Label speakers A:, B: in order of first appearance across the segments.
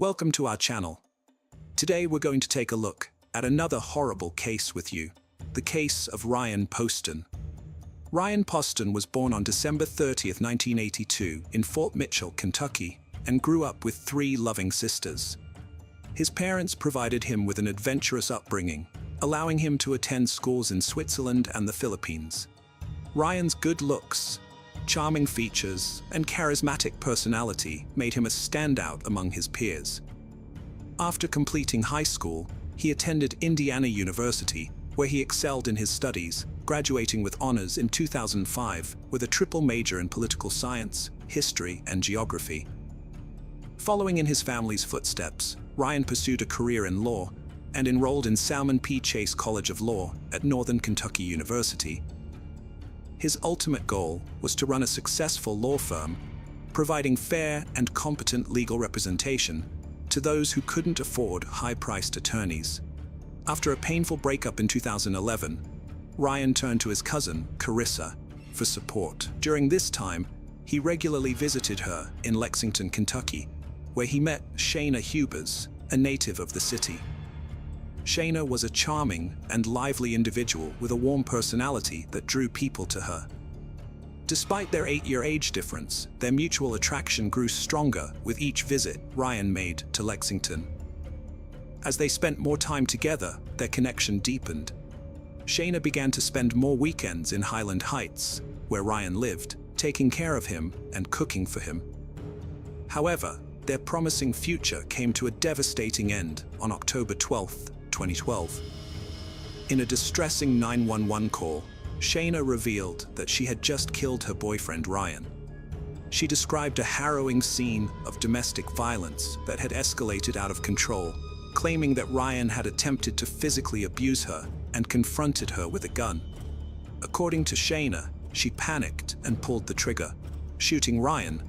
A: Welcome to our channel. Today we're going to take a look at another horrible case with you, the case of Ryan Poston. Ryan Poston was born on December 30th, 1982 in Fort Mitchell, Kentucky, and grew up with three loving sisters. His parents provided him with an adventurous upbringing, allowing him to attend schools in Switzerland and the Philippines. Ryan's good looks, charming features, and charismatic personality made him a standout among his peers. After completing high school, he attended Indiana University, where he excelled in his studies, graduating with honors in 2005 with a triple major in political science, history, and geography. Following in his family's footsteps, Ryan pursued a career in law and enrolled in Salmon P. Chase College of Law at Northern Kentucky University. His ultimate goal was to run a successful law firm, providing fair and competent legal representation to those who couldn't afford high-priced attorneys. After a painful breakup in 2011, Ryan turned to his cousin, Carissa, for support. During this time, he regularly visited her in Lexington, Kentucky, where he met Shayna Hubers, a native of the city. Shayna was a charming and lively individual with a warm personality that drew people to her. Despite their 8-year age difference, their mutual attraction grew stronger with each visit Ryan made to Lexington. As they spent more time together, their connection deepened. Shayna began to spend more weekends in Highland Heights, where Ryan lived, taking care of him and cooking for him. However, their promising future came to a devastating end on October 12, 2012. In a distressing 911 call, Shayna revealed that she had just killed her boyfriend Ryan. She described a harrowing scene of domestic violence that had escalated out of control, claiming that Ryan had attempted to physically abuse her and confronted her with a gun. According to Shayna, she panicked and pulled the trigger, shooting Ryan,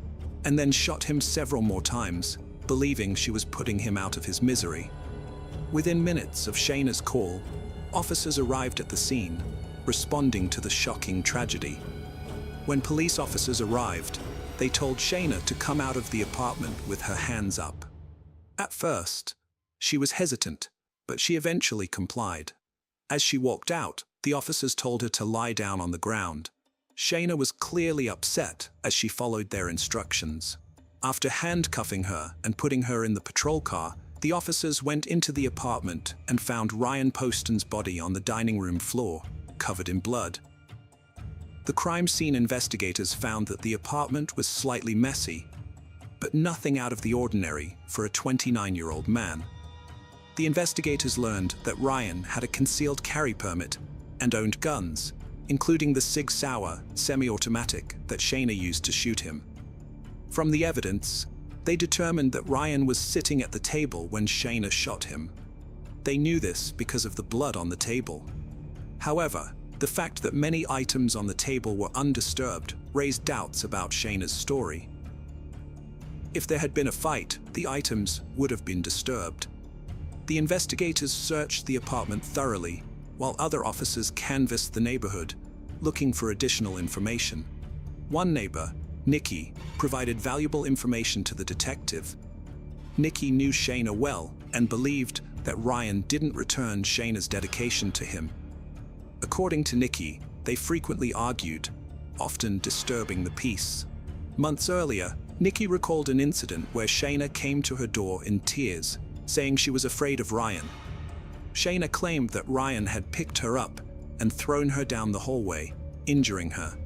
A: and then shot him several more times, believing she was putting him out of his misery. Within minutes of Shayna's call, officers arrived at the scene, responding to the shocking tragedy. When police officers arrived, they told Shayna to come out of the apartment with her hands up. At first, she was hesitant, but she eventually complied. As she walked out, the officers told her to lie down on the ground. Shayna was clearly upset as she followed their instructions. After handcuffing her and putting her in the patrol car, the officers went into the apartment and found Ryan Poston's body on the dining room floor, covered in blood. The crime scene investigators found that the apartment was slightly messy, but nothing out of the ordinary for a 29-year-old man. The investigators learned that Ryan had a concealed carry permit and owned guns, including the Sig Sauer semi-automatic that Shayna used to shoot him. From the evidence, they determined that Ryan was sitting at the table when Shayna shot him. They knew this because of the blood on the table. However, the fact that many items on the table were undisturbed raised doubts about Shayna's story. If there had been a fight, the items would have been disturbed. The investigators searched the apartment thoroughly, while other officers canvassed the neighborhood, looking for additional information. One neighbor, Nikki, provided valuable information to the detective. Nikki knew Shayna well and believed that Ryan didn't return Shayna's dedication to him. According to Nikki, they frequently argued, often disturbing the peace. Months earlier, Nikki recalled an incident where Shayna came to her door in tears, saying she was afraid of Ryan. Shayna claimed that Ryan had picked her up and thrown her down the hallway, injuring her.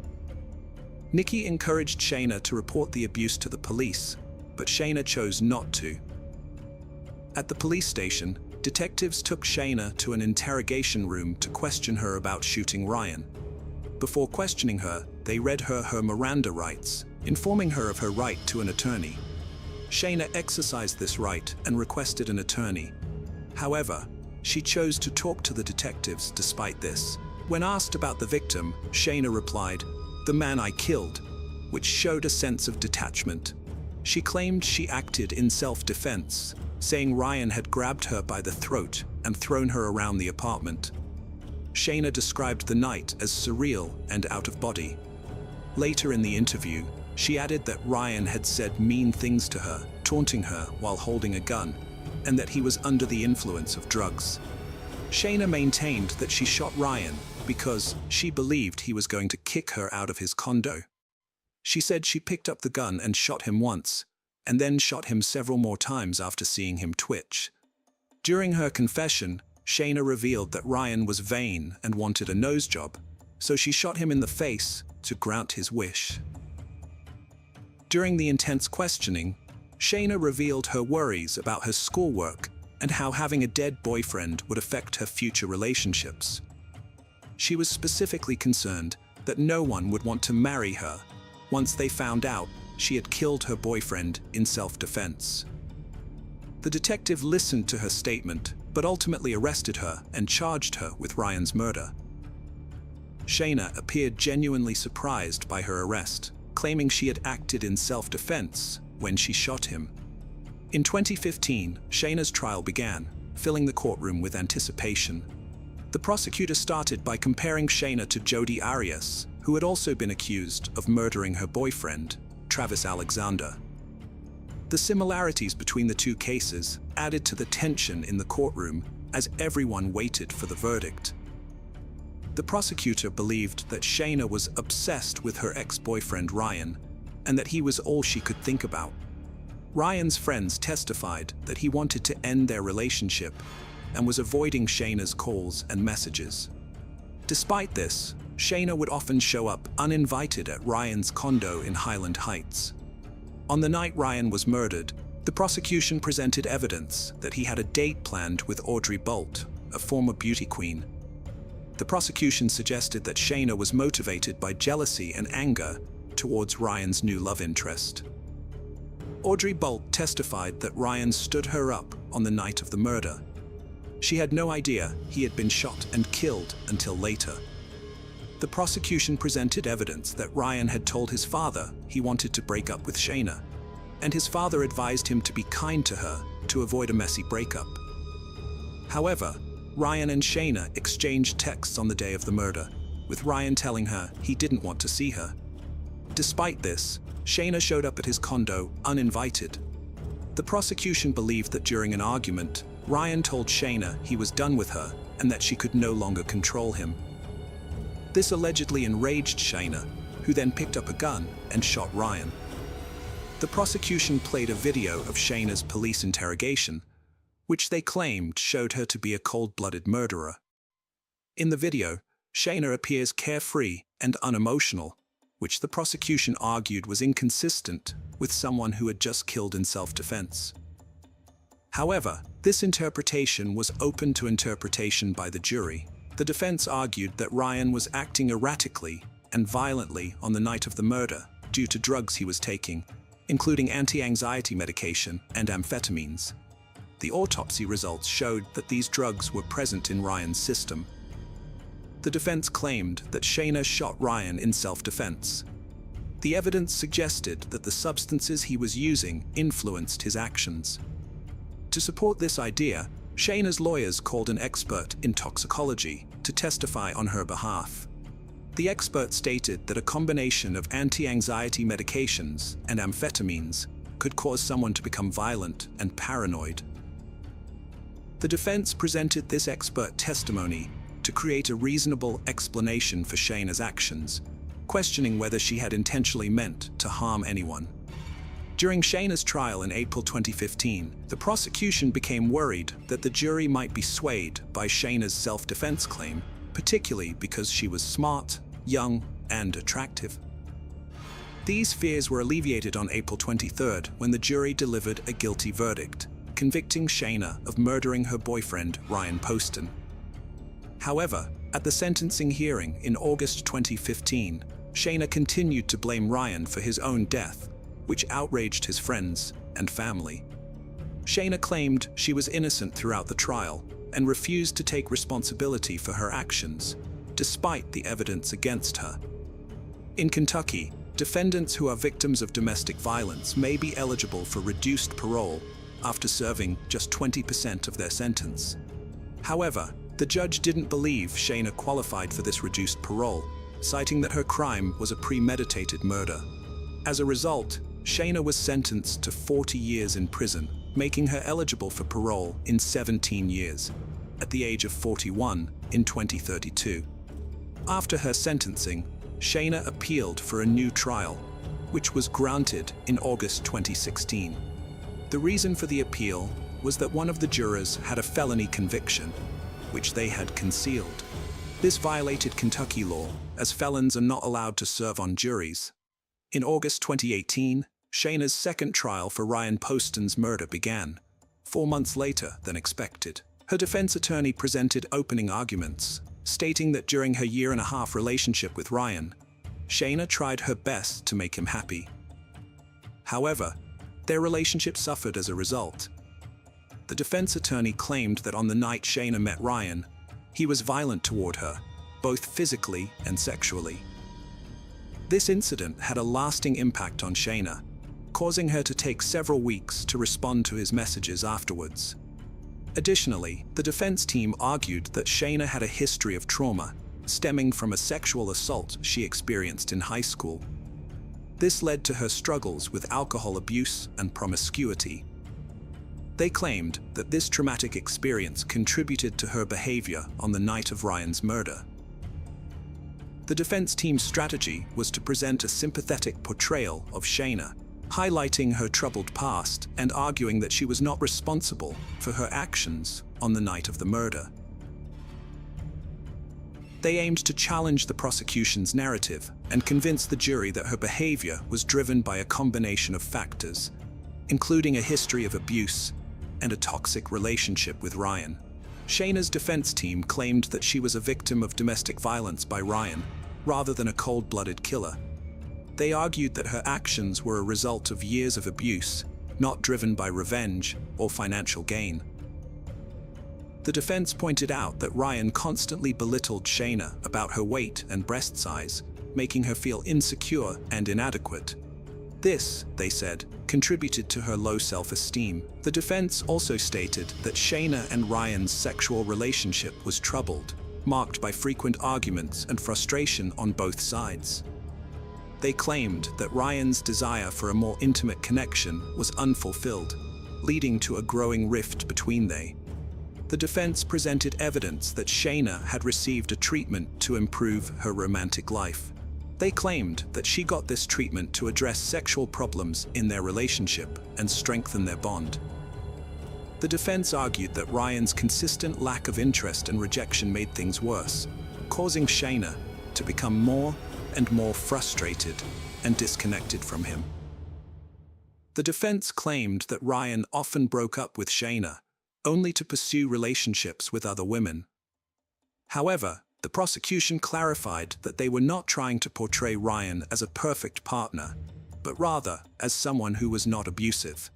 A: Nikki encouraged Shayna to report the abuse to the police, but Shayna chose not to. At the police station, detectives took Shayna to an interrogation room to question her about shooting Ryan. Before questioning her, they read her Miranda rights, informing her of her right to an attorney. Shayna exercised this right and requested an attorney. However, she chose to talk to the detectives despite this. When asked about the victim, Shayna replied, "The man I killed," which showed a sense of detachment. She claimed she acted in self-defense, saying Ryan had grabbed her by the throat and thrown her around the apartment. Shayna described the night as surreal and out of body. Later in the interview, She added that Ryan had said mean things to her taunting her while holding a gun, and that he was under the influence of drugs. Shayna maintained that she shot Ryan because she believed he was going to kick her out of his condo. She said she picked up the gun and shot him once, and then shot him several more times after seeing him twitch. During her confession, Shayna revealed that Ryan was vain and wanted a nose job, so she shot him in the face to grant his wish. During the intense questioning, Shayna revealed her worries about her schoolwork and how having a dead boyfriend would affect her future relationships. She was specifically concerned that no one would want to marry her once they found out she had killed her boyfriend in self-defense. The detective listened to her statement, but ultimately arrested her and charged her with Ryan's murder. Shayna appeared genuinely surprised by her arrest, claiming she had acted in self-defense when she shot him. In 2015, Shayna's trial began, filling the courtroom with anticipation. The prosecutor started by comparing Shayna to Jodi Arias, who had also been accused of murdering her boyfriend, Travis Alexander. The similarities between the two cases added to the tension in the courtroom as everyone waited for the verdict. The prosecutor believed that Shayna was obsessed with her ex-boyfriend Ryan, and that he was all she could think about. Ryan's friends testified that he wanted to end their relationship and was avoiding Shayna's calls and messages. Despite this, Shayna would often show up uninvited at Ryan's condo in Highland Heights. On the night Ryan was murdered, the prosecution presented evidence that he had a date planned with Audrey Bolt, a former beauty queen. The prosecution suggested that Shayna was motivated by jealousy and anger towards Ryan's new love interest. Audrey Bolt testified that Ryan stood her up on the night of the murder. She had no idea he had been shot and killed until later. The prosecution presented evidence that Ryan had told his father he wanted to break up with Shayna, and his father advised him to be kind to her to avoid a messy breakup. However, Ryan and Shayna exchanged texts on the day of the murder, with Ryan telling her he didn't want to see her. Despite this, Shayna showed up at his condo uninvited. The prosecution believed that during an argument, Ryan told Shayna he was done with her and that she could no longer control him. This allegedly enraged Shayna, who then picked up a gun and shot Ryan. The prosecution played a video of Shayna's police interrogation, which they claimed showed her to be a cold-blooded murderer. In the video, Shayna appears carefree and unemotional, which the prosecution argued was inconsistent with someone who had just killed in self-defense. However, this interpretation was open to interpretation by the jury. The defense argued that Ryan was acting erratically and violently on the night of the murder due to drugs he was taking, including anti-anxiety medication and amphetamines. The autopsy results showed that these drugs were present in Ryan's system. The defense claimed that Shayna shot Ryan in self-defense. The evidence suggested that the substances he was using influenced his actions. To support this idea, Shayna's lawyers called an expert in toxicology to testify on her behalf. The expert stated that a combination of anti-anxiety medications and amphetamines could cause someone to become violent and paranoid. The defense presented this expert testimony to create a reasonable explanation for Shayna's actions, questioning whether she had intentionally meant to harm anyone. During Shayna's trial in April 2015, the prosecution became worried that the jury might be swayed by Shayna's self-defense claim, particularly because she was smart, young, and attractive. These fears were alleviated on April 23rd when the jury delivered a guilty verdict, convicting Shayna of murdering her boyfriend, Ryan Poston. However, at the sentencing hearing in August 2015, Shayna continued to blame Ryan for his own death, which outraged his friends and family. Shayna claimed she was innocent throughout the trial and refused to take responsibility for her actions, despite the evidence against her. In Kentucky, defendants who are victims of domestic violence may be eligible for reduced parole after serving just 20% of their sentence. However, the judge didn't believe Shayna qualified for this reduced parole, citing that her crime was a premeditated murder. As a result, Shayna was sentenced to 40 years in prison, making her eligible for parole in 17 years, at the age of 41 in 2032. After her sentencing, Shayna appealed for a new trial, which was granted in August 2016. The reason for the appeal was that one of the jurors had a felony conviction, which they had concealed. This violated Kentucky law, as felons are not allowed to serve on juries. In August 2018, Shayna's second trial for Ryan Poston's murder began, 4 months later than expected. Her defense attorney presented opening arguments, stating that during her year-and-a-half relationship with Ryan, Shayna tried her best to make him happy. However, their relationship suffered as a result. The defense attorney claimed that on the night Shayna met Ryan, he was violent toward her, both physically and sexually. This incident had a lasting impact on Shayna, causing her to take several weeks to respond to his messages afterwards. Additionally, the defense team argued that Shayna had a history of trauma, stemming from a sexual assault she experienced in high school. This led to her struggles with alcohol abuse and promiscuity. They claimed that this traumatic experience contributed to her behavior on the night of Ryan's murder. The defense team's strategy was to present a sympathetic portrayal of Shayna, highlighting her troubled past and arguing that she was not responsible for her actions on the night of the murder. They aimed to challenge the prosecution's narrative and convince the jury that her behavior was driven by a combination of factors, including a history of abuse and a toxic relationship with Ryan. Shayna's defense team claimed that she was a victim of domestic violence by Ryan, rather than a cold-blooded killer. They argued that her actions were a result of years of abuse, not driven by revenge or financial gain. The defense pointed out that Ryan constantly belittled Shayna about her weight and breast size, making her feel insecure and inadequate. This, they said, contributed to her low self-esteem. The defense also stated that Shayna and Ryan's sexual relationship was troubled, marked by frequent arguments and frustration on both sides. They claimed that Ryan's desire for a more intimate connection was unfulfilled, leading to a growing rift between them. The defense presented evidence that Shayna had received a treatment to improve her romantic life. They claimed that she got this treatment to address sexual problems in their relationship and strengthen their bond. The defense argued that Ryan's consistent lack of interest and rejection made things worse, causing Shayna to become more and more frustrated and disconnected from him. The defense claimed that Ryan often broke up with Shayna, only to pursue relationships with other women. However, the prosecution clarified that they were not trying to portray Ryan as a perfect partner, but rather as someone who was not abusive.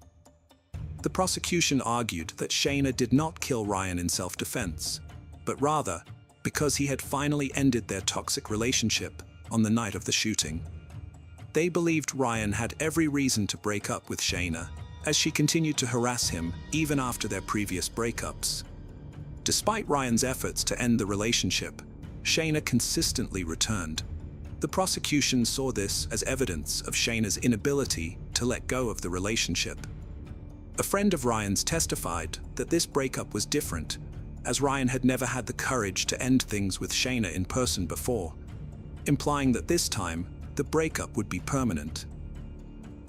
A: The prosecution argued that Shayna did not kill Ryan in self-defense, but rather because he had finally ended their toxic relationship on the night of the shooting. They believed Ryan had every reason to break up with Shayna, as she continued to harass him even after their previous breakups. Despite Ryan's efforts to end the relationship, Shayna consistently returned. The prosecution saw this as evidence of Shayna's inability to let go of the relationship. A friend of Ryan's testified that this breakup was different, as Ryan had never had the courage to end things with Shayna in person before, implying that this time, the breakup would be permanent.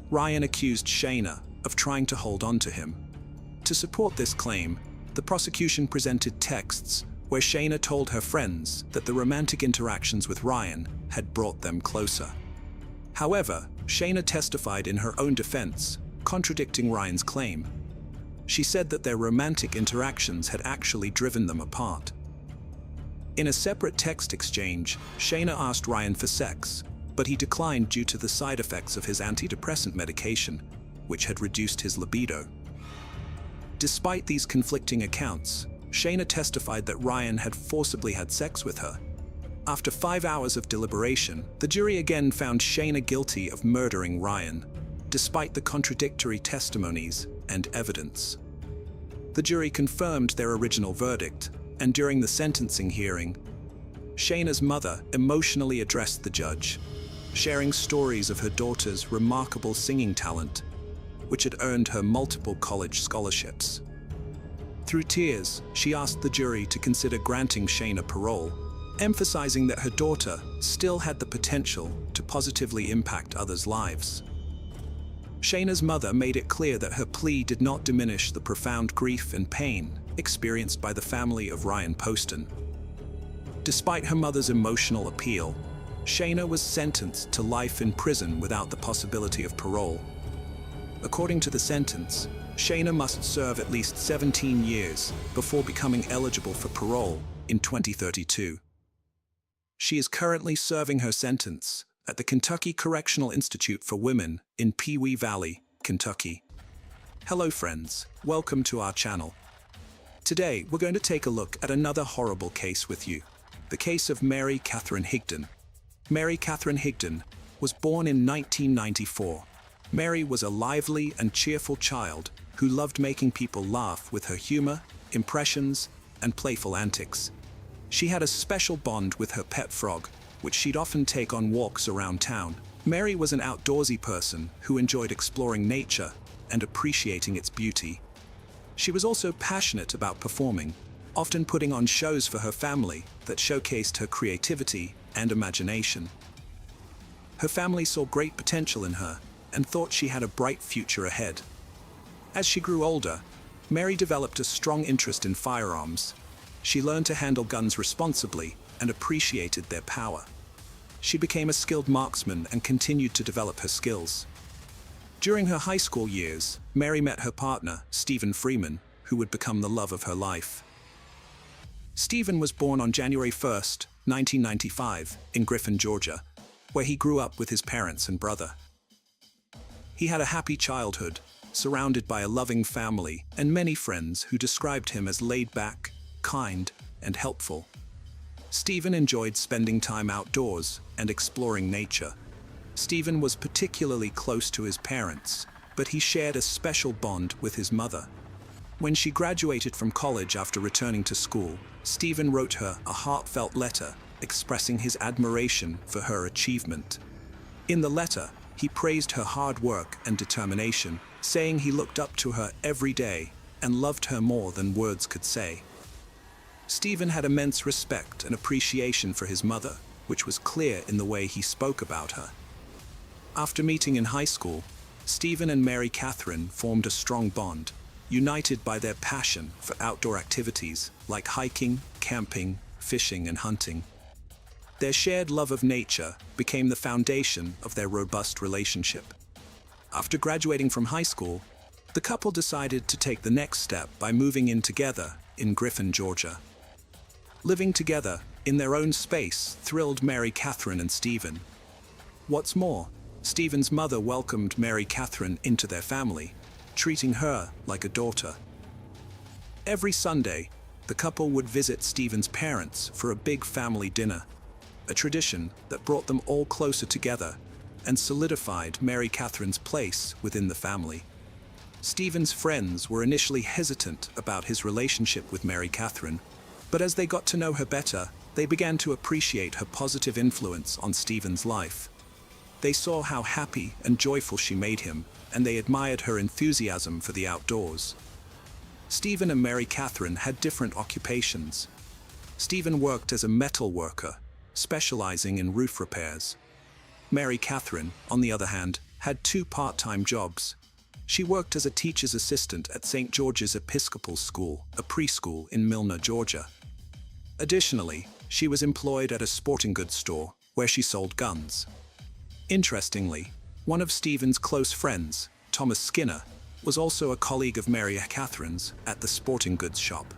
A: Ryan accused Shayna of trying to hold on to him. To support this claim, the prosecution presented texts where Shayna told her friends that the romantic interactions with Ryan had brought them closer. However, Shayna testified in her own defense, contradicting Ryan's claim. She said that their romantic interactions had actually driven them apart. In a separate text exchange, Shayna asked Ryan for sex, but he declined due to the side effects of his antidepressant medication, which had reduced his libido. Despite these conflicting accounts, Shayna testified that Ryan had forcibly had sex with her. After 5 hours of deliberation, the jury again found Shayna guilty of murdering Ryan, despite the contradictory testimonies and evidence. The jury confirmed their original verdict, and during the sentencing hearing, Shayna's mother emotionally addressed the judge. sharing stories of her daughter's remarkable singing talent, which had earned her multiple college scholarships. Through tears, she asked the jury to consider granting Shayna parole, emphasizing that her daughter still had the potential to positively impact others' lives. Shayna's mother made it clear that her plea did not diminish the profound grief and pain experienced by the family of Ryan Poston. Despite her mother's emotional appeal, Shayna was sentenced to life in prison without the possibility of parole. According to the sentence, Shayna must serve at least 17 years before becoming eligible for parole in 2032. She is currently serving her sentence at the Kentucky Correctional Institute for Women in Pewee Valley, Kentucky. Hello friends, welcome to our channel. Today we're going to take a look at another horrible case with you, the case of Mary Catherine Higdon. Mary Catherine Higdon was born in 1994. Mary was a lively and cheerful child who loved making people laugh with her humor, impressions, and playful antics. She had a special bond with her pet frog, which she'd often take on walks around town. Mary was an outdoorsy person who enjoyed exploring nature and appreciating its beauty. She was also passionate about performing, often putting on shows for her family that showcased her creativity and imagination. Her family saw great potential in her and thought she had a bright future ahead. As she grew older, Mary developed a strong interest in firearms. She learned to handle guns responsibly and appreciated their power. She became a skilled marksman and continued to develop her skills. During her high school years, Mary met her partner, Stephen Freeman, who would become the love of her life. Stephen was born on January 1st, 1995, in Griffin, Georgia, where he grew up with his parents and brother. He had a happy childhood, surrounded by a loving family and many friends who described him as laid-back, kind, and helpful. Stephen enjoyed spending time outdoors and exploring nature. Stephen was particularly close to his parents, but he shared a special bond with his mother. When she graduated from college after returning to school, Stephen wrote her a heartfelt letter expressing his admiration for her achievement. In the letter, he praised her hard work and determination, saying he looked up to her every day and loved her more than words could say. Stephen had immense respect and appreciation for his mother, which was clear in the way he spoke about her. After meeting in high school, Stephen and Mary Catherine formed a strong bond, united by their passion for outdoor activities like hiking, camping, fishing, and hunting. Their shared love of nature became the foundation of their robust relationship. After graduating from high school, the couple decided to take the next step by moving in together in Griffin, Georgia. Living together in their own space thrilled Mary Catherine and Stephen. What's more, Stephen's mother welcomed Mary Catherine into their family, treating her like a daughter. Every Sunday, the couple would visit Stephen's parents for a big family dinner, a tradition that brought them all closer together and solidified Mary Catherine's place within the family. Stephen's friends were initially hesitant about his relationship with Mary Catherine, but as they got to know her better, they began to appreciate her positive influence on Stephen's life. They saw how happy and joyful she made him, and they admired her enthusiasm for the outdoors. Stephen and Mary Catherine had different occupations. Stephen worked as a metal worker, specializing in roof repairs. Mary Catherine, on the other hand, had two part-time jobs. She worked as a teacher's assistant at St. George's Episcopal School, a preschool in Milner, Georgia. Additionally, she was employed at a sporting goods store where she sold guns. Interestingly, one of Stephen's close friends, Thomas Skinner, was also a colleague of Mary Catherine's at the sporting goods shop.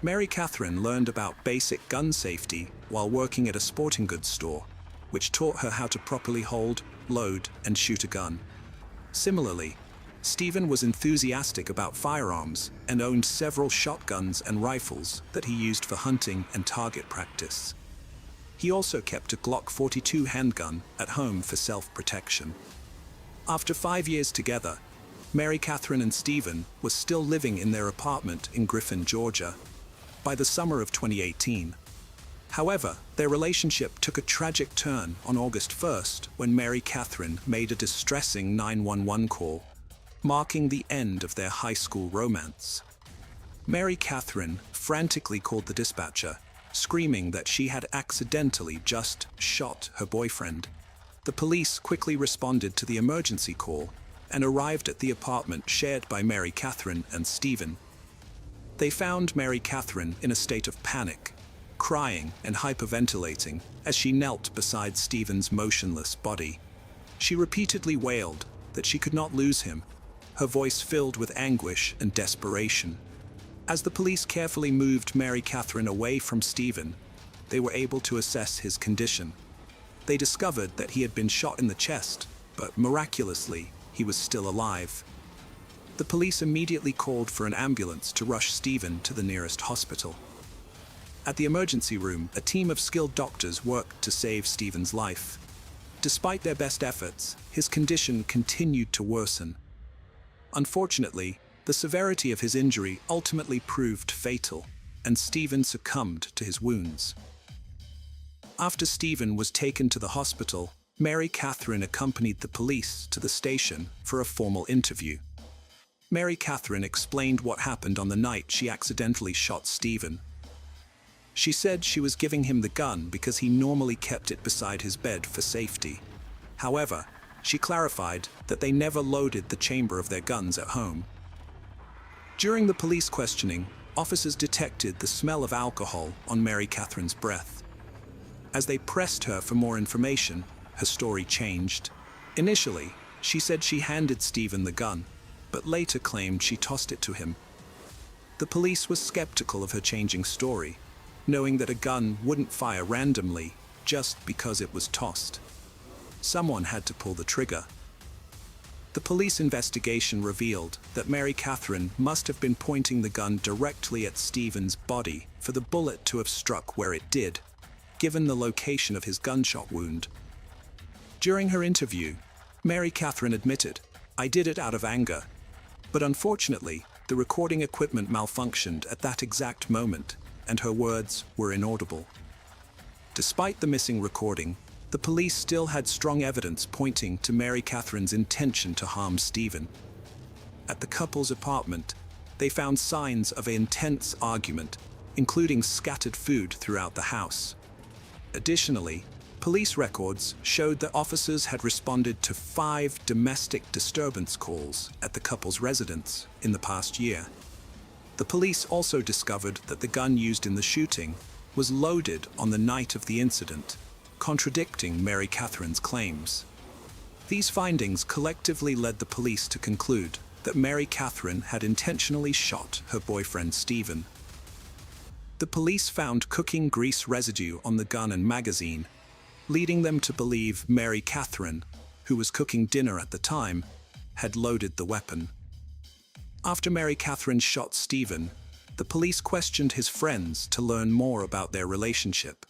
A: Mary Catherine learned about basic gun safety while working at a sporting goods store, which taught her how to properly hold, load, and shoot a gun. Similarly, Stephen was enthusiastic about firearms and owned several shotguns and rifles that he used for hunting and target practice. He also kept a Glock 42 handgun at home for self-protection. After 5 years together, Mary Catherine and Stephen were still living in their apartment in Griffin, Georgia, by the summer of 2018. However, their relationship took a tragic turn on August 1st when Mary Catherine made a distressing 911 call, marking the end of their high school romance. Mary Catherine frantically called the dispatcher, screaming that she had accidentally just shot her boyfriend. The police quickly responded to the emergency call and arrived at the apartment shared by Mary Catherine and Stephen. They found Mary Catherine in a state of panic, crying and hyperventilating as she knelt beside Stephen's motionless body. She repeatedly wailed that she could not lose him, her voice filled with anguish and desperation. As the police carefully moved Mary Catherine away from Stephen, they were able to assess his condition. They discovered that he had been shot in the chest, but miraculously, he was still alive. The police immediately called for an ambulance to rush Stephen to the nearest hospital. At the emergency room, a team of skilled doctors worked to save Stephen's life. Despite their best efforts, his condition continued to worsen. Unfortunately, the severity of his injury ultimately proved fatal, and Stephen succumbed to his wounds. After Stephen was taken to the hospital, Mary Catherine accompanied the police to the station for a formal interview. Mary Catherine explained what happened on the night she accidentally shot Stephen. She said she was giving him the gun because he normally kept it beside his bed for safety. However, she clarified that they never loaded the chamber of their guns at home. During the police questioning, officers detected the smell of alcohol on Mary Catherine's breath. As they pressed her for more information, her story changed. Initially, she said she handed Stephen the gun, but later claimed she tossed it to him. The police were skeptical of her changing story, knowing that a gun wouldn't fire randomly just because it was tossed. Someone had to pull the trigger. The police investigation revealed that Mary Catherine must have been pointing the gun directly at Stephen's body for the bullet to have struck where it did, given the location of his gunshot wound. During her interview, Mary Catherine admitted, "I did it out of anger," but unfortunately, the recording equipment malfunctioned at that exact moment, and her words were inaudible. Despite the missing recording, the police still had strong evidence pointing to Mary Catherine's intention to harm Stephen. At the couple's apartment, they found signs of an intense argument, including scattered food throughout the house. Additionally, police records showed that officers had responded to 5 domestic disturbance calls at the couple's residence in the past year. The police also discovered that the gun used in the shooting was loaded on the night of the incident, contradicting Mary Catherine's claims. These findings collectively led the police to conclude that Mary Catherine had intentionally shot her boyfriend Stephen. The police found cooking grease residue on the gun and magazine, leading them to believe Mary Catherine, who was cooking dinner at the time, had loaded the weapon. After Mary Catherine shot Stephen, the police questioned his friends to learn more about their relationship.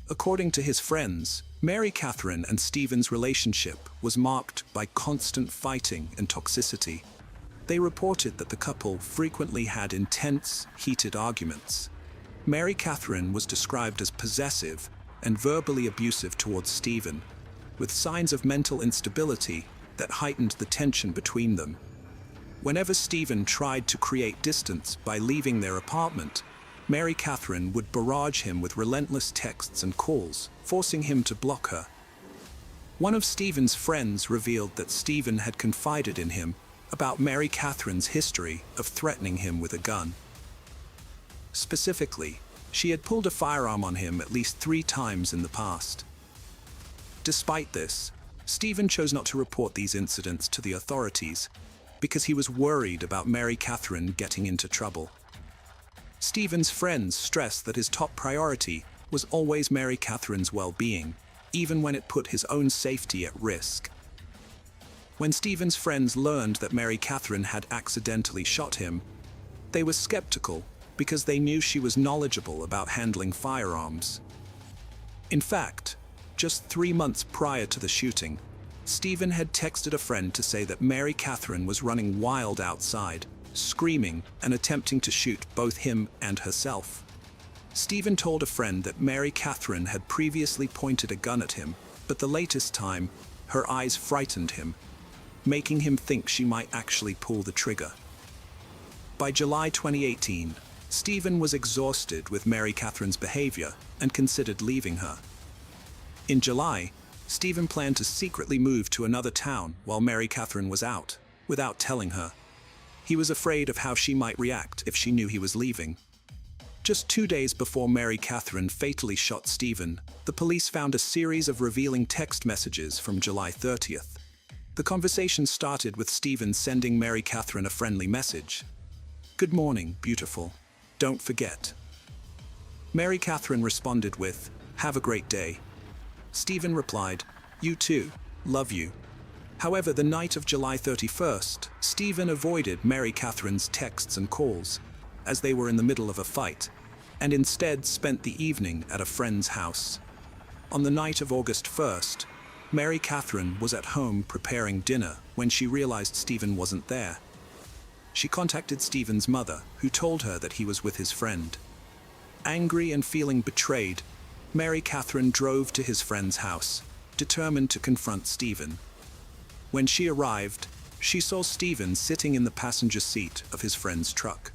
A: According to his friends, Mary Catherine and Stephen's relationship was marked by constant fighting and toxicity. They reported that the couple frequently had intense, heated arguments. Mary Catherine was described as possessive and verbally abusive towards Stephen, with signs of mental instability that heightened the tension between them. Whenever Stephen tried to create distance by leaving their apartment, Mary Catherine would barrage him with relentless texts and calls, forcing him to block her. One of Stephen's friends revealed that Stephen had confided in him about Mary Catherine's history of threatening him with a gun. Specifically, she had pulled a firearm on him at least 3 times in the past. Despite this, Stephen chose not to report these incidents to the authorities because he was worried about Mary Catherine getting into trouble. Stephen's friends stressed that his top priority was always Mary Catherine's well-being, even when it put his own safety at risk. When Stephen's friends learned that Mary Catherine had accidentally shot him, they were skeptical because they knew she was knowledgeable about handling firearms. In fact, just 3 months prior to the shooting, Stephen had texted a friend to say that Mary Catherine was running wild outside, screaming and attempting to shoot both him and herself. Stephen told a friend that Mary Catherine had previously pointed a gun at him, but the latest time, her eyes frightened him, making him think she might actually pull the trigger. By July 2018, Stephen was exhausted with Mary Catherine's behavior and considered leaving her. In July, Stephen planned to secretly move to another town while Mary Catherine was out, without telling her. He was afraid of how she might react if she knew he was leaving. Just 2 days before Mary Catherine fatally shot Stephen, the police found a series of revealing text messages from July 30th. The conversation started with Stephen sending Mary Catherine a friendly message. "Good morning, beautiful. Don't forget." Mary Catherine responded with, "Have a great day." Stephen replied, "You too. Love you." However, the night of July 31st, Stephen avoided Mary Catherine's texts and calls, as they were in the middle of a fight, and instead spent the evening at a friend's house. On the night of August 1st, Mary Catherine was at home preparing dinner when she realized Stephen wasn't there. She contacted Stephen's mother, who told her that he was with his friend. Angry and feeling betrayed, Mary Catherine drove to his friend's house, determined to confront Stephen. When she arrived, she saw Stephen sitting in the passenger seat of his friend's truck.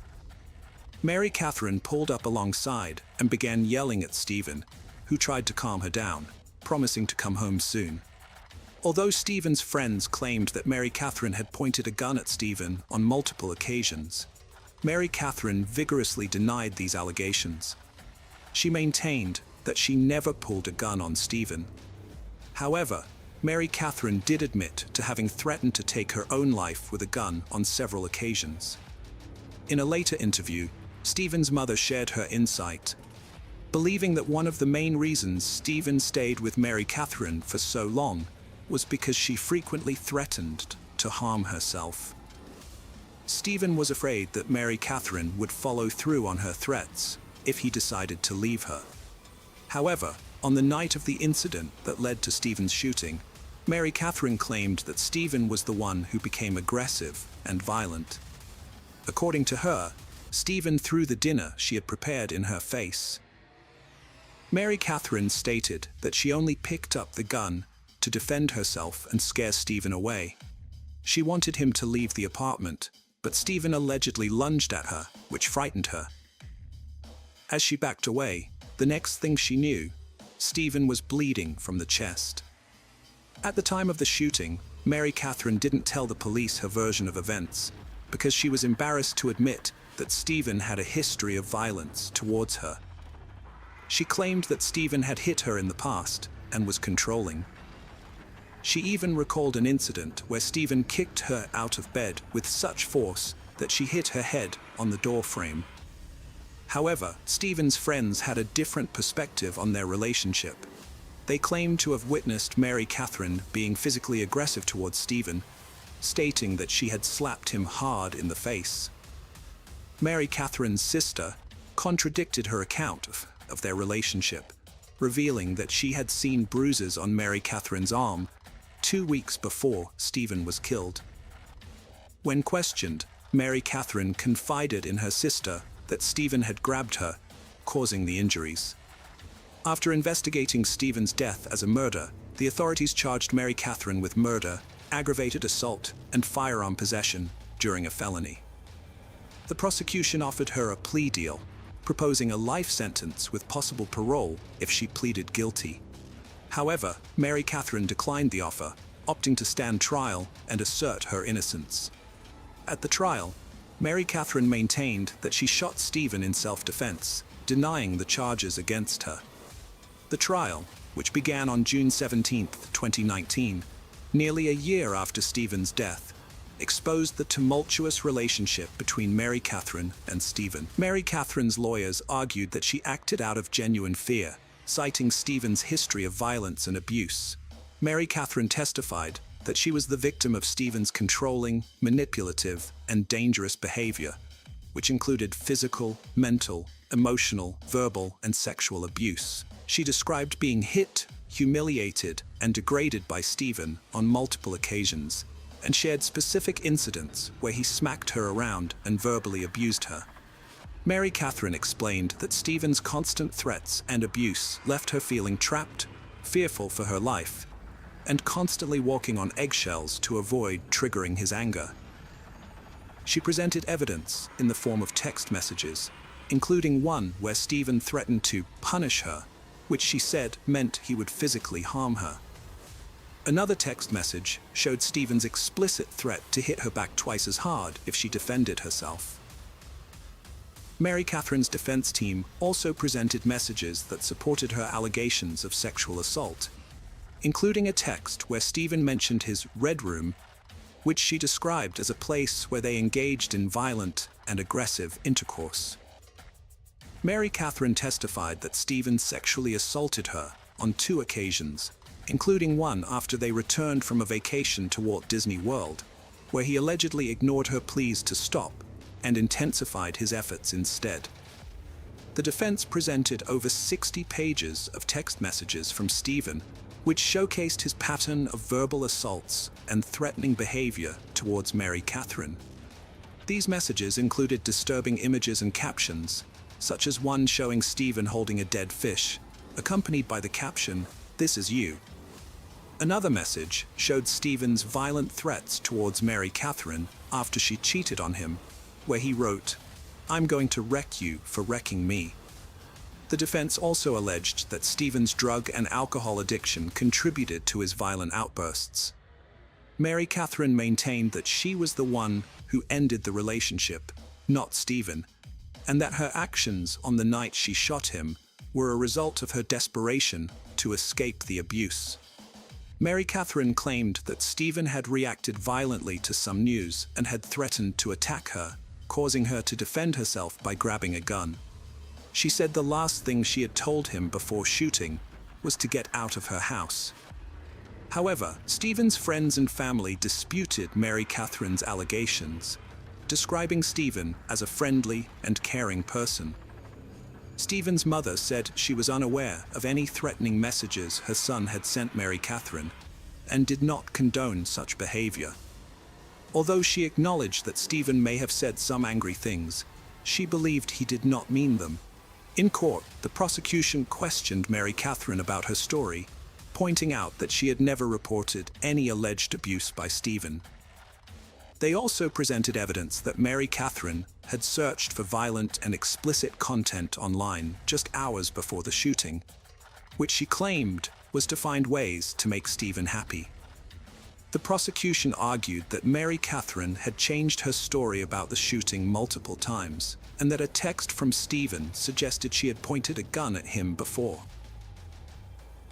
A: Mary Catherine pulled up alongside and began yelling at Stephen, who tried to calm her down, promising to come home soon. Although Stephen's friends claimed that Mary Catherine had pointed a gun at Stephen on multiple occasions, Mary Catherine vigorously denied these allegations. She maintained that she never pulled a gun on Stephen. However, Mary Catherine did admit to having threatened to take her own life with a gun on several occasions. In a later interview, Stephen's mother shared her insight, believing that one of the main reasons Stephen stayed with Mary Catherine for so long was because she frequently threatened to harm herself. Stephen was afraid that Mary Catherine would follow through on her threats if he decided to leave her. However, on the night of the incident that led to Stephen's shooting, Mary Catherine claimed that Stephen was the one who became aggressive and violent. According to her, Stephen threw the dinner she had prepared in her face. Mary Catherine stated that she only picked up the gun to defend herself and scare Stephen away. She wanted him to leave the apartment, but Stephen allegedly lunged at her, which frightened her. As she backed away, the next thing she knew, Stephen was bleeding from the chest. At the time of the shooting, Mary Catherine didn't tell the police her version of events because she was embarrassed to admit that Stephen had a history of violence towards her. She claimed that Stephen had hit her in the past and was controlling. She even recalled an incident where Stephen kicked her out of bed with such force that she hit her head on the door frame. However, Stephen's friends had a different perspective on their relationship. They claimed to have witnessed Mary Catherine being physically aggressive towards Stephen, stating that she had slapped him hard in the face. Mary Catherine's sister contradicted her account of their relationship, revealing that she had seen bruises on Mary Catherine's arm 2 weeks before Stephen was killed. When questioned, Mary Catherine confided in her sister that Stephen had grabbed her, causing the injuries. After investigating Stephen's death as a murder, the authorities charged Mary Catherine with murder, aggravated assault, and firearm possession during a felony. The prosecution offered her a plea deal, proposing a life sentence with possible parole if she pleaded guilty. However, Mary Catherine declined the offer, opting to stand trial and assert her innocence. At the trial, Mary Catherine maintained that she shot Stephen in self-defense, denying the charges against her. The trial, which began on June 17, 2019, nearly a year after Stephen's death, exposed the tumultuous relationship between Mary Catherine and Stephen. Mary Catherine's lawyers argued that she acted out of genuine fear, citing Stephen's history of violence and abuse. Mary Catherine testified that she was the victim of Stephen's controlling, manipulative, and dangerous behavior, which included physical, mental, emotional, verbal, and sexual abuse. She described being hit, humiliated, and degraded by Stephen on multiple occasions, and shared specific incidents where he smacked her around and verbally abused her. Mary Catherine explained that Stephen's constant threats and abuse left her feeling trapped, fearful for her life, and constantly walking on eggshells to avoid triggering his anger. She presented evidence in the form of text messages, including one where Stephen threatened to punish her, which she said meant he would physically harm her. Another text message showed Stephen's explicit threat to hit her back twice as hard if she defended herself. Mary Catherine's defense team also presented messages that supported her allegations of sexual assault, including a text where Stephen mentioned his red room, which she described as a place where they engaged in violent and aggressive intercourse. Mary Catherine testified that Stephen sexually assaulted her on 2 occasions, including one after they returned from a vacation to Walt Disney World, where he allegedly ignored her pleas to stop and intensified his efforts instead. The defense presented over 60 pages of text messages from Stephen, which showcased his pattern of verbal assaults and threatening behavior towards Mary Catherine. These messages included disturbing images and captions, such as one showing Stephen holding a dead fish, accompanied by the caption, "This is you." Another message showed Stephen's violent threats towards Mary Catherine after she cheated on him, where he wrote, "I'm going to wreck you for wrecking me." The defense also alleged that Stephen's drug and alcohol addiction contributed to his violent outbursts. Mary Catherine maintained that she was the one who ended the relationship, not Stephen, and that her actions on the night she shot him were a result of her desperation to escape the abuse. Mary Catherine claimed that Stephen had reacted violently to some news and had threatened to attack her, causing her to defend herself by grabbing a gun. She said the last thing she had told him before shooting was to get out of her house. However, Stephen's friends and family disputed Mary Catherine's allegations, describing Stephen as a friendly and caring person. Stephen's mother said she was unaware of any threatening messages her son had sent Mary Catherine and did not condone such behavior. Although she acknowledged that Stephen may have said some angry things, she believed he did not mean them. In court, the prosecution questioned Mary Catherine about her story, pointing out that she had never reported any alleged abuse by Stephen. They also presented evidence that Mary Catherine had searched for violent and explicit content online just hours before the shooting, which she claimed was to find ways to make Stephen happy. The prosecution argued that Mary Catherine had changed her story about the shooting multiple times, and that a text from Stephen suggested she had pointed a gun at him before.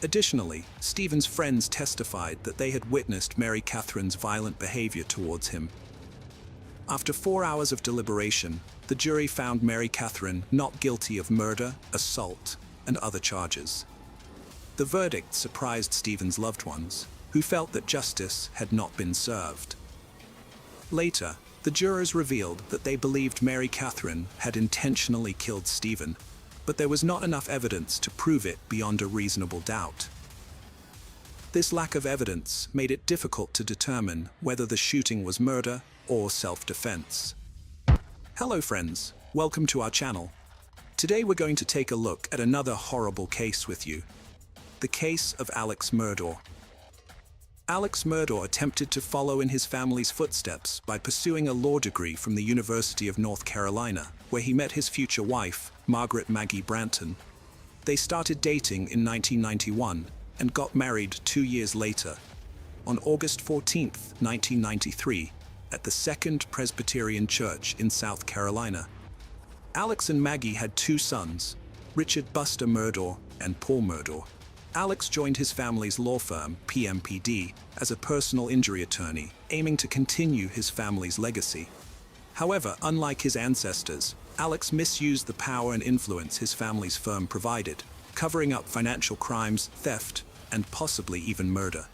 A: Additionally, Stephen's friends testified that they had witnessed Mary Catherine's violent behavior towards him. After 4 hours of deliberation, the jury found Mary Catherine not guilty of murder, assault, and other charges. The verdict surprised Stephen's loved ones, who felt that justice had not been served. Later, the jurors revealed that they believed Mary Catherine had intentionally killed Stephen, but there was not enough evidence to prove it beyond a reasonable doubt. This lack of evidence made it difficult to determine whether the shooting was murder or self-defense. Hello friends, welcome to our channel. Today we're going to take a look at another horrible case with you. The case of Alex Murdaugh. Alex Murdaugh attempted to follow in his family's footsteps by pursuing a law degree from the University of North Carolina, where he met his future wife, Margaret Maggie Branton. They started dating in 1991 and got married 2 years later, on August 14, 1993, at the Second Presbyterian Church in South Carolina. Alex and Maggie had 2 sons, Richard Buster Murdaugh and Paul Murdaugh. Alex joined his family's law firm, PMPD, as a personal injury attorney, aiming to continue his family's legacy. However, unlike his ancestors, Alex misused the power and influence his family's firm provided, covering up financial crimes, theft, and possibly even murder.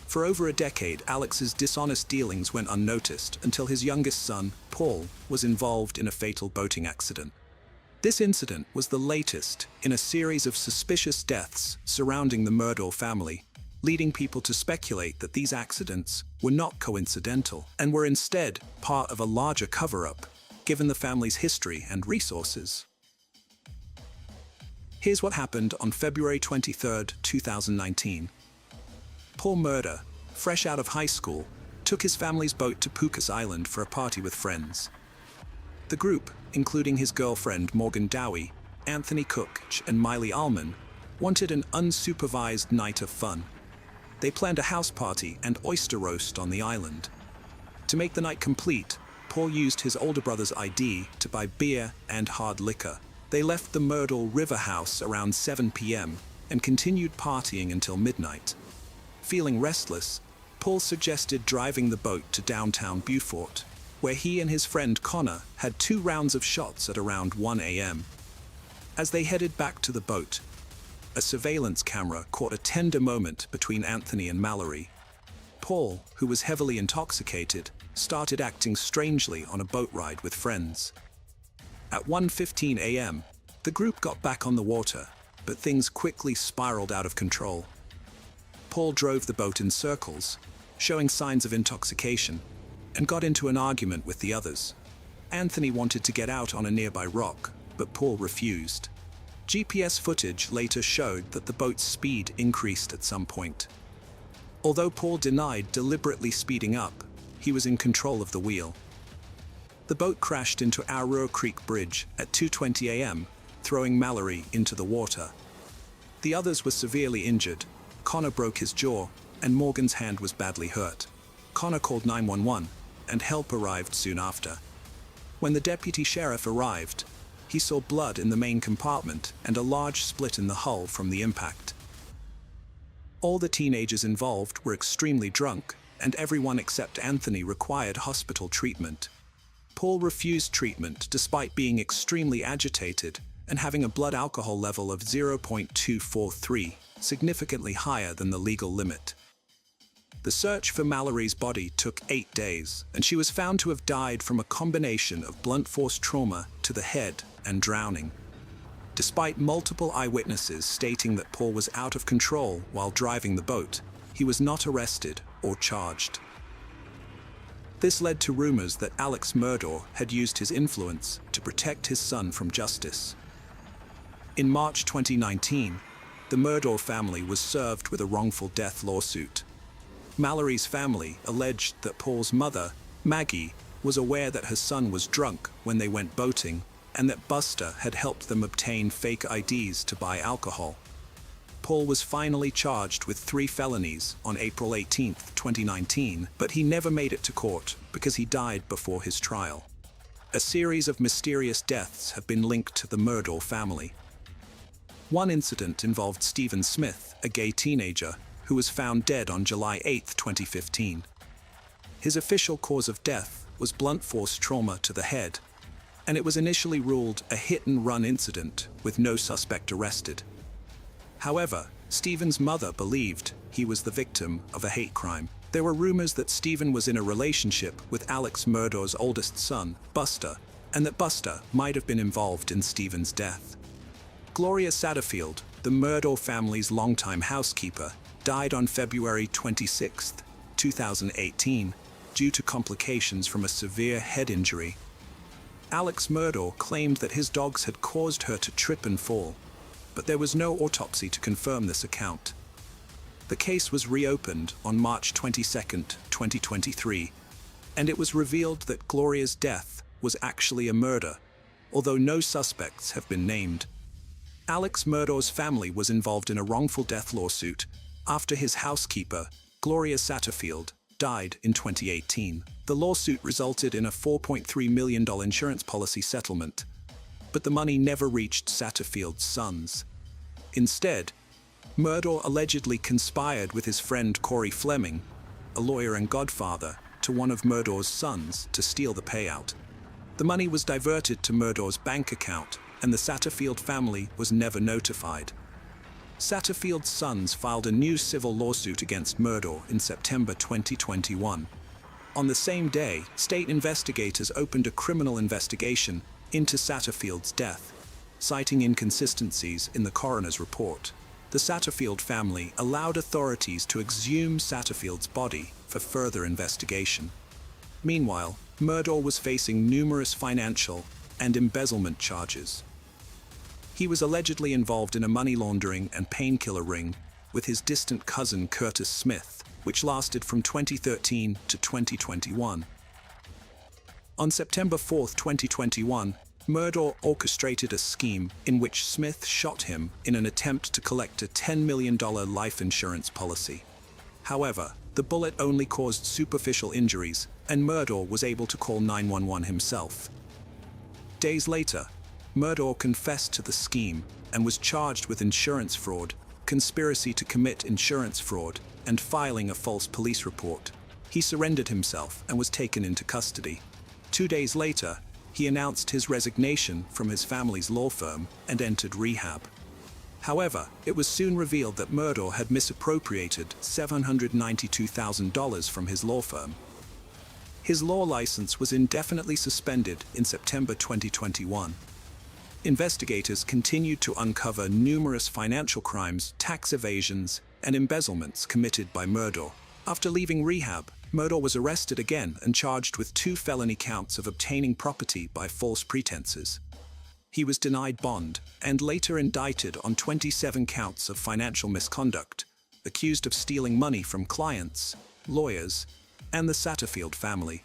A: For over a decade, Alex's dishonest dealings went unnoticed until his youngest son, Paul, was involved in a fatal boating accident. This incident was the latest in a series of suspicious deaths surrounding the Murdaugh family, leading people to speculate that these accidents were not coincidental and were instead part of a larger cover-up, given the family's history and resources. Here's what happened on February 23, 2019. Paul Murder, fresh out of high school, took his family's boat to Pucas Island for a party with friends. The group, including his girlfriend Morgan Dowie, Anthony Cook, and Miley Allman, wanted an unsupervised night of fun. They planned a house party and oyster roast on the island. To make the night complete, Paul used his older brother's ID to buy beer and hard liquor. They left the Myrtle River house around 7 p.m. and continued partying until midnight. Feeling restless, Paul suggested driving the boat to downtown Beaufort, where he and his friend Connor had 2 rounds of shots at around 1 a.m. As they headed back to the boat, a surveillance camera caught a tender moment between Anthony and Mallory. Paul, who was heavily intoxicated, started acting strangely on a boat ride with friends. At 1:15 a.m., the group got back on the water, but things quickly spiraled out of control. Paul drove the boat in circles, showing signs of intoxication, and got into an argument with the others. Anthony wanted to get out on a nearby rock, but Paul refused. GPS footage later showed that the boat's speed increased at some point. Although Paul denied deliberately speeding up, he was in control of the wheel. The boat crashed into Arroyo Creek Bridge at 2:20 a.m., throwing Mallory into the water. The others were severely injured. Connor broke his jaw, and Morgan's hand was badly hurt. Connor called 911, and help arrived soon after. When the deputy sheriff arrived, he saw blood in the main compartment and a large split in the hull from the impact. All the teenagers involved were extremely drunk, and everyone except Anthony required hospital treatment. Paul refused treatment despite being extremely agitated and having a blood alcohol level of 0.243, significantly higher than the legal limit. The search for Mallory's body took 8 days, and she was found to have died from a combination of blunt force trauma to the head and drowning. Despite multiple eyewitnesses stating that Paul was out of control while driving the boat, he was not arrested or charged. This led to rumors that Alex Murder had used his influence to protect his son from justice. In March 2019, the Murder family was served with a wrongful death lawsuit. Mallory's family alleged that Paul's mother, Maggie, was aware that her son was drunk when they went boating, and that Buster had helped them obtain fake IDs to buy alcohol. Paul was finally charged with 3 felonies on April 18, 2019, but he never made it to court because he died before his trial. A series of mysterious deaths have been linked to the Murder family. One incident involved Stephen Smith, a gay teenager, who was found dead on July 8, 2015. His official cause of death was blunt force trauma to the head, and it was initially ruled a hit-and-run incident with no suspect arrested. However, Stephen's mother believed he was the victim of a hate crime. There were rumors that Stephen was in a relationship with Alex Murder's oldest son, Buster, and that Buster might have been involved in Stephen's death. Gloria Satterfield, the Murder family's longtime housekeeper, died on February 26, 2018, due to complications from a severe head injury. Alex Murder claimed that his dogs had caused her to trip and fall, but there was no autopsy to confirm this account. The case was reopened on March 22, 2023, and it was revealed that Gloria's death was actually a murder, although no suspects have been named. Alex Murder's family was involved in a wrongful death lawsuit after his housekeeper, Gloria Satterfield, died in 2018. The lawsuit resulted in a $4.3 million insurance policy settlement, but the money never reached Satterfield's sons. Instead, Murder allegedly conspired with his friend Corey Fleming, a lawyer and godfather to one of Murder's sons, to steal the payout. The money was diverted to Murder's bank account, and the Satterfield family was never notified. Satterfield's sons filed a new civil lawsuit against Murder in September 2021. On the same day, state investigators opened a criminal investigation into Satterfield's death, citing inconsistencies in the coroner's report. The Satterfield family allowed authorities to exhume Satterfield's body for further investigation. Meanwhile, Murdaugh was facing numerous financial and embezzlement charges. He was allegedly involved in a money laundering and painkiller ring with his distant cousin Curtis Smith, which lasted from 2013 to 2021. On September 4, 2021, Murdaugh orchestrated a scheme in which Smith shot him in an attempt to collect a $10 million life insurance policy. However, the bullet only caused superficial injuries, and Murdaugh was able to call 911 himself. Days later, Murdaugh confessed to the scheme and was charged with insurance fraud, conspiracy to commit insurance fraud, and filing a false police report. He surrendered himself and was taken into custody. 2 days later, he announced his resignation from his family's law firm and entered rehab. However, it was soon revealed that Murdaugh had misappropriated $792,000 from his law firm. His law license was indefinitely suspended in September 2021. Investigators continued to uncover numerous financial crimes, tax evasions, and embezzlements committed by Murdaugh. After leaving rehab, Murdaugh was arrested again and charged with 2 felony counts of obtaining property by false pretenses. He was denied bond and later indicted on 27 counts of financial misconduct, accused of stealing money from clients, lawyers, and the Satterfield family.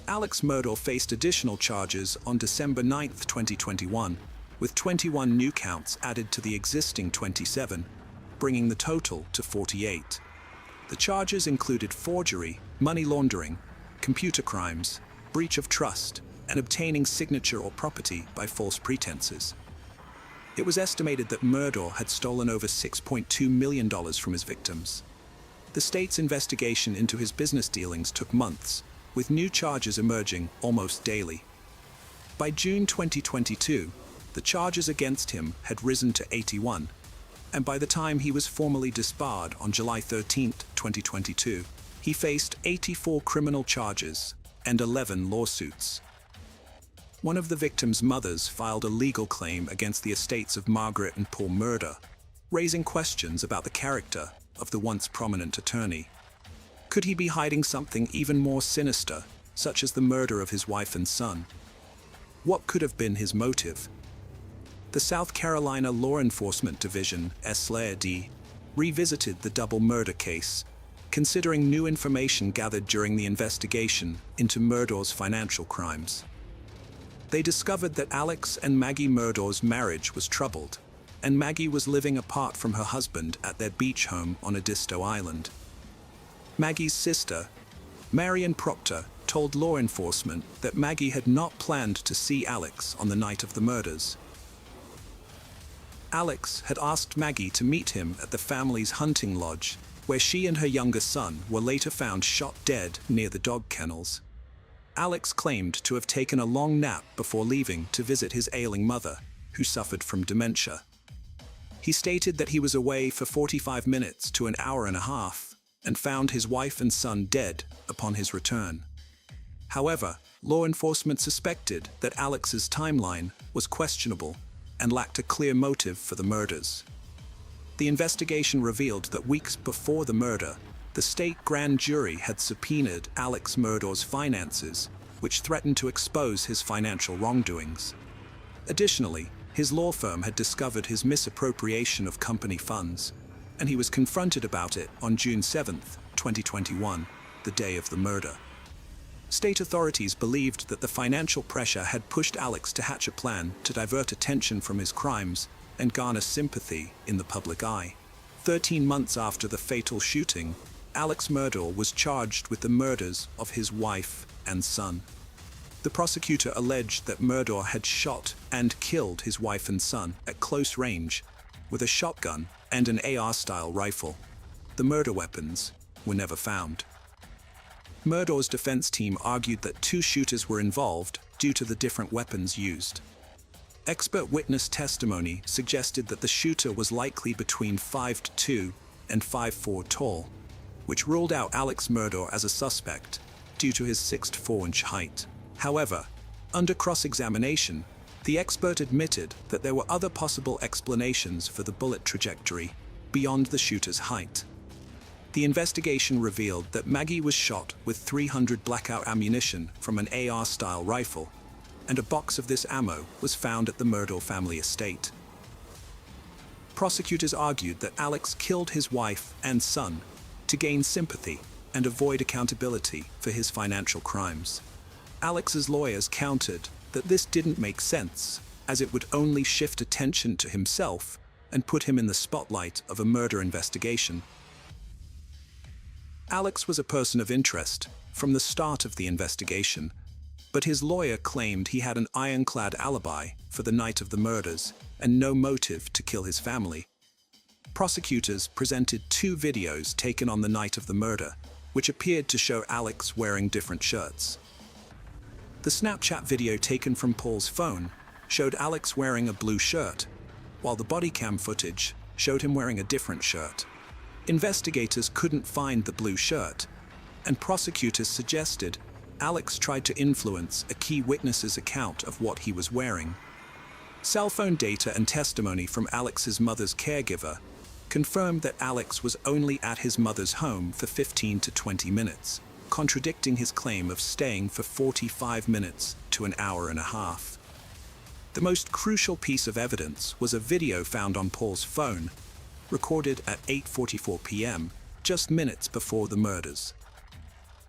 A: Alex Murdaugh faced additional charges on December 9, 2021, with 21 new counts added to the existing 27, bringing the total to 48. The charges included forgery, money laundering, computer crimes, breach of trust, and obtaining signature or property by false pretenses. It was estimated that Murdaugh had stolen over $6.2 million from his victims. The state's investigation into his business dealings took months, with new charges emerging almost daily. By June 2022, the charges against him had risen to 81, and by the time he was formally disbarred on July 13, 2022, he faced 84 criminal charges and 11 lawsuits. One of the victims' mothers filed a legal claim against the estates of Margaret and Paul Murdaugh, raising questions about the character of the once prominent attorney. Could he be hiding something even more sinister, such as the murder of his wife and son? What could have been his motive? The South Carolina Law Enforcement Division, SLAD, revisited the double murder case, considering new information gathered during the investigation into Murdaugh's financial crimes. They discovered that Alex and Maggie Murdaugh's marriage was troubled, and Maggie was living apart from her husband at their beach home on Edisto Island. Maggie's sister, Marion Proctor, told law enforcement that Maggie had not planned to see Alex on the night of the murders. Alex had asked Maggie to meet him at the family's hunting lodge, where she and her younger son were later found shot dead near the dog kennels. Alex claimed to have taken a long nap before leaving to visit his ailing mother, who suffered from dementia. He stated that he was away for 45 minutes to an hour and a half and found his wife and son dead upon his return. However, law enforcement suspected that Alex's timeline was questionable and lacked a clear motive for the murders. The investigation revealed that weeks before the murder, the state grand jury had subpoenaed Alex Murdaugh's finances, which threatened to expose his financial wrongdoings. Additionally, his law firm had discovered his misappropriation of company funds, and he was confronted about it on June 7, 2021, the day of the murder. State authorities believed that the financial pressure had pushed Alex to hatch a plan to divert attention from his crimes and garner sympathy in the public eye. 13 months after the fatal shooting, Alex Murdaugh was charged with the murders of his wife and son. The prosecutor alleged that Murdaugh had shot and killed his wife and son at close range with a shotgun and an AR-style rifle. The murder weapons were never found. Murdaugh's defense team argued that 2 shooters were involved due to the different weapons used. Expert witness testimony suggested that the shooter was likely between 5'2" and 5'4" tall, which ruled out Alex Murdaugh as a suspect due to his 6'4" height. However, under cross-examination, the expert admitted that there were other possible explanations for the bullet trajectory beyond the shooter's height. The investigation revealed that Maggie was shot with 300 blackout ammunition from an AR-style rifle, and a box of this ammo was found at the Murdaugh family estate. Prosecutors argued that Alex killed his wife and son to gain sympathy and avoid accountability for his financial crimes. Alex's lawyers countered that this didn't make sense, as it would only shift attention to himself and put him in the spotlight of a murder investigation. Alex was a person of interest from the start of the investigation, but his lawyer claimed he had an ironclad alibi for the night of the murders and no motive to kill his family. Prosecutors presented 2 videos taken on the night of the murder, which appeared to show Alex wearing different shirts. The Snapchat video taken from Paul's phone showed Alex wearing a blue shirt, while the body cam footage showed him wearing a different shirt. Investigators couldn't find the blue shirt, and prosecutors suggested Alex tried to influence a key witness's account of what he was wearing. Cell phone data and testimony from Alex's mother's caregiver confirmed that Alex was only at his mother's home for 15 to 20 minutes, contradicting his claim of staying for 45 minutes to an hour and a half. The most crucial piece of evidence was a video found on Paul's phone, recorded at 8:44 p.m., just minutes before the murders.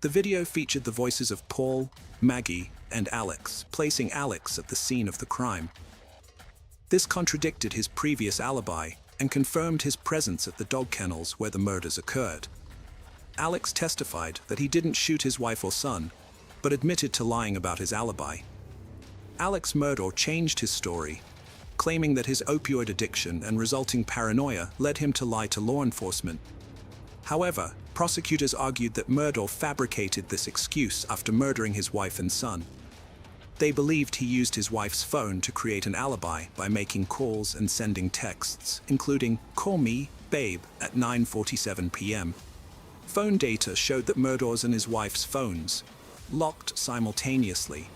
A: The video featured the voices of Paul, Maggie, and Alex, placing Alex at the scene of the crime. This contradicted his previous alibi and confirmed his presence at the dog kennels where the murders occurred. Alex testified that he didn't shoot his wife or son, but admitted to lying about his alibi. Alex Murdaugh changed his story, claiming that his opioid addiction and resulting paranoia led him to lie to law enforcement. However, prosecutors argued that Murdaugh fabricated this excuse after murdering his wife and son. They believed he used his wife's phone to create an alibi by making calls and sending texts, including "Call me, babe," at 9:47 p.m. Phone data showed that Murdaugh's and his wife's phones locked simultaneously,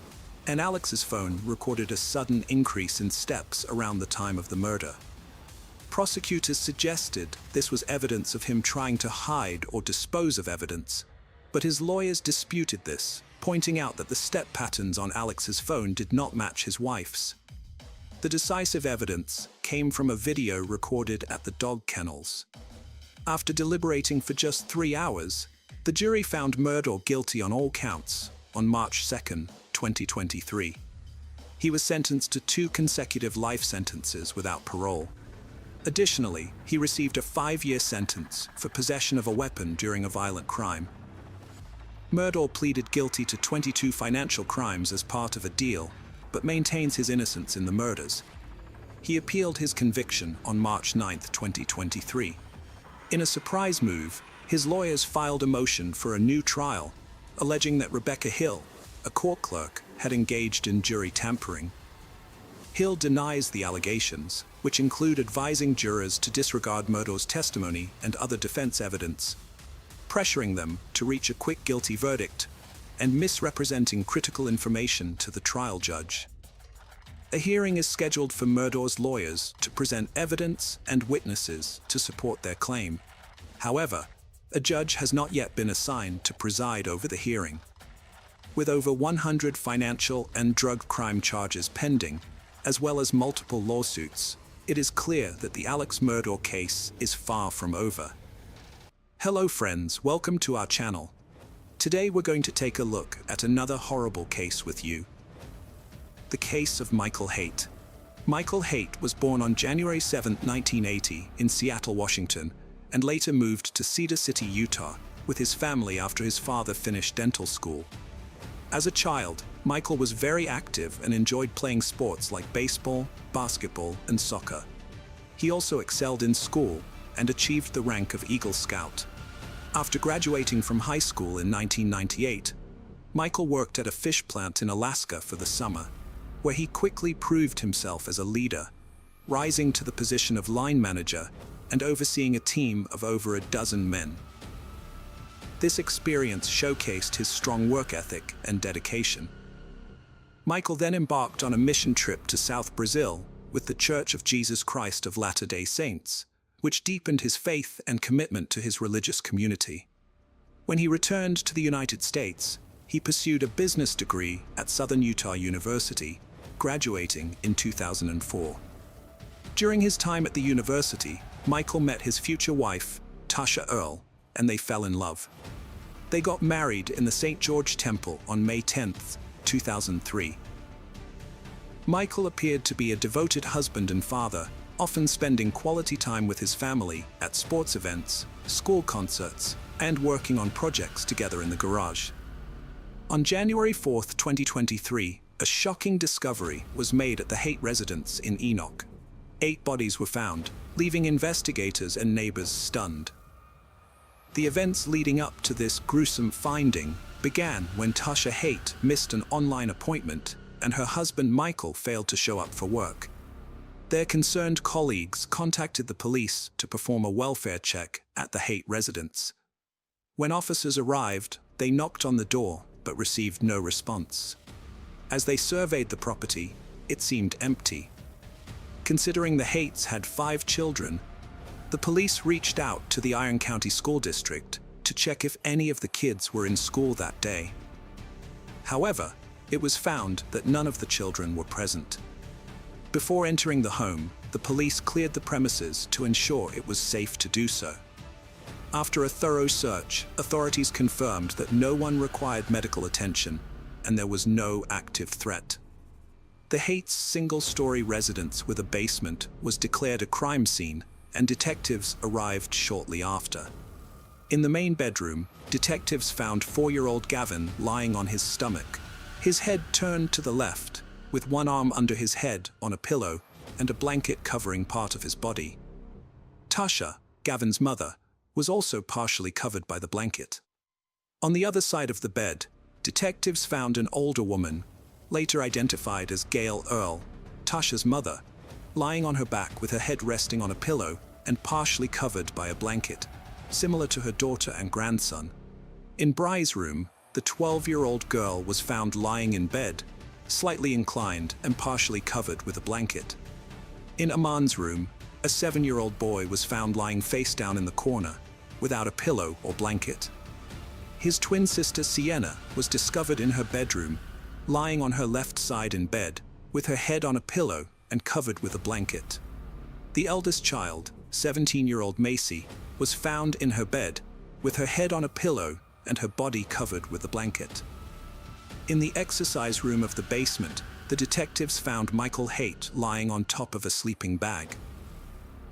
A: and Alex's phone recorded a sudden increase in steps around the time of the murder. Prosecutors suggested this was evidence of him trying to hide or dispose of evidence, but his lawyers disputed this, pointing out that the step patterns on Alex's phone did not match his wife's. The decisive evidence came from a video recorded at the dog kennels. After deliberating for just 3 hours, the jury found Murdaugh guilty on all counts on March 2, 2023. He was sentenced to 2 consecutive life sentences without parole. Additionally, he received a 5-year sentence for possession of a weapon during a violent crime. Murdaugh pleaded guilty to 22 financial crimes as part of a deal, but maintains his innocence in the murders. He appealed his conviction on March 9, 2023. In a surprise move, his lawyers filed a motion for a new trial, alleging that Rebecca Hill, a court clerk, had engaged in jury tampering. Hill denies the allegations, which include advising jurors to disregard Murdaugh's testimony and other defense evidence, pressuring them to reach a quick guilty verdict, and misrepresenting critical information to the trial judge. A hearing is scheduled for Murdaugh's lawyers to present evidence and witnesses to support their claim. However, a judge has not yet been assigned to preside over the hearing. With over 100 financial and drug crime charges pending, as well as multiple lawsuits, it is clear that the Alex Murdaugh case is far from over. Hello friends, welcome to our channel. Today we're going to take a look at another horrible case with you. The case of Michael Haight. Michael Haight was born on January 7, 1980 in Seattle, Washington, and later moved to Cedar City, Utah, with his family after his father finished dental school. As a child, Michael was very active and enjoyed playing sports like baseball, basketball, and soccer. He also excelled in school and achieved the rank of Eagle Scout. After graduating from high school in 1998, Michael worked at a fish plant in Alaska for the summer, where he quickly proved himself as a leader, rising to the position of line manager and overseeing a team of over a dozen men. This experience showcased his strong work ethic and dedication. Michael then embarked on a mission trip to South Brazil with the Church of Jesus Christ of Latter-day Saints, which deepened his faith and commitment to his religious community. When he returned to the United States, he pursued a business degree at Southern Utah University, graduating in 2004. During his time at the university, Michael met his future wife, Tasha Earle, and they fell in love. They got married in the St. George Temple on May 10, 2003. Michael appeared to be a devoted husband and father, often spending quality time with his family at sports events, school concerts, and working on projects together in the garage. On January 4, 2023, a shocking discovery was made at the Haight residence in Enoch. 8 bodies were found, leaving investigators and neighbors stunned. The events leading up to this gruesome finding began when Tasha Haight missed an online appointment and her husband Michael failed to show up for work. Their concerned colleagues contacted the police to perform a welfare check at the Haight residence. When officers arrived, they knocked on the door but received no response. As they surveyed the property, it seemed empty. Considering the Haight's had 5 children, the police reached out to the Iron County School District to check if any of the kids were in school that day. However, it was found that none of the children were present. Before entering the home, the police cleared the premises to ensure it was safe to do so. After a thorough search, authorities confirmed that no one required medical attention and there was no active threat. The Haight's single-story residence with a basement was declared a crime scene, and detectives arrived shortly after. In the main bedroom, detectives found 4-year-old Gavin lying on his stomach, his head turned to the left, with one arm under his head on a pillow and a blanket covering part of his body. Tasha, Gavin's mother, was also partially covered by the blanket. On the other side of the bed, detectives found an older woman, later identified as Gail Earle, Tasha's mother, lying on her back with her head resting on a pillow and partially covered by a blanket, similar to her daughter and grandson. In Bry's room, the 12-year-old girl was found lying in bed, slightly inclined and partially covered with a blanket. In Aman's room, a 7-year-old boy was found lying face down in the corner, without a pillow or blanket. His twin sister Sienna was discovered in her bedroom, lying on her left side in bed, with her head on a pillow and covered with a blanket. The eldest child, 17-year-old Macy, was found in her bed, with her head on a pillow and her body covered with a blanket. In the exercise room of the basement, the detectives found Michael Haight lying on top of a sleeping bag.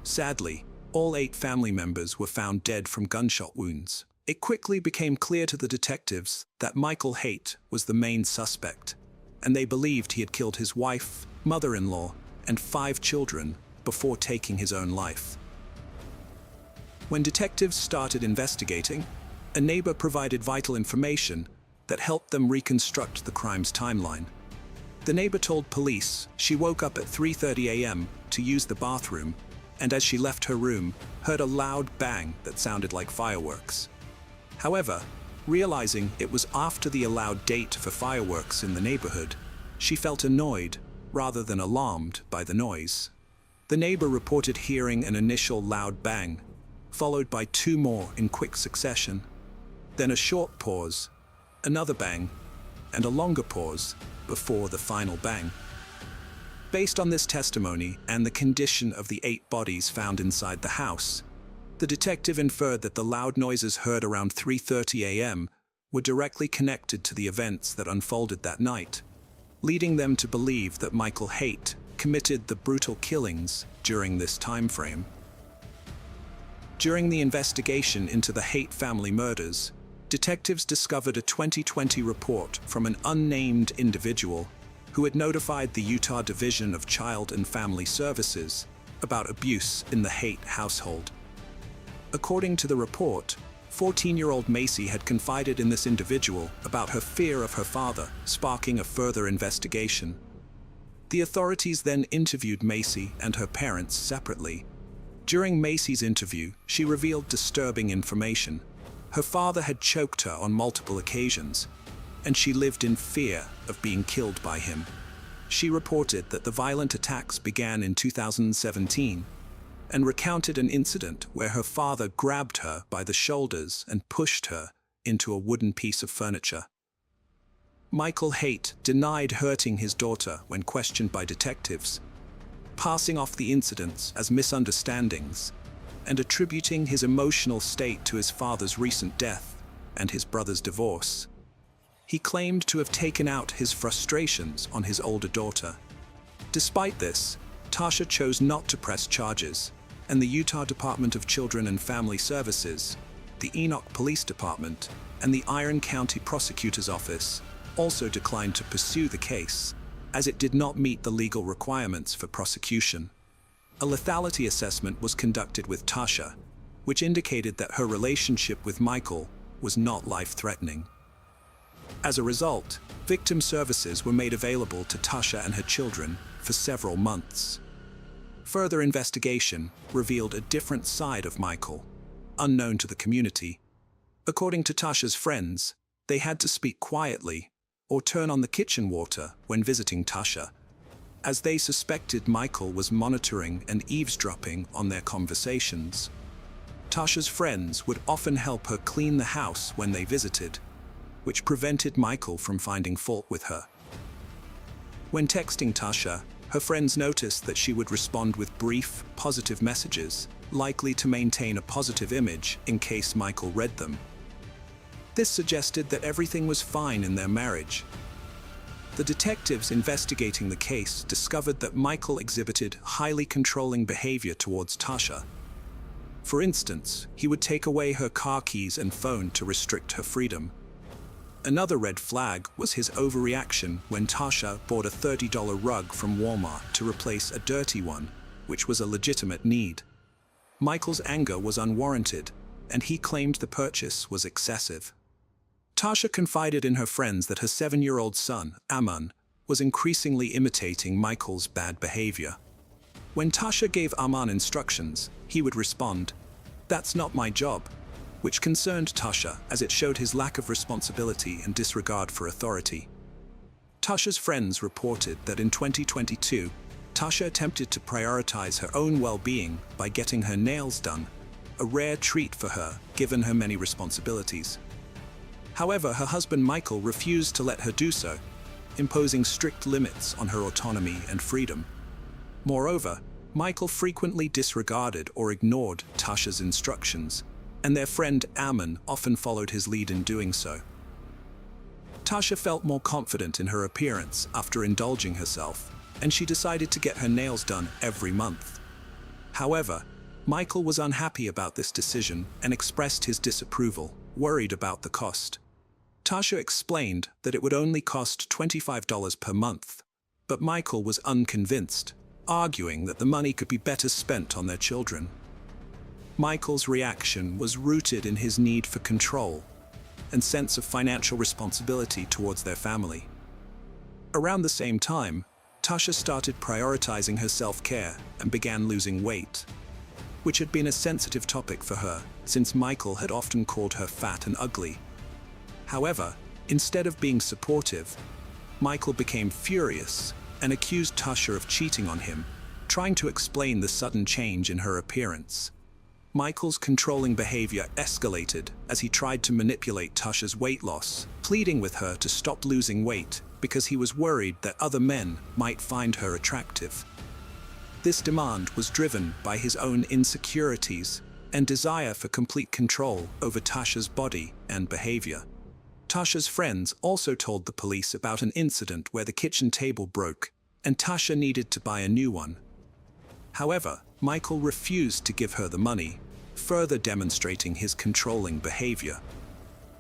A: Sadly, all 8 family members were found dead from gunshot wounds. It quickly became clear to the detectives that Michael Haight was the main suspect, and they believed he had killed his wife, mother-in-law, and 5 children before taking his own life. When detectives started investigating, a neighbor provided vital information that helped them reconstruct the crime's timeline. The neighbor told police she woke up at 3:30 a.m. to use the bathroom, and as she left her room, heard a loud bang that sounded like fireworks. However, realizing it was after the allowed date for fireworks in the neighborhood, she felt annoyed rather than alarmed by the noise. The neighbor reported hearing an initial loud bang, followed by 2 more in quick succession. Then a short pause, another bang, and a longer pause before the final bang. Based on this testimony and the condition of the 8 bodies found inside the house, the detective inferred that the loud noises heard around 3:30 a.m. were directly connected to the events that unfolded that night, leading them to believe that Michael Haight committed the brutal killings during this time frame. During the investigation into the Haight family murders, detectives discovered a 2020 report from an unnamed individual who had notified the Utah Division of Child and Family Services about abuse in the Haight household. According to the report, 14-year-old Macy had confided in this individual about her fear of her father, sparking a further investigation. The authorities then interviewed Macy and her parents separately. During Macy's interview, she revealed disturbing information. Her father had choked her on multiple occasions, and she lived in fear of being killed by him. She reported that the violent attacks began in 2017, and recounted an incident where her father grabbed her by the shoulders and pushed her into a wooden piece of furniture. Michael Haight denied hurting his daughter when questioned by detectives, passing off the incidents as misunderstandings and attributing his emotional state to his father's recent death and his brother's divorce. He claimed to have taken out his frustrations on his older daughter. Despite this, Tasha chose not to press charges, and the Utah Department of Children and Family Services, the Enoch Police Department, and the Iron County Prosecutor's Office also declined to pursue the case, as it did not meet the legal requirements for prosecution. A lethality assessment was conducted with Tasha, which indicated that her relationship with Michael was not life-threatening. As a result, victim services were made available to Tasha and her children for several months. Further investigation revealed a different side of Michael, unknown to the community. According to Tasha's friends, they had to speak quietly or turn on the kitchen water when visiting Tasha, as they suspected Michael was monitoring and eavesdropping on their conversations. Tasha's friends would often help her clean the house when they visited, which prevented Michael from finding fault with her. When texting Tasha, her friends noticed that she would respond with brief, positive messages, likely to maintain a positive image in case Michael read them. This suggested that everything was fine in their marriage. The detectives investigating the case discovered that Michael exhibited highly controlling behavior towards Tasha. For instance, he would take away her car keys and phone to restrict her freedom. Another red flag was his overreaction when Tasha bought a $30 rug from Walmart to replace a dirty one, which was a legitimate need. Michael's anger was unwarranted, and he claimed the purchase was excessive. Tasha confided in her friends that her 7-year-old son, Aman, was increasingly imitating Michael's bad behavior. When Tasha gave Aman instructions, he would respond, "That's not my job," which concerned Tasha as it showed his lack of responsibility and disregard for authority. Tasha's friends reported that in 2022, Tasha attempted to prioritize her own well-being by getting her nails done, a rare treat for her given her many responsibilities. However, her husband Michael refused to let her do so, imposing strict limits on her autonomy and freedom. Moreover, Michael frequently disregarded or ignored Tasha's instructions, and their friend Aman often followed his lead in doing so. Tasha felt more confident in her appearance after indulging herself, and she decided to get her nails done every month. However, Michael was unhappy about this decision and expressed his disapproval, worried about the cost. Tasha explained that it would only cost $25 per month, but Michael was unconvinced, arguing that the money could be better spent on their children. Michael's reaction was rooted in his need for control and sense of financial responsibility towards their family. Around the same time, Tasha started prioritizing her self-care and began losing weight, which had been a sensitive topic for her since Michael had often called her fat and ugly. However, instead of being supportive, Michael became furious and accused Tasha of cheating on him, trying to explain the sudden change in her appearance. Michael's controlling behavior escalated as he tried to manipulate Tasha's weight loss, pleading with her to stop losing weight because he was worried that other men might find her attractive. This demand was driven by his own insecurities and desire for complete control over Tasha's body and behavior. Tasha's friends also told the police about an incident where the kitchen table broke and Tasha needed to buy a new one. However, Michael refused to give her the money, further demonstrating his controlling behavior.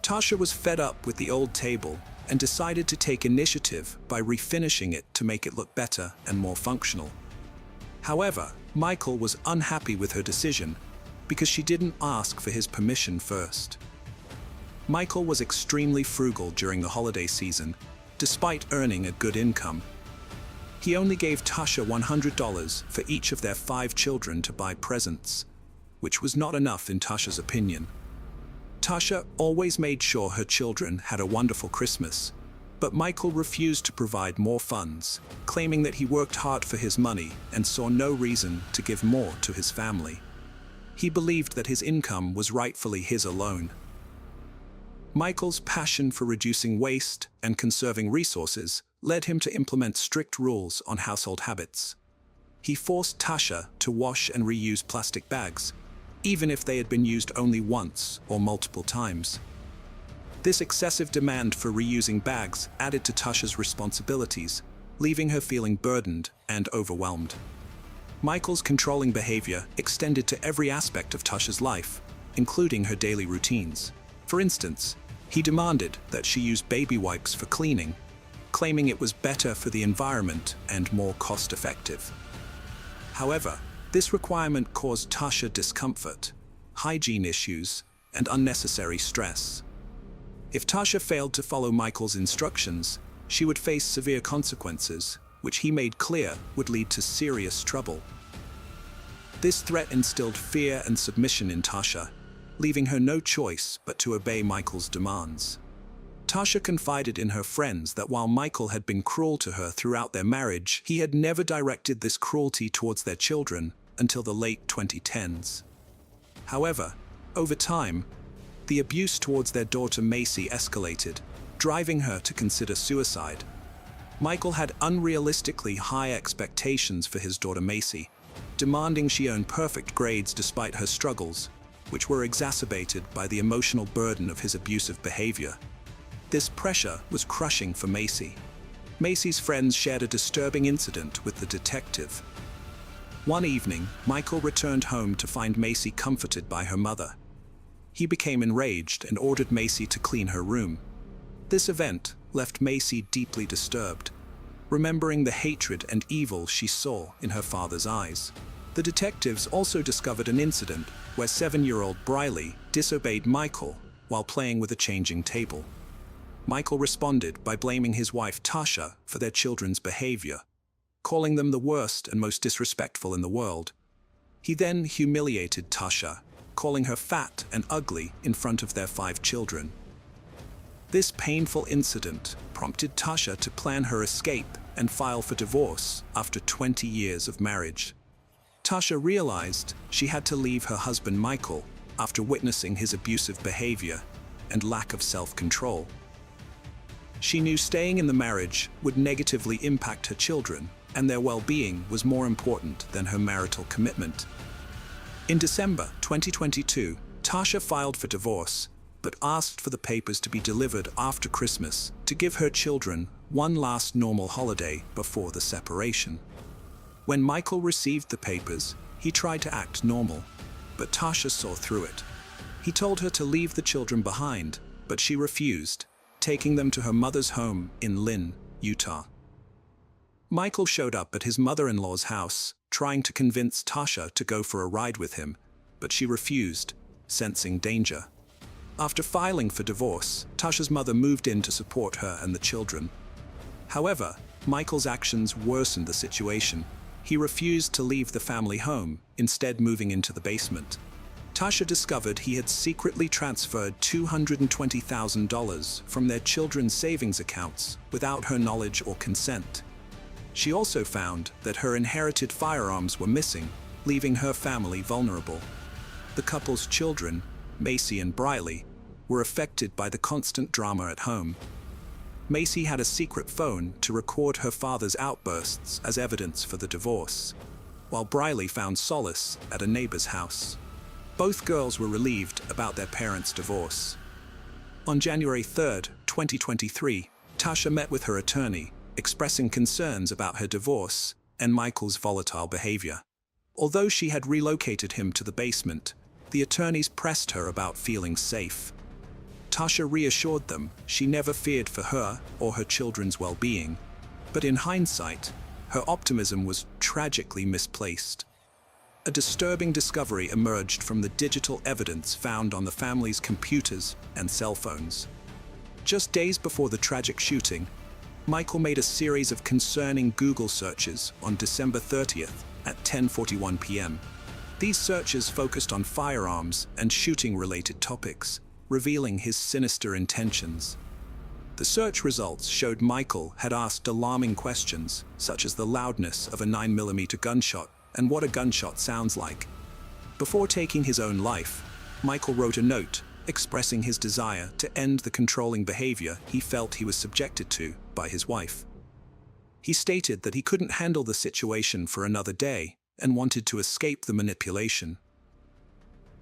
A: Tasha was fed up with the old table and decided to take initiative by refinishing it to make it look better and more functional. However, Michael was unhappy with her decision because she didn't ask for his permission first. Michael was extremely frugal during the holiday season, despite earning a good income. He only gave Tasha $100 for each of their 5 children to buy presents, which was not enough in Tasha's opinion. Tasha always made sure her children had a wonderful Christmas, But Michael refused to provide more funds, claiming that he worked hard for his money and saw no reason to give more to his family. He believed that his income was rightfully his alone. Michael's passion for reducing waste and conserving resources led him to implement strict rules on household habits. He forced Tasha to wash and reuse plastic bags, even if they had been used only once or multiple times. This excessive demand for reusing bags added to Tasha's responsibilities, leaving her feeling burdened and overwhelmed. Michael's controlling behavior extended to every aspect of Tasha's life, including her daily routines. For instance, he demanded that she use baby wipes for cleaning, claiming it was better for the environment and more cost-effective. However, this requirement caused Tasha discomfort, hygiene issues, and unnecessary stress. If Tasha failed to follow Michael's instructions, she would face severe consequences, which he made clear would lead to serious trouble. This threat instilled fear and submission in Tasha, leaving her no choice but to obey Michael's demands. Tasha confided in her friends that while Michael had been cruel to her throughout their marriage, he had never directed this cruelty towards their children until the late 2010s. However, over time, the abuse towards their daughter Macy escalated, driving her to consider suicide. Michael had unrealistically high expectations for his daughter Macy, demanding she earn perfect grades despite her struggles, which were exacerbated by the emotional burden of his abusive behavior. This pressure was crushing for Macy. Macy's friends shared a disturbing incident with the detective. One evening, Michael returned home to find Macy comforted by her mother. He became enraged and ordered Macy to clean her room. This event left Macy deeply disturbed, remembering the hatred and evil she saw in her father's eyes. The detectives also discovered an incident where 7-year-old Briley disobeyed Michael while playing with a changing table. Michael responded by blaming his wife Tasha for their children's behavior, calling them the worst and most disrespectful in the world. He then humiliated Tasha, calling her fat and ugly in front of their 5 children. This painful incident prompted Tasha to plan her escape and file for divorce after 20 years of marriage. Tasha realized she had to leave her husband Michael after witnessing his abusive behavior and lack of self-control. She knew staying in the marriage would negatively impact her children, and their well-being was more important than her marital commitment. In December 2022, Tasha filed for divorce, but asked for the papers to be delivered after Christmas to give her children one last normal holiday before the separation. When Michael received the papers, he tried to act normal, but Tasha saw through it. He told her to leave the children behind, but she refused, taking them to her mother's home in Lynn, Utah. Michael showed up at his mother-in-law's house, trying to convince Tasha to go for a ride with him, but she refused, sensing danger. After filing for divorce, Tasha's mother moved in to support her and the children. However, Michael's actions worsened the situation. He refused to leave the family home, instead moving into the basement. Tasha discovered he had secretly transferred $220,000 from their children's savings accounts without her knowledge or consent. She also found that her inherited firearms were missing, leaving her family vulnerable. The couple's children, Macy and Briley, were affected by the constant drama at home. Macy had a secret phone to record her father's outbursts as evidence for the divorce, while Briley found solace at a neighbor's house. Both girls were relieved about their parents' divorce. On January 3, 2023, Tasha met with her attorney, expressing concerns about her divorce and Michael's volatile behavior. Although she had relocated him to the basement, the attorneys pressed her about feeling safe. Tasha reassured them she never feared for her or her children's well-being, but in hindsight, her optimism was tragically misplaced. A disturbing discovery emerged from the digital evidence found on the family's computers and cell phones. Just days before the tragic shooting, Michael made a series of concerning Google searches on December 30th at 10:41 p.m. These searches focused on firearms and shooting-related topics, revealing his sinister intentions. The search results showed Michael had asked alarming questions, such as the loudness of a 9mm gunshot and what a gunshot sounds like. Before taking his own life, Michael wrote a note expressing his desire to end the controlling behavior he felt he was subjected to by his wife. He stated that he couldn't handle the situation for another day and wanted to escape the manipulation.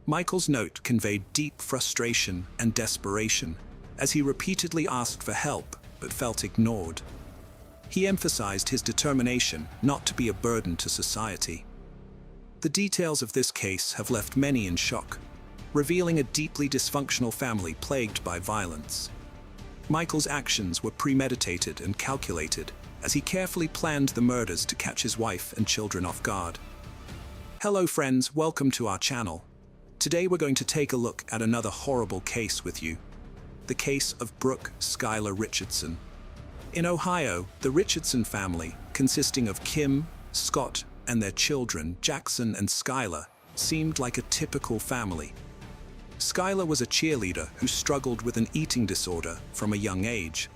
A: Michael's note conveyed deep frustration and desperation, as he repeatedly asked for help but felt ignored. He emphasized his determination not to be a burden to society. The details of this case have left many in shock, revealing a deeply dysfunctional family plagued by violence. Michael's actions were premeditated and calculated, as he carefully planned the murders to catch his wife and children off guard. Hello friends, welcome to our channel. Today we're going to take a look at another horrible case with you. The case of Brooke Skylar Richardson. In Ohio, the Richardson family, consisting of Kim, Scott, and their children, Jackson and Skylar, seemed like a typical family. Skylar was a cheerleader who struggled with an eating disorder from a young age.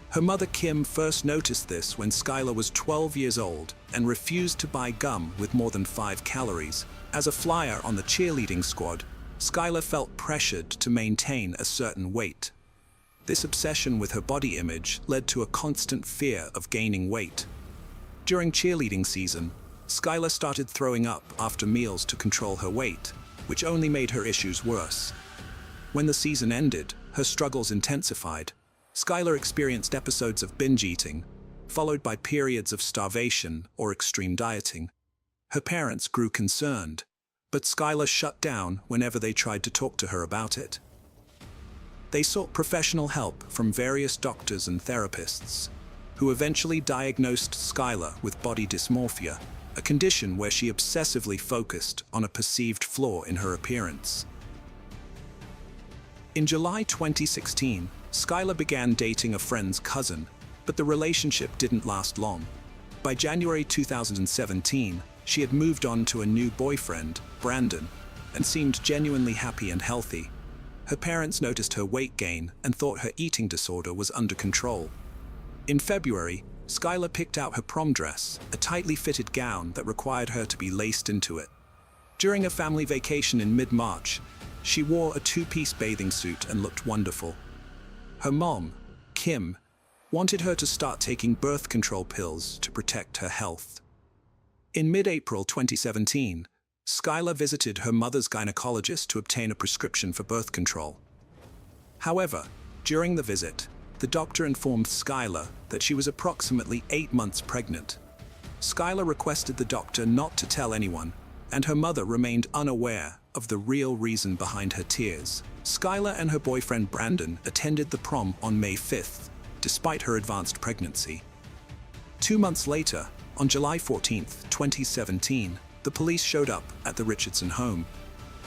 A: Her mother Kim first noticed this when Skylar was 12 years old and refused to buy gum with more than 5 calories. As a flyer on the cheerleading squad, Skylar felt pressured to maintain a certain weight. This obsession with her body image led to a constant fear of gaining weight. During cheerleading season, Skylar started throwing up after meals to control her weight, which only made her issues worse. When the season ended, her struggles intensified. Skylar experienced episodes of binge eating, followed by periods of starvation or extreme dieting. Her parents grew concerned, but Skylar shut down whenever they tried to talk to her about it. They sought professional help from various doctors and therapists, who eventually diagnosed Skylar with body dysmorphia, a condition where she obsessively focused on a perceived flaw in her appearance. In July 2016, Skylar began dating a friend's cousin, but the relationship didn't last long. By January 2017, she had moved on to a new boyfriend, Brandon, and seemed genuinely happy and healthy. Her parents noticed her weight gain and thought her eating disorder was under control. In February, Skylar picked out her prom dress, a tightly fitted gown that required her to be laced into it. During a family vacation in mid-March, she wore a 2-piece bathing suit and looked wonderful. Her mom, Kim, wanted her to start taking birth control pills to protect her health. In mid-April 2017, Skylar visited her mother's gynecologist to obtain a prescription for birth control. However, during the visit, the doctor informed Skylar that she was approximately 8 months pregnant. Skylar requested the doctor not to tell anyone, and her mother remained unaware of the real reason behind her tears. Skylar and her boyfriend Brandon attended the prom on May 5th, despite her advanced pregnancy. 2 months later, on July 14, 2017, the police showed up at the Richardson home.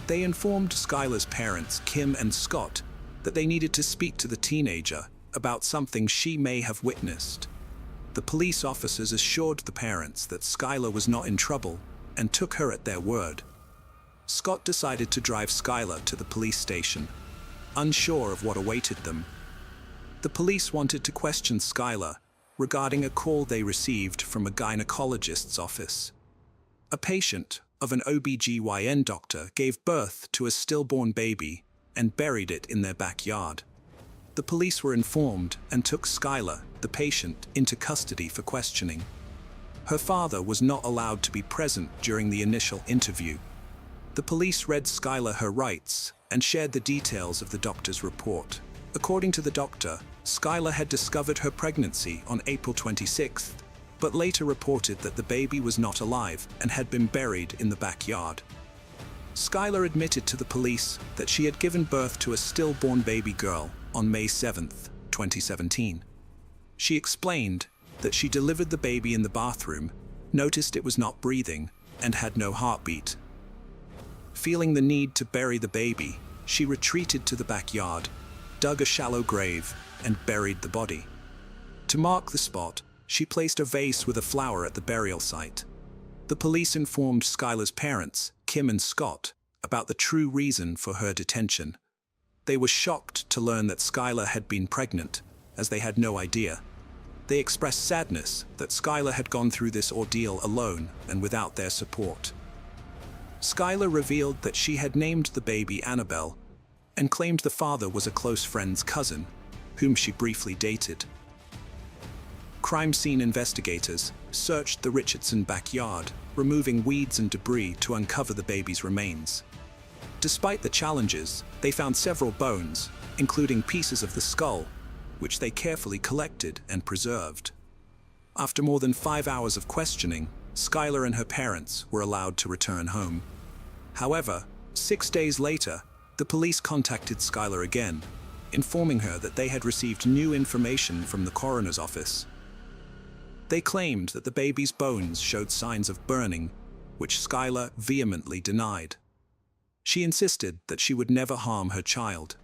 A: They informed Skylar's parents, Kim and Scott, that they needed to speak to the teenager about something she may have witnessed. The police officers assured the parents that Skylar was not in trouble and took her at their word. Scott decided to drive Skylar to the police station, unsure of what awaited them. The police wanted to question Skylar regarding a call they received from a gynecologist's office. A patient of an OB/GYN doctor gave birth to a stillborn baby and buried it in their backyard. The police were informed and took Skylar, the patient, into custody for questioning. Her father was not allowed to be present during the initial interview. The police read Skylar her rights and shared the details of the doctor's report. According to the doctor, Skylar had discovered her pregnancy on April 26th, but later reported that the baby was not alive and had been buried in the backyard. Skylar admitted to the police that she had given birth to a stillborn baby girl on May 7th, 2017. She explained that she delivered the baby in the bathroom, noticed it was not breathing, and had no heartbeat. Feeling the need to bury the baby, she retreated to the backyard, dug a shallow grave, and buried the body. To mark the spot, she placed a vase with a flower at the burial site. The police informed Skylar's parents, Kim and Scott, about the true reason for her detention. They were shocked to learn that Skylar had been pregnant, as they had no idea. They expressed sadness that Skylar had gone through this ordeal alone and without their support. Skylar revealed that she had named the baby Annabelle and claimed the father was a close friend's cousin, whom she briefly dated. Crime scene investigators searched the Richardson backyard, removing weeds and debris to uncover the baby's remains. Despite the challenges, they found several bones, including pieces of the skull, which they carefully collected and preserved. After more than 5 hours of questioning, Skylar and her parents were allowed to return home. However, 6 days later, the police contacted Skylar again, informing her that they had received new information from the coroner's office. They claimed that the baby's bones showed signs of burning, which Skylar vehemently denied. She insisted that she would never harm her child.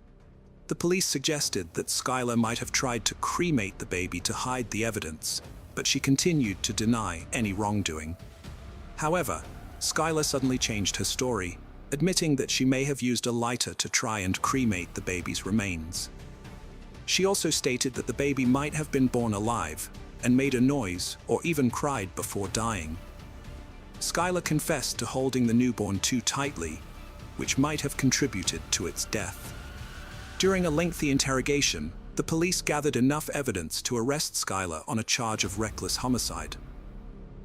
A: The police suggested that Skylar might have tried to cremate the baby to hide the evidence, but she continued to deny any wrongdoing. However, Skylar suddenly changed her story, admitting that she may have used a lighter to try and cremate the baby's remains. She also stated that the baby might have been born alive and made a noise or even cried before dying. Skylar confessed to holding the newborn too tightly, which might have contributed to its death. During a lengthy interrogation, the police gathered enough evidence to arrest Skylar on a charge of reckless homicide.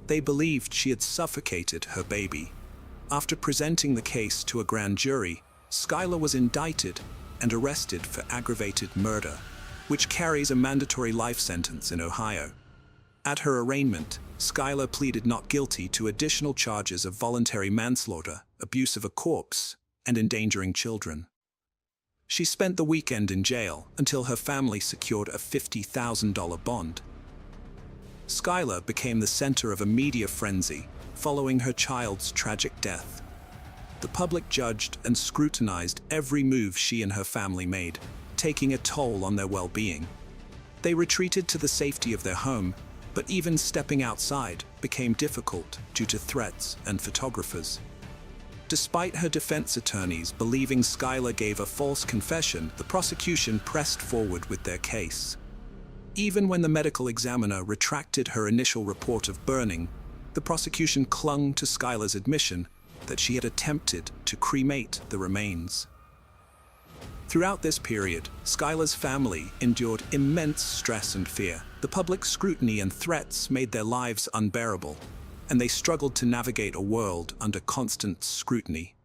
A: They believed she had suffocated her baby. After presenting the case to a grand jury, Skylar was indicted and arrested for aggravated murder, which carries a mandatory life sentence in Ohio. At her arraignment, Skylar pleaded not guilty to additional charges of voluntary manslaughter, abuse of a corpse, and endangering children. She spent the weekend in jail until her family secured a $50,000 bond. Skylar became the center of a media frenzy following her child's tragic death. The public judged and scrutinized every move she and her family made, taking a toll on their well-being. They retreated to the safety of their home, but even stepping outside became difficult due to threats and photographers. Despite her defense attorneys believing Skylar gave a false confession, the prosecution pressed forward with their case. Even when the medical examiner retracted her initial report of burning, the prosecution clung to Skylar's admission that she had attempted to cremate the remains. Throughout this period, Skylar's family endured immense stress and fear. The public scrutiny and threats made their lives unbearable, and they struggled to navigate a world under constant scrutiny.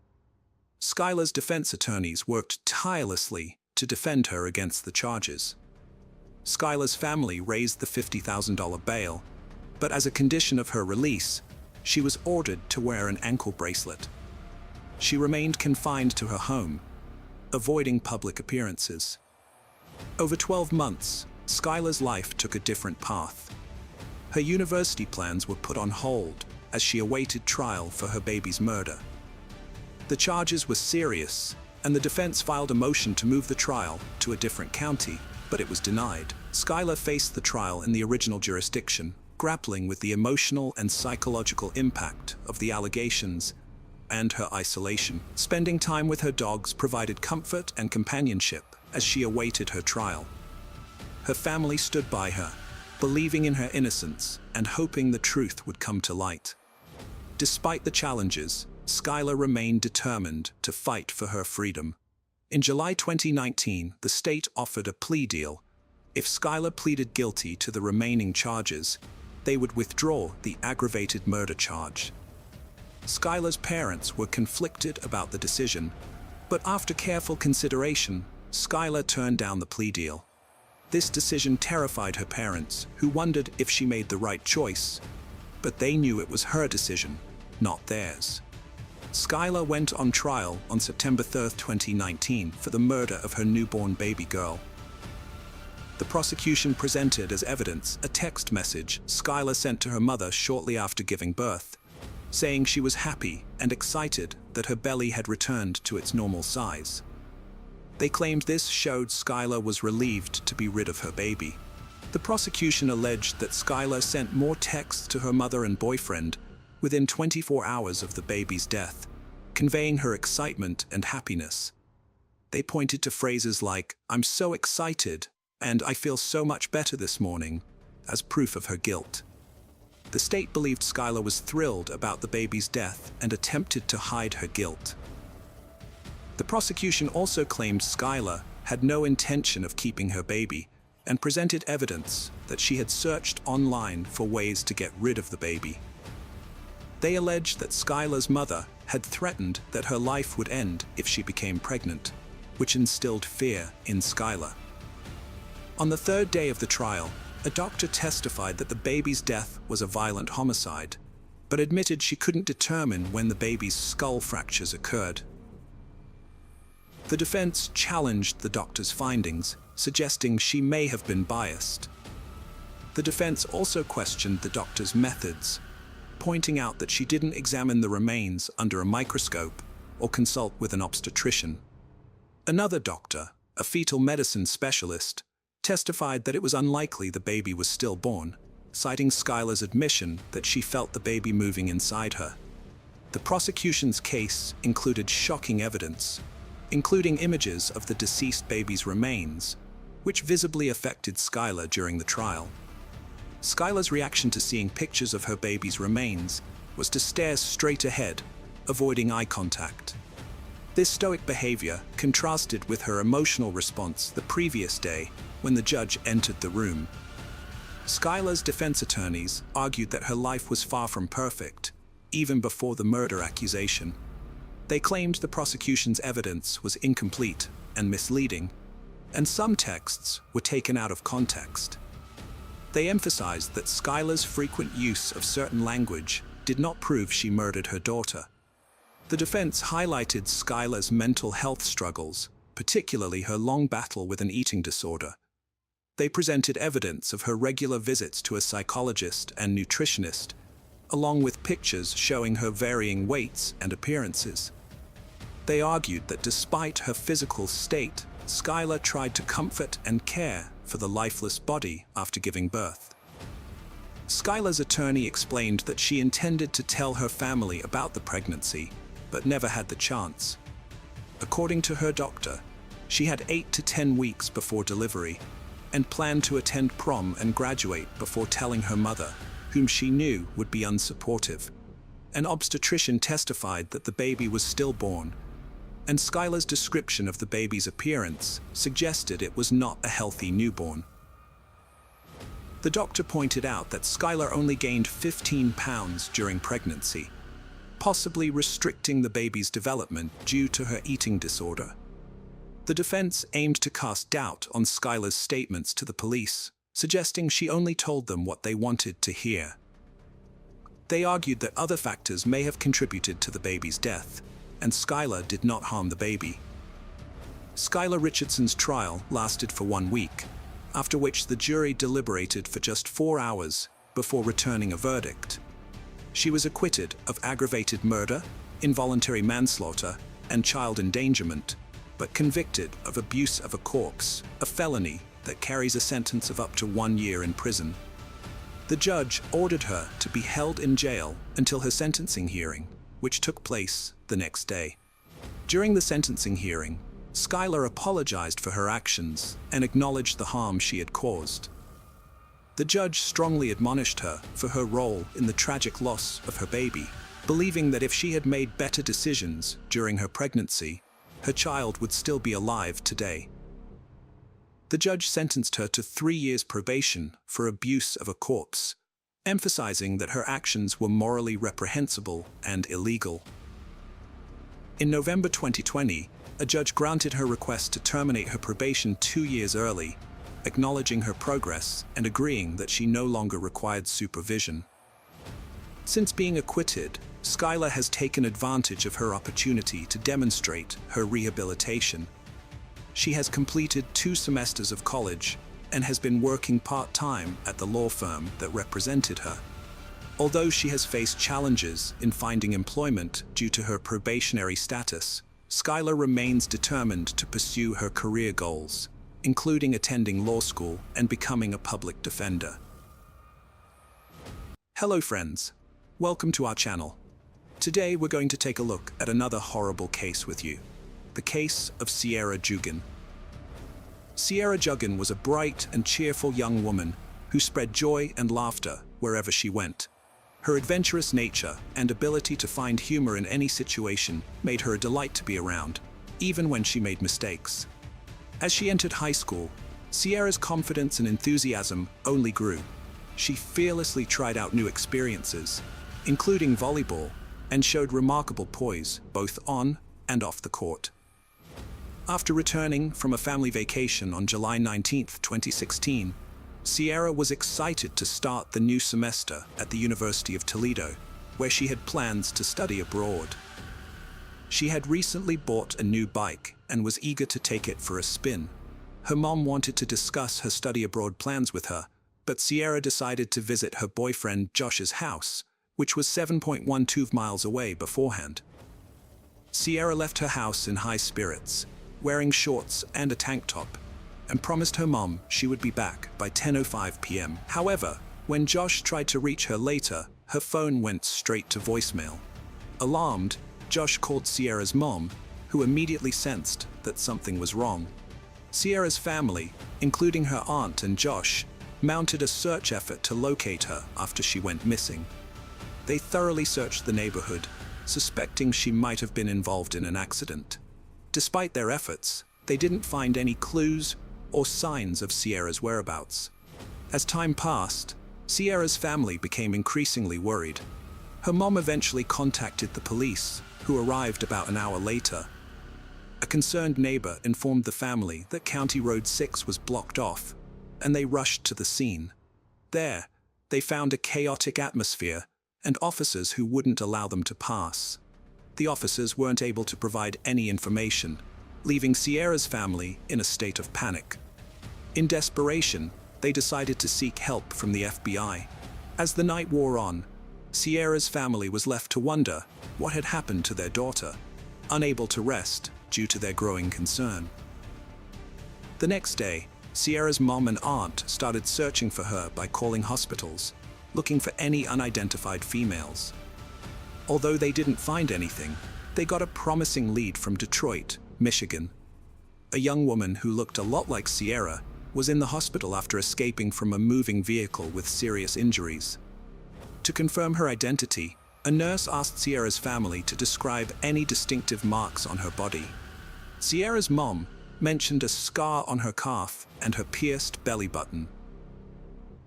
A: Skylar's defense attorneys worked tirelessly to defend her against the charges. Skylar's family raised the $50,000 bail, but as a condition of her release, she was ordered to wear an ankle bracelet. She remained confined to her home, avoiding public appearances. Over 12 months, Skylar's life took a different path. Her university plans were put on hold as she awaited trial for her baby's murder. The charges were serious, and the defense filed a motion to move the trial to a different county, but it was denied. Skylar faced the trial in the original jurisdiction, grappling with the emotional and psychological impact of the allegations and her isolation. Spending time with her dogs provided comfort and companionship as she awaited her trial. Her family stood by her, believing in her innocence and hoping the truth would come to light. Despite the challenges, Skylar remained determined to fight for her freedom. In July 2019, the state offered a plea deal. If Skylar pleaded guilty to the remaining charges, they would withdraw the aggravated murder charge. Skylar's parents were conflicted about the decision, but after careful consideration, Skylar turned down the plea deal. This decision terrified her parents, who wondered if she made the right choice, but they knew it was her decision, not theirs. Skylar went on trial on September 3, 2019, for the murder of her newborn baby girl. The prosecution presented as evidence a text message Skylar sent to her mother shortly after giving birth, saying she was happy and excited that her belly had returned to its normal size. They claimed this showed Skylar was relieved to be rid of her baby. The prosecution alleged that Skylar sent more texts to her mother and boyfriend within 24 hours of the baby's death, conveying her excitement and happiness. They pointed to phrases like, "I'm so excited," and I feel so much better this morning, as proof of her guilt. The state believed Skylar was thrilled about the baby's death and attempted to hide her guilt. The prosecution also claimed Skylar had no intention of keeping her baby and presented evidence that she had searched online for ways to get rid of the baby. They alleged that Skylar's mother had threatened that her life would end if she became pregnant, which instilled fear in Skylar. On the third day of the trial, a doctor testified that the baby's death was a violent homicide, but admitted she couldn't determine when the baby's skull fractures occurred. The defense challenged the doctor's findings, suggesting she may have been biased. The defense also questioned the doctor's methods, pointing out that she didn't examine the remains under a microscope or consult with an obstetrician. Another doctor, a fetal medicine specialist, testified that it was unlikely the baby was stillborn, citing Skylar's admission that she felt the baby moving inside her. The prosecution's case included shocking evidence, including images of the deceased baby's remains, which visibly affected Skylar during the trial. Skylar's reaction to seeing pictures of her baby's remains was to stare straight ahead, avoiding eye contact. This stoic behavior contrasted with her emotional response the previous day when the judge entered the room. Skylar's defense attorneys argued that her life was far from perfect, even before the murder accusation. They claimed the prosecution's evidence was incomplete and misleading, and some texts were taken out of context. They emphasized that Skylar's frequent use of certain language did not prove she murdered her daughter. The defense highlighted Skylar's mental health struggles, particularly her long battle with an eating disorder. They presented evidence of her regular visits to a psychologist and nutritionist, along with pictures showing her varying weights and appearances. They argued that despite her physical state, Skylar tried to comfort and care for the lifeless body after giving birth. Skylar's attorney explained that she intended to tell her family about the pregnancy, but never had the chance. According to her doctor, she had 8 to 10 weeks before delivery and planned to attend prom and graduate before telling her mother, whom she knew would be unsupportive. An obstetrician testified that the baby was stillborn, and Skylar's description of the baby's appearance suggested it was not a healthy newborn. The doctor pointed out that Skylar only gained 15 pounds during pregnancy, possibly restricting the baby's development due to her eating disorder. The defense aimed to cast doubt on Skylar's statements to the police, suggesting she only told them what they wanted to hear. They argued that other factors may have contributed to the baby's death, and Skylar did not harm the baby. Skylar Richardson's trial lasted for 1 week, after which the jury deliberated for just 4 hours before returning a verdict. She was acquitted of aggravated murder, involuntary manslaughter, and child endangerment, but convicted of abuse of a corpse, a felony that carries a sentence of up to 1 year in prison. The judge ordered her to be held in jail until her sentencing hearing, which took place the next day. During the sentencing hearing, Skylar apologized for her actions and acknowledged the harm she had caused. The judge strongly admonished her for her role in the tragic loss of her baby, believing that if she had made better decisions during her pregnancy, her child would still be alive today. The judge sentenced her to 3 years probation for abuse of a corpse, emphasizing that her actions were morally reprehensible and illegal. In November 2020, a judge granted her request to terminate her probation 2 years early, acknowledging her progress and agreeing that she no longer required supervision. Since being acquitted, Skylar has taken advantage of her opportunity to demonstrate her rehabilitation. She has completed 2 semesters of college and has been working part-time at the law firm that represented her. Although she has faced challenges in finding employment due to her probationary status, Skylar remains determined to pursue her career goals, including attending law school and becoming a public defender. Hello friends, welcome to our channel. Today we're going to take a look at another horrible case with you, the case of Sierra Dugan. Sierra Juggin was a bright and cheerful young woman who spread joy and laughter wherever she went. Her adventurous nature and ability to find humor in any situation made her a delight to be around, even when she made mistakes. As she entered high school, Sierra's confidence and enthusiasm only grew. She fearlessly tried out new experiences, including volleyball, and showed remarkable poise both on and off the court. After returning from a family vacation on July 19, 2016, Sierra was excited to start the new semester at the University of Toledo, where she had plans to study abroad. She had recently bought a new bike and was eager to take it for a spin. Her mom wanted to discuss her study abroad plans with her, but Sierra decided to visit her boyfriend Josh's house, which was 7.12 miles away beforehand. Sierra left her house in high spirits, wearing shorts and a tank top, and promised her mom she would be back by 10:05 p.m. However, when Josh tried to reach her later, her phone went straight to voicemail. Alarmed, Josh called Sierra's mom, who immediately sensed that something was wrong. Sierra's family, including her aunt and Josh, mounted a search effort to locate her after she went missing. They thoroughly searched the neighborhood, suspecting she might have been involved in an accident. Despite their efforts, they didn't find any clues or signs of Sierra's whereabouts. As time passed, Sierra's family became increasingly worried. Her mom eventually contacted the police, who arrived about an hour later. A concerned neighbor informed the family that County Road 6 was blocked off, and they rushed to the scene. There, they found a chaotic atmosphere and officers who wouldn't allow them to pass. The officers weren't able to provide any information, leaving Sierra's family in a state of panic. In desperation, they decided to seek help from the FBI. As the night wore on, Sierra's family was left to wonder what had happened to their daughter, unable to rest due to their growing concern. The next day, Sierra's mom and aunt started searching for her by calling hospitals, looking for any unidentified females. Although they didn't find anything, they got a promising lead from Detroit, Michigan. A young woman who looked a lot like Sierra was in the hospital after escaping from a moving vehicle with serious injuries. To confirm her identity, a nurse asked Sierra's family to describe any distinctive marks on her body. Sierra's mom mentioned a scar on her calf and her pierced belly button.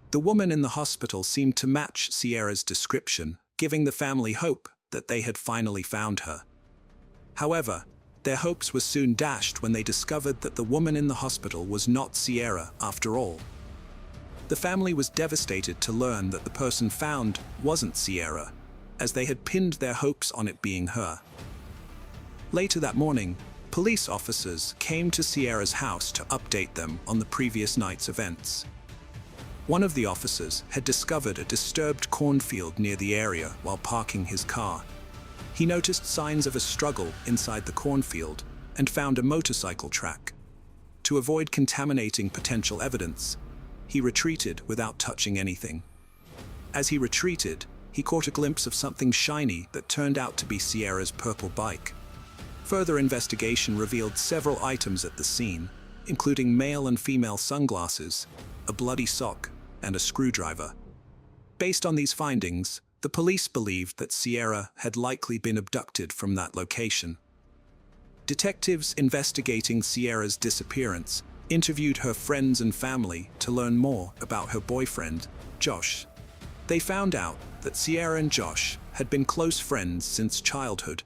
A: The woman in the hospital seemed to match Sierra's description, giving the family hope that they had finally found her. However, their hopes were soon dashed when they discovered that the woman in the hospital was not Sierra after all. The family was devastated to learn that the person found wasn't Sierra, as they had pinned their hopes on it being her. Later that morning, police officers came to Sierra's house to update them on the previous night's events. One of the officers had discovered a disturbed cornfield near the area while parking his car. He noticed signs of a struggle inside the cornfield and found a motorcycle track. To avoid contaminating potential evidence, he retreated without touching anything. As he retreated, he caught a glimpse of something shiny that turned out to be Sierra's purple bike. Further investigation revealed several items at the scene, including male and female sunglasses, a bloody sock, and a screwdriver. Based on these findings, the police believed that Sierra had likely been abducted from that location. Detectives investigating Sierra's disappearance interviewed her friends and family to learn more about her boyfriend, Josh. They found out that Sierra and Josh had been close friends since childhood,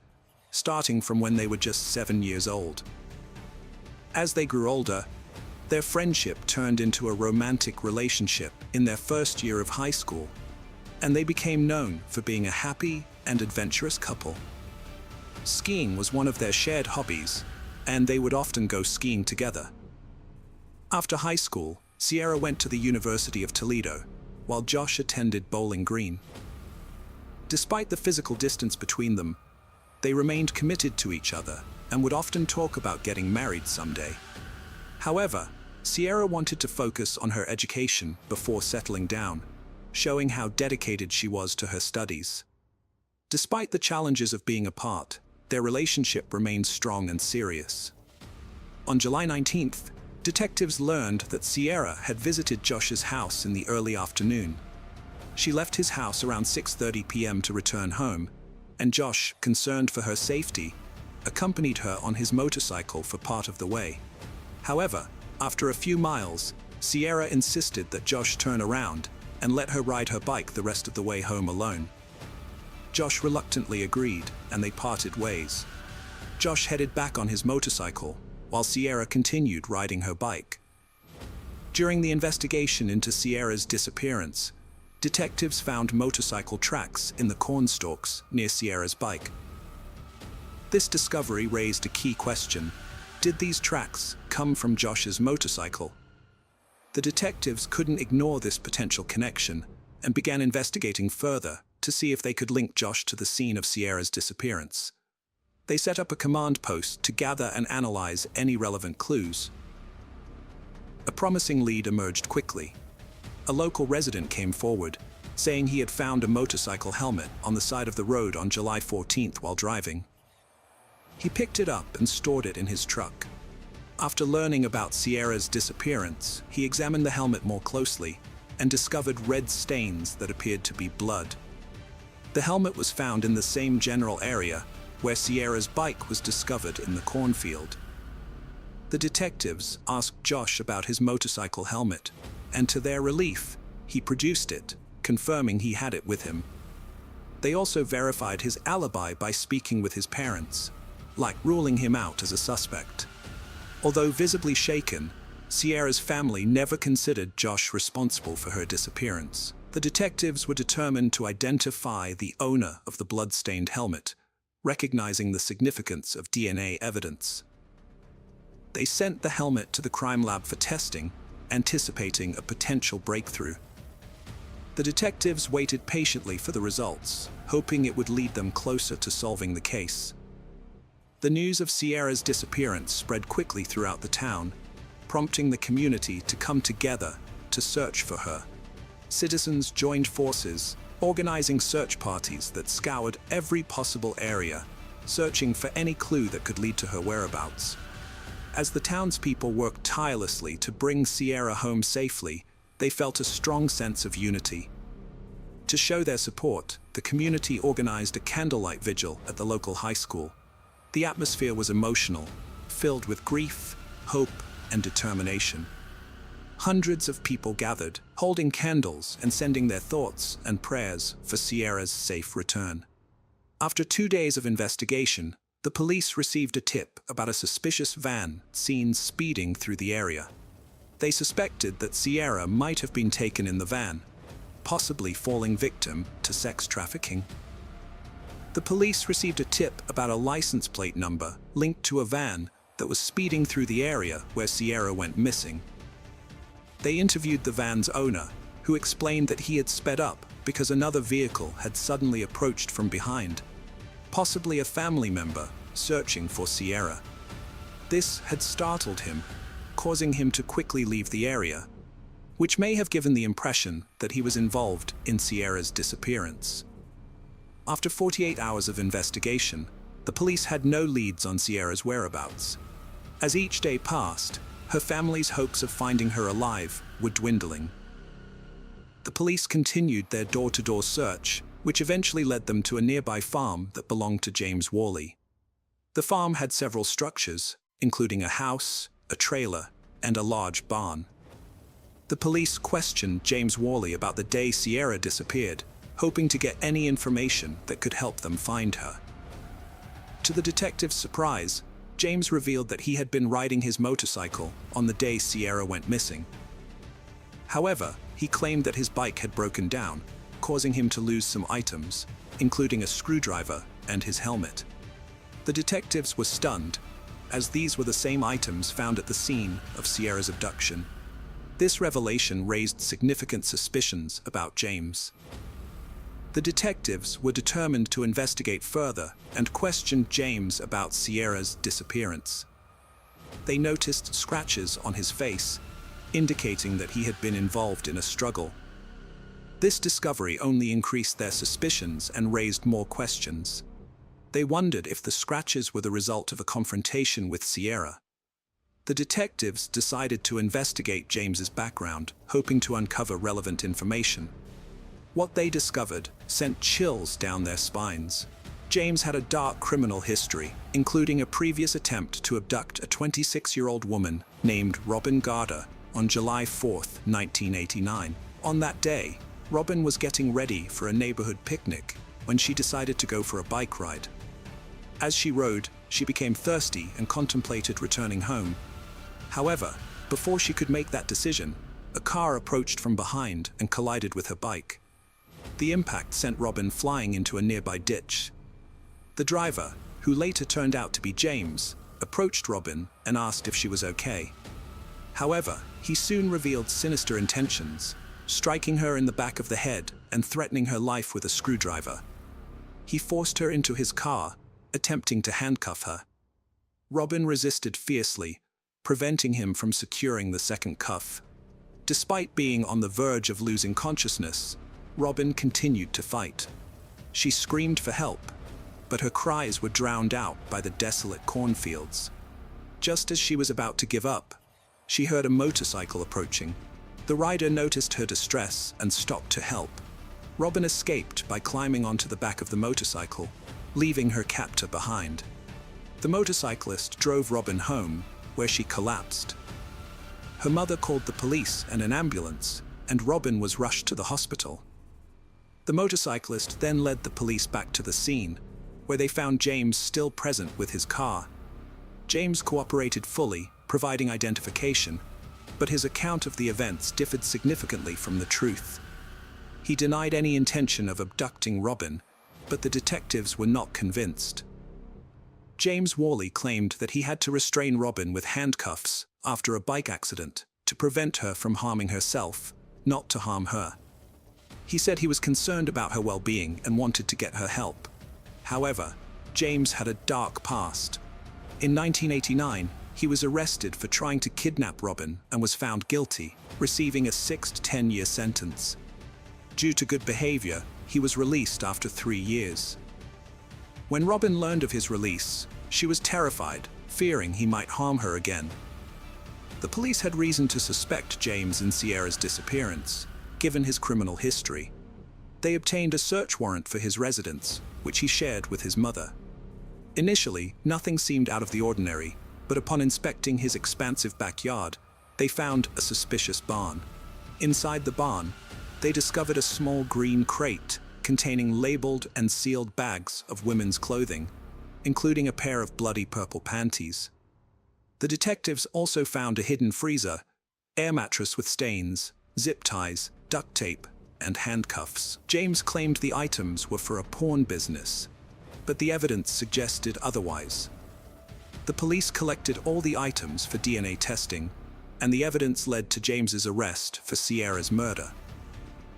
A: starting from when they were just 7 years old. As they grew older, their friendship turned into a romantic relationship in their first year of high school, and they became known for being a happy and adventurous couple. Skiing was one of their shared hobbies, and they would often go skiing together. After high school, Sierra went to the University of Toledo, while Josh attended Bowling Green. Despite the physical distance between them, they remained committed to each other and would often talk about getting married someday. However, Sierra wanted to focus on her education before settling down, showing how dedicated she was to her studies. Despite the challenges of being apart, their relationship remained strong and serious. On July 19th, Detectives learned that Sierra had visited Josh's house in the early afternoon. She left his house around 6:30 p.m. to return home, and Josh, concerned for her safety, accompanied her on his motorcycle for part of the way. However, after a few miles, Sierra insisted that Josh turn around and let her ride her bike the rest of the way home alone. Josh reluctantly agreed, and they parted ways. Josh headed back on his motorcycle, while Sierra continued riding her bike. During the investigation into Sierra's disappearance, detectives found motorcycle tracks in the cornstalks near Sierra's bike. This discovery raised a key question: did these tracks come from Josh's motorcycle? The detectives couldn't ignore this potential connection and began investigating further to see if they could link Josh to the scene of Sierra's disappearance. They set up a command post to gather and analyze any relevant clues. A promising lead emerged quickly. A local resident came forward, saying he had found a motorcycle helmet on the side of the road on July 14th while driving. He picked it up and stored it in his truck. After learning about Sierra's disappearance, he examined the helmet more closely and discovered red stains that appeared to be blood. The helmet was found in the same general area where Sierra's bike was discovered in the cornfield. The detectives asked Josh about his motorcycle helmet, and to their relief, he produced it, confirming he had it with him. They also verified his alibi by speaking with his parents, like ruling him out as a suspect. Although visibly shaken, Sierra's family never considered Josh responsible for her disappearance. The detectives were determined to identify the owner of the blood-stained helmet, recognizing the significance of DNA evidence. They sent the helmet to the crime lab for testing, anticipating a potential breakthrough. The detectives waited patiently for the results, hoping it would lead them closer to solving the case. The news of Sierra's disappearance spread quickly throughout the town, prompting the community to come together to search for her. Citizens joined forces, organizing search parties that scoured every possible area, searching for any clue that could lead to her whereabouts. As the townspeople worked tirelessly to bring Sierra home safely, they felt a strong sense of unity. To show their support, the community organized a candlelight vigil at the local high school. The atmosphere was emotional, filled with grief, hope, and determination. Hundreds of people gathered, holding candles and sending their thoughts and prayers for Sierra's safe return. After 2 days of investigation, the police received a tip about a suspicious van seen speeding through the area. They suspected that Sierra might have been taken in the van, possibly falling victim to sex trafficking. The police received a tip about a license plate number linked to a van that was speeding through the area where Sierra went missing. They interviewed the van's owner, who explained that he had sped up because another vehicle had suddenly approached from behind, possibly a family member searching for Sierra. This had startled him, causing him to quickly leave the area, which may have given the impression that he was involved in Sierra's disappearance. After 48 hours of investigation, the police had no leads on Sierra's whereabouts. As each day passed, her family's hopes of finding her alive were dwindling. The police continued their door-to-door search, which eventually led them to a nearby farm that belonged to James Worley. The farm had several structures, including a house, a trailer, and a large barn. The police questioned James Worley about the day Sierra disappeared, hoping to get any information that could help them find her. To the detectives' surprise, James revealed that he had been riding his motorcycle on the day Sierra went missing. However, he claimed that his bike had broken down, causing him to lose some items, including a screwdriver and his helmet. The detectives were stunned, as these were the same items found at the scene of Sierra's abduction. This revelation raised significant suspicions about James. The detectives were determined to investigate further and questioned James about Sierra's disappearance. They noticed scratches on his face, indicating that he had been involved in a struggle. This discovery only increased their suspicions and raised more questions. They wondered if the scratches were the result of a confrontation with Sierra. The detectives decided to investigate James's background, hoping to uncover relevant information. What they discovered sent chills down their spines. James had a dark criminal history, including a previous attempt to abduct a 26-year-old woman named Robin Garder on July 4, 1989. On that day, Robin was getting ready for a neighborhood picnic when she decided to go for a bike ride. As she rode, she became thirsty and contemplated returning home. However, before she could make that decision, a car approached from behind and collided with her bike. The impact sent Robin flying into a nearby ditch. The driver, who later turned out to be James, approached Robin and asked if she was okay. However, he soon revealed sinister intentions, striking her in the back of the head and threatening her life with a screwdriver. He forced her into his car, attempting to handcuff her. Robin resisted fiercely, preventing him from securing the second cuff. Despite being on the verge of losing consciousness, Robin continued to fight. She screamed for help, but her cries were drowned out by the desolate cornfields. Just as she was about to give up, she heard a motorcycle approaching. The rider noticed her distress and stopped to help. Robin escaped by climbing onto the back of the motorcycle, leaving her captor behind. The motorcyclist drove Robin home, where she collapsed. Her mother called the police and an ambulance, and Robin was rushed to the hospital. The motorcyclist then led the police back to the scene, where they found James still present with his car. James cooperated fully, providing identification, but his account of the events differed significantly from the truth. He denied any intention of abducting Robin, but the detectives were not convinced. James Worley claimed that he had to restrain Robin with handcuffs after a bike accident to prevent her from harming herself, not to harm her. He said he was concerned about her well-being and wanted to get her help. However, James had a dark past. In 1989, he was arrested for trying to kidnap Robin and was found guilty, receiving a 6 to 10-year sentence. Due to good behavior, he was released after 3 years. When Robin learned of his release, she was terrified, fearing he might harm her again. The police had reason to suspect James in Sierra's disappearance, given his criminal history. They obtained a search warrant for his residence, which he shared with his mother. Initially, nothing seemed out of the ordinary, but upon inspecting his expansive backyard, they found a suspicious barn. Inside the barn, they discovered a small green crate containing labeled and sealed bags of women's clothing, including a pair of bloody purple panties. The detectives also found a hidden freezer, air mattress with stains, zip ties, duct tape, and handcuffs. James claimed the items were for a porn business, but the evidence suggested otherwise. The police collected all the items for DNA testing, and the evidence led to James's arrest for Sierra's murder.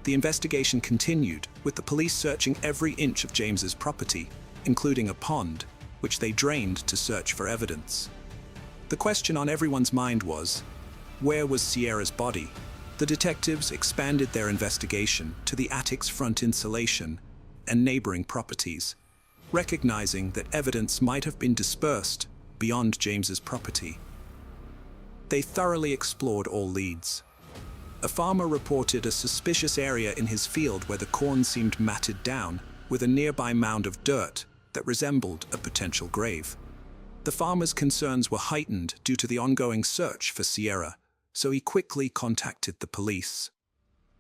A: The investigation continued, with the police searching every inch of James's property, including a pond, which they drained to search for evidence. The question on everyone's mind was, where was Sierra's body? The detectives expanded their investigation to the attic's front insulation and neighboring properties, recognizing that evidence might have been dispersed beyond James's property. They thoroughly explored all leads. A farmer reported a suspicious area in his field where the corn seemed matted down, with a nearby mound of dirt that resembled a potential grave. The farmer's concerns were heightened due to the ongoing search for Sierra, so he quickly contacted the police.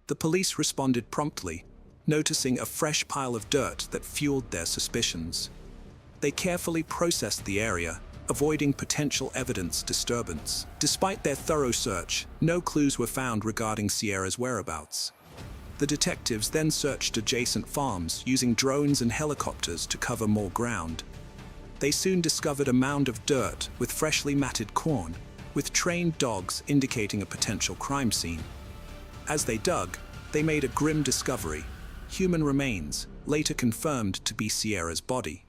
A: The police responded promptly, noticing a fresh pile of dirt that fueled their suspicions. They carefully processed the area, avoiding potential evidence disturbance. Despite their thorough search, no clues were found regarding Sierra's whereabouts. The detectives then searched adjacent farms using drones and helicopters to cover more ground. They soon discovered a mound of dirt with freshly matted corn, with trained dogs indicating a potential crime scene. As they dug, they made a grim discovery: human remains, later confirmed to be Sierra's body.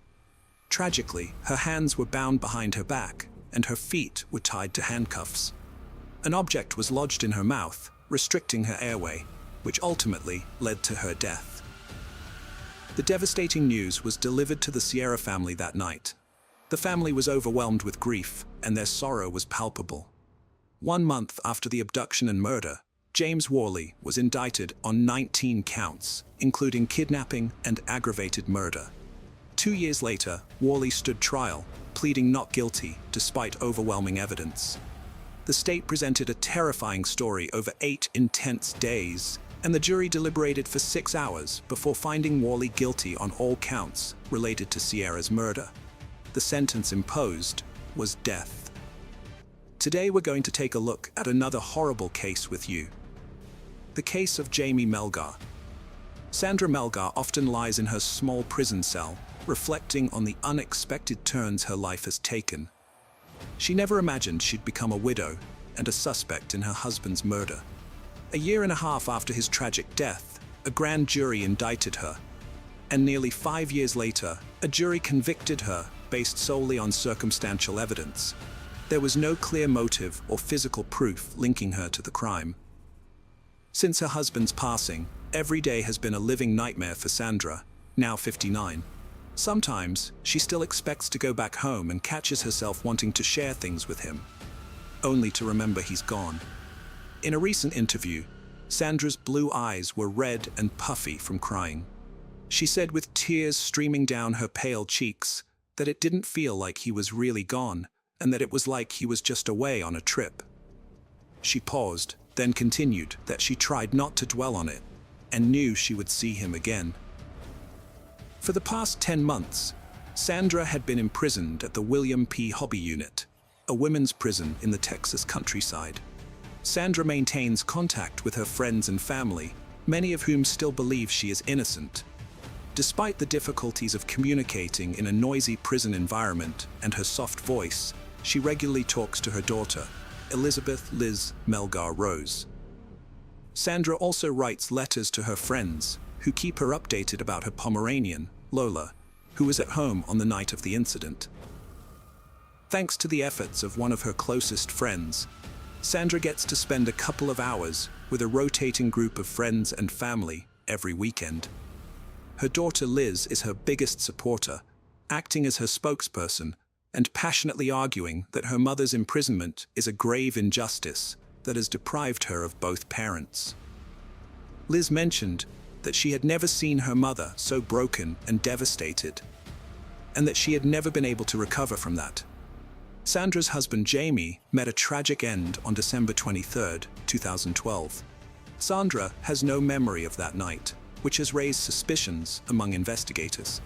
A: Tragically, her hands were bound behind her back, and her feet were tied to handcuffs. An object was lodged in her mouth, restricting her airway, which ultimately led to her death. The devastating news was delivered to the Sierra family that night. The family was overwhelmed with grief, and their sorrow was palpable. 1 month after the abduction and murder, James Worley was indicted on 19 counts, including kidnapping and aggravated murder. 2 years later, Worley stood trial, pleading not guilty despite overwhelming evidence. The state presented a terrifying story over 8 intense days, and the jury deliberated for 6 hours before finding Worley guilty on all counts related to Sierra's murder. The sentence imposed was death. Today we're going to take a look at another horrible case with you. The case of Jamie Melgar. Sandra Melgar often lies in her small prison cell, reflecting on the unexpected turns her life has taken. She never imagined she'd become a widow and a suspect in her husband's murder. A year and a half after his tragic death, a grand jury indicted her. And nearly 5 years later, a jury convicted her based solely on circumstantial evidence. There was no clear motive or physical proof linking her to the crime. Since her husband's passing, every day has been a living nightmare for Sandra, now 59. Sometimes, she still expects to go back home and catches herself wanting to share things with him, only to remember he's gone. In a recent interview, Sandra's blue eyes were red and puffy from crying. She said with tears streaming down her pale cheeks that it didn't feel like he was really gone, and that it was like he was just away on a trip. She paused, then continued that she tried not to dwell on it, and knew she would see him again. For the past 10 months, Sandra had been imprisoned at the William P. Hobby Unit, a women's prison in the Texas countryside. Sandra maintains contact with her friends and family, many of whom still believe she is innocent. Despite the difficulties of communicating in a noisy prison environment and her soft voice, she regularly talks to her daughter, Elizabeth Liz Melgar Rose. Sandra also writes letters to her friends, who keep her updated about her Pomeranian, Lola, who was at home on the night of the incident. Thanks to the efforts of one of her closest friends, Sandra gets to spend a couple of hours with a rotating group of friends and family every weekend. Her daughter Liz is her biggest supporter, acting as her spokesperson and passionately arguing that her mother's imprisonment is a grave injustice that has deprived her of both parents. Liz mentioned that she had never seen her mother so broken and devastated, and that she had never been able to recover from that. Sandra's husband Jamie met a tragic end on December 23, 2012. Sandra has no memory of that night, which has raised suspicions among investigators.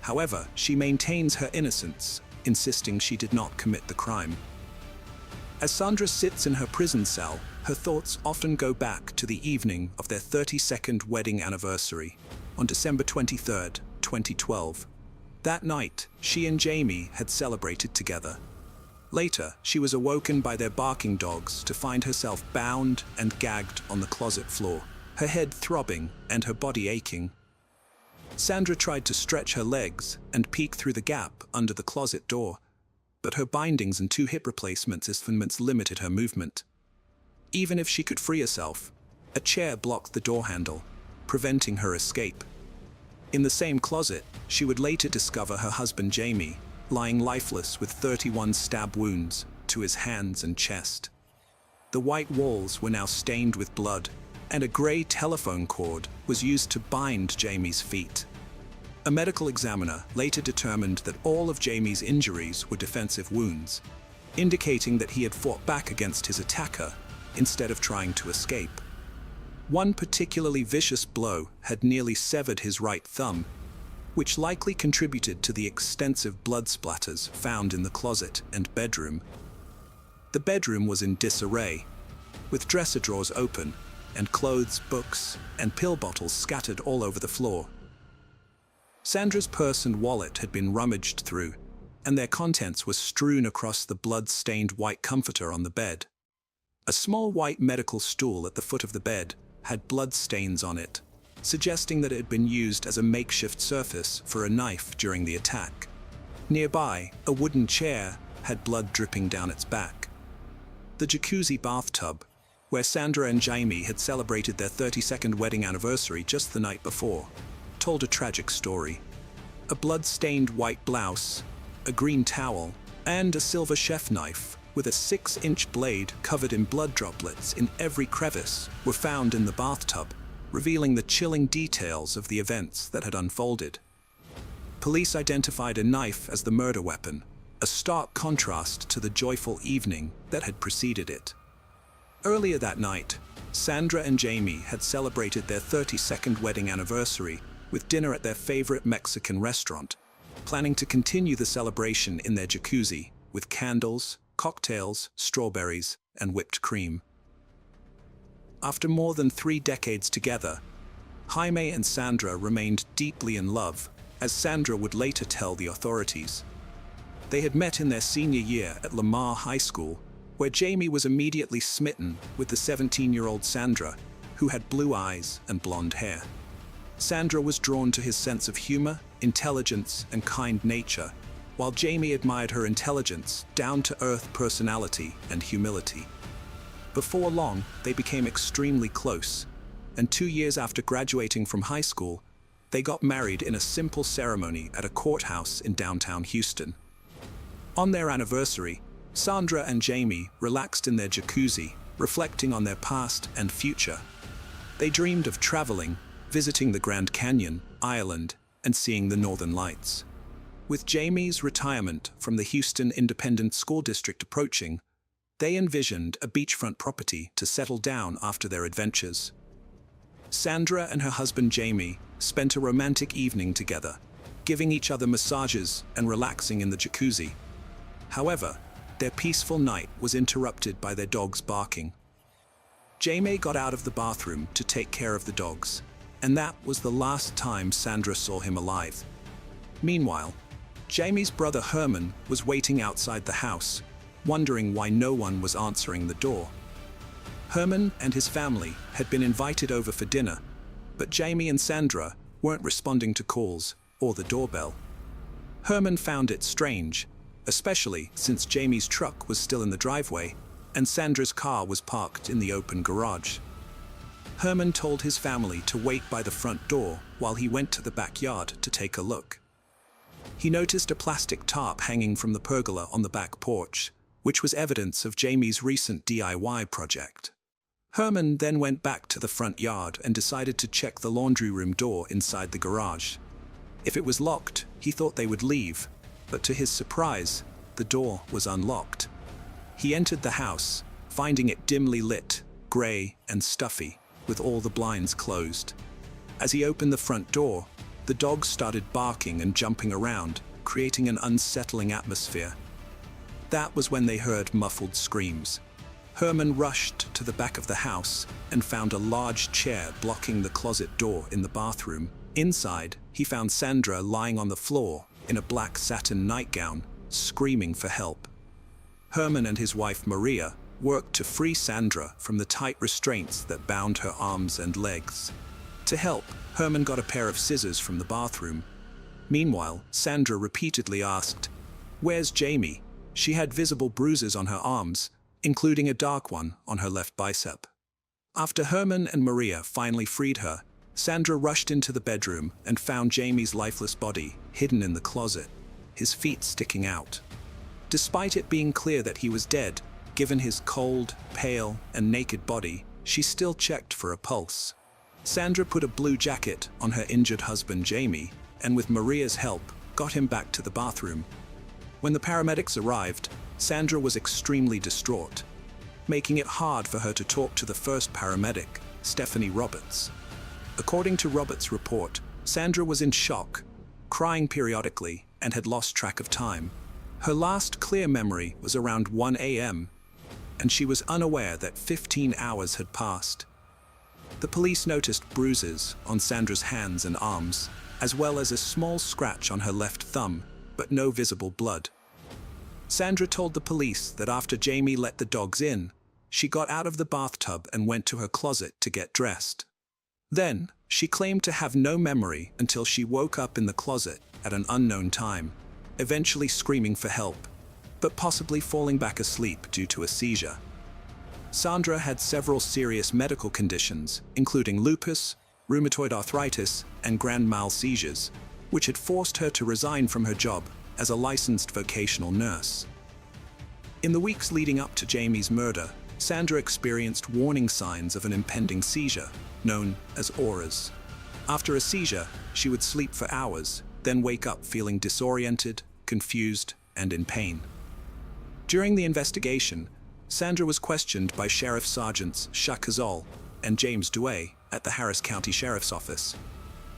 A: However, she maintains her innocence, insisting she did not commit the crime. As Sandra sits in her prison cell, her thoughts often go back to the evening of their 32nd wedding anniversary, on December 23, 2012. That night, she and Jamie had celebrated together. Later, she was awoken by their barking dogs to find herself bound and gagged on the closet floor, her head throbbing and her body aching. Sandra tried to stretch her legs and peek through the gap under the closet door, but her bindings and 2 hip replacements limited her movement. Even if she could free herself, a chair blocked the door handle, preventing her escape. In the same closet, she would later discover her husband Jamie, lying lifeless with 31 stab wounds to his hands and chest. The white walls were now stained with blood, and a grey telephone cord was used to bind Jamie's feet. A medical examiner later determined that all of Jamie's injuries were defensive wounds, indicating that he had fought back against his attacker instead of trying to escape. One particularly vicious blow had nearly severed his right thumb, which likely contributed to the extensive blood splatters found in the closet and bedroom. The bedroom was in disarray, with dresser drawers open and clothes, books, and pill bottles scattered all over the floor. Sandra's purse and wallet had been rummaged through, and their contents were strewn across the blood-stained white comforter on the bed. A small white medical stool at the foot of the bed had blood stains on it, suggesting that it had been used as a makeshift surface for a knife during the attack. Nearby, a wooden chair had blood dripping down its back. The jacuzzi bathtub, where Sandra and Jamie had celebrated their 32nd wedding anniversary just the night before, told a tragic story. A blood-stained white blouse, a green towel, and a silver chef knife with a 6-inch blade covered in blood droplets in every crevice were found in the bathtub, revealing the chilling details of the events that had unfolded. Police identified a knife as the murder weapon, a stark contrast to the joyful evening that had preceded it. Earlier that night, Sandra and Jamie had celebrated their 32nd wedding anniversary with dinner at their favorite Mexican restaurant, planning to continue the celebration in their jacuzzi with candles, cocktails, strawberries, and whipped cream. After more than 3 decades together, Jaime and Sandra remained deeply in love, as Sandra would later tell the authorities. They had met in their senior year at Lamar High School, where Jamie was immediately smitten with the 17-year-old Sandra, who had blue eyes and blonde hair. Sandra was drawn to his sense of humor, intelligence, and kind nature, while Jamie admired her intelligence, down-to-earth personality, and humility. Before long, they became extremely close, and 2 years after graduating from high school, they got married in a simple ceremony at a courthouse in downtown Houston. On their anniversary, Sandra and Jamie relaxed in their jacuzzi, reflecting on their past and future. They dreamed of traveling, visiting the Grand Canyon, Ireland, and seeing the Northern Lights. With Jamie's retirement from the Houston Independent School District approaching, they envisioned a beachfront property to settle down after their adventures. Sandra and her husband Jamie spent a romantic evening together, giving each other massages and relaxing in the jacuzzi. However, their peaceful night was interrupted by their dogs barking. Jamie got out of the bathroom to take care of the dogs, and that was the last time Sandra saw him alive. Meanwhile, Jamie's brother Herman was waiting outside the house, wondering why no one was answering the door. Herman and his family had been invited over for dinner, but Jamie and Sandra weren't responding to calls or the doorbell. Herman found it strange, especially since Jamie's truck was still in the driveway and Sandra's car was parked in the open garage. Herman told his family to wait by the front door while he went to the backyard to take a look. He noticed a plastic tarp hanging from the pergola on the back porch, which was evidence of Jamie's recent DIY project. Herman then went back to the front yard and decided to check the laundry room door inside the garage. If it was locked, he thought they would leave, but to his surprise, the door was unlocked. He entered the house, finding it dimly lit, gray and stuffy, with all the blinds closed. As he opened the front door, the dogs started barking and jumping around, creating an unsettling atmosphere. That was when they heard muffled screams. Herman rushed to the back of the house and found a large chair blocking the closet door in the bathroom. Inside, he found Sandra lying on the floor in a black satin nightgown, screaming for help. Herman and his wife Maria worked to free Sandra from the tight restraints that bound her arms and legs. To help, Herman got a pair of scissors from the bathroom. Meanwhile, Sandra repeatedly asked, "Where's Jamie?" She had visible bruises on her arms, including a dark one on her left bicep. After Herman and Maria finally freed her, Sandra rushed into the bedroom and found Jamie's lifeless body hidden in the closet, his feet sticking out. Despite it being clear that he was dead, given his cold, pale, and naked body, she still checked for a pulse. Sandra put a blue jacket on her injured husband Jamie, and with Maria's help, got him back to the bathroom. When the paramedics arrived, Sandra was extremely distraught, making it hard for her to talk to the first paramedic, Stephanie Roberts. According to Roberts' report, Sandra was in shock, crying periodically, and had lost track of time. Her last clear memory was around 1 a.m., and she was unaware that 15 hours had passed. The police noticed bruises on Sandra's hands and arms, as well as a small scratch on her left thumb, but no visible blood. Sandra told the police that after Jamie let the dogs in, she got out of the bathtub and went to her closet to get dressed. Then, she claimed to have no memory until she woke up in the closet at an unknown time, eventually screaming for help, but possibly falling back asleep due to a seizure. Sandra had several serious medical conditions, including lupus, rheumatoid arthritis, and grand mal seizures, which had forced her to resign from her job as a licensed vocational nurse. In the weeks leading up to Jamie's murder, Sandra experienced warning signs of an impending seizure, known as auras. After a seizure, she would sleep for hours, then wake up feeling disoriented, confused, and in pain. During the investigation, Sandra was questioned by Sheriff Sergeants Shah Kazal and James Duay at the Harris County Sheriff's Office.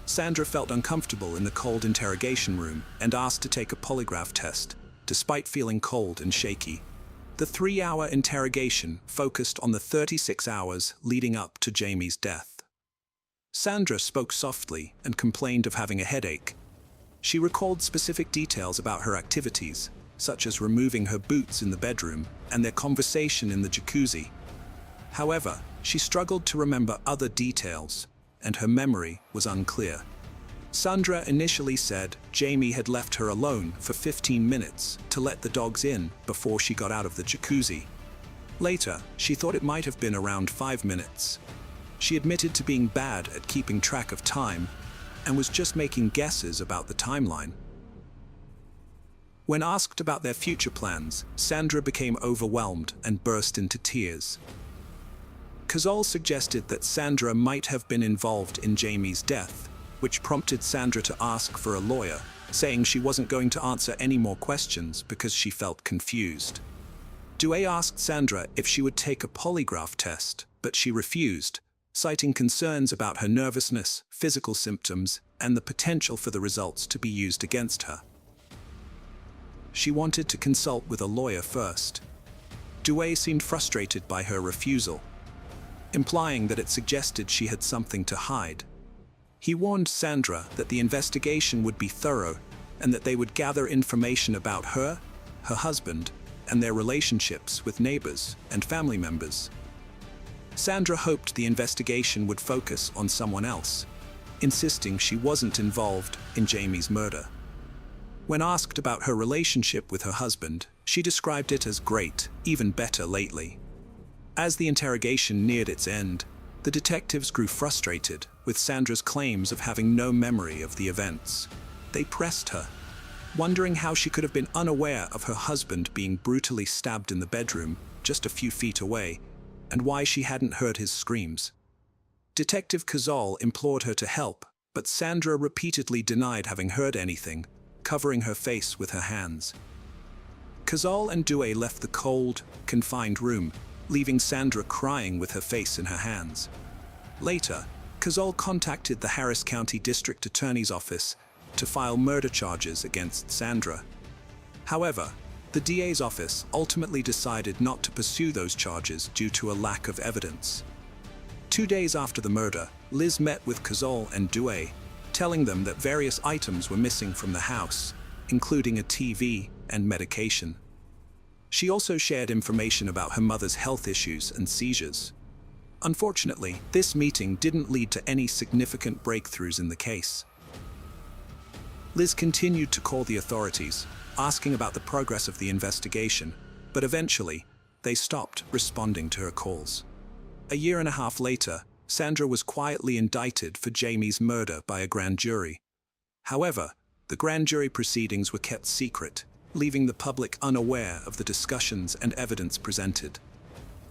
A: Sandra felt uncomfortable in the cold interrogation room and asked to take a polygraph test, despite feeling cold and shaky. The 3-hour interrogation focused on the 36 hours leading up to Jamie's death. Sandra spoke softly and complained of having a headache. She recalled specific details about her activities, such as removing her boots in the bedroom and their conversation in the jacuzzi. However, she struggled to remember other details, and her memory was unclear. Sandra initially said Jamie had left her alone for 15 minutes to let the dogs in before she got out of the jacuzzi. Later, she thought it might have been around 5 minutes. She admitted to being bad at keeping track of time and was just making guesses about the timeline. When asked about their future plans, Sandra became overwhelmed and burst into tears. Kazal suggested that Sandra might have been involved in Jamie's death, which prompted Sandra to ask for a lawyer, saying she wasn't going to answer any more questions because she felt confused. Duay asked Sandra if she would take a polygraph test, but she refused, citing concerns about her nervousness, physical symptoms, and the potential for the results to be used against her. She wanted to consult with a lawyer first. Duay seemed frustrated by her refusal, implying that it suggested she had something to hide. He warned Sandra that the investigation would be thorough and that they would gather information about her husband, and their relationships with neighbors and family members. Sandra hoped the investigation would focus on someone else, insisting she wasn't involved in Jamie's murder. When asked about her relationship with her husband, she described it as great, even better lately. As the interrogation neared its end, the detectives grew frustrated with Sandra's claims of having no memory of the events. They pressed her, wondering how she could have been unaware of her husband being brutally stabbed in the bedroom just a few feet away, and why she hadn't heard his screams. Detective Kazal implored her to help, but Sandra repeatedly denied having heard anything, covering her face with her hands. Kazal and Duay left the cold, confined room, leaving Sandra crying with her face in her hands. Later, Kazal contacted the Harris County District Attorney's Office to file murder charges against Sandra. However, the DA's office ultimately decided not to pursue those charges due to a lack of evidence. 2 days after the murder, Liz met with Kazal and Duay, telling them that various items were missing from the house, including a TV and medication. She also shared information about her mother's health issues and seizures. Unfortunately, this meeting didn't lead to any significant breakthroughs in the case. Liz continued to call the authorities, asking about the progress of the investigation, but eventually, they stopped responding to her calls. A year and a half later, Sandra was quietly indicted for Jamie's murder by a grand jury. However, the grand jury proceedings were kept secret, leaving the public unaware of the discussions and evidence presented.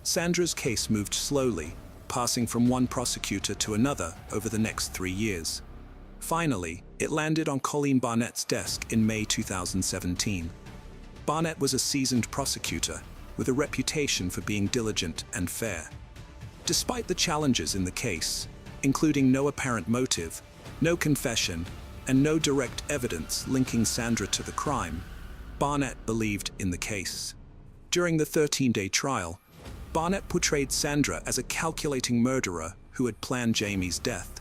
A: Sandra's case moved slowly, passing from one prosecutor to another over the next 3 years. Finally, it landed on Colleen Barnett's desk in May 2017. Barnett was a seasoned prosecutor, with a reputation for being diligent and fair. Despite the challenges in the case, including no apparent motive, no confession, and no direct evidence linking Sandra to the crime, Barnett believed in the case. During the 13-day trial, Barnett portrayed Sandra as a calculating murderer who had planned Jamie's death.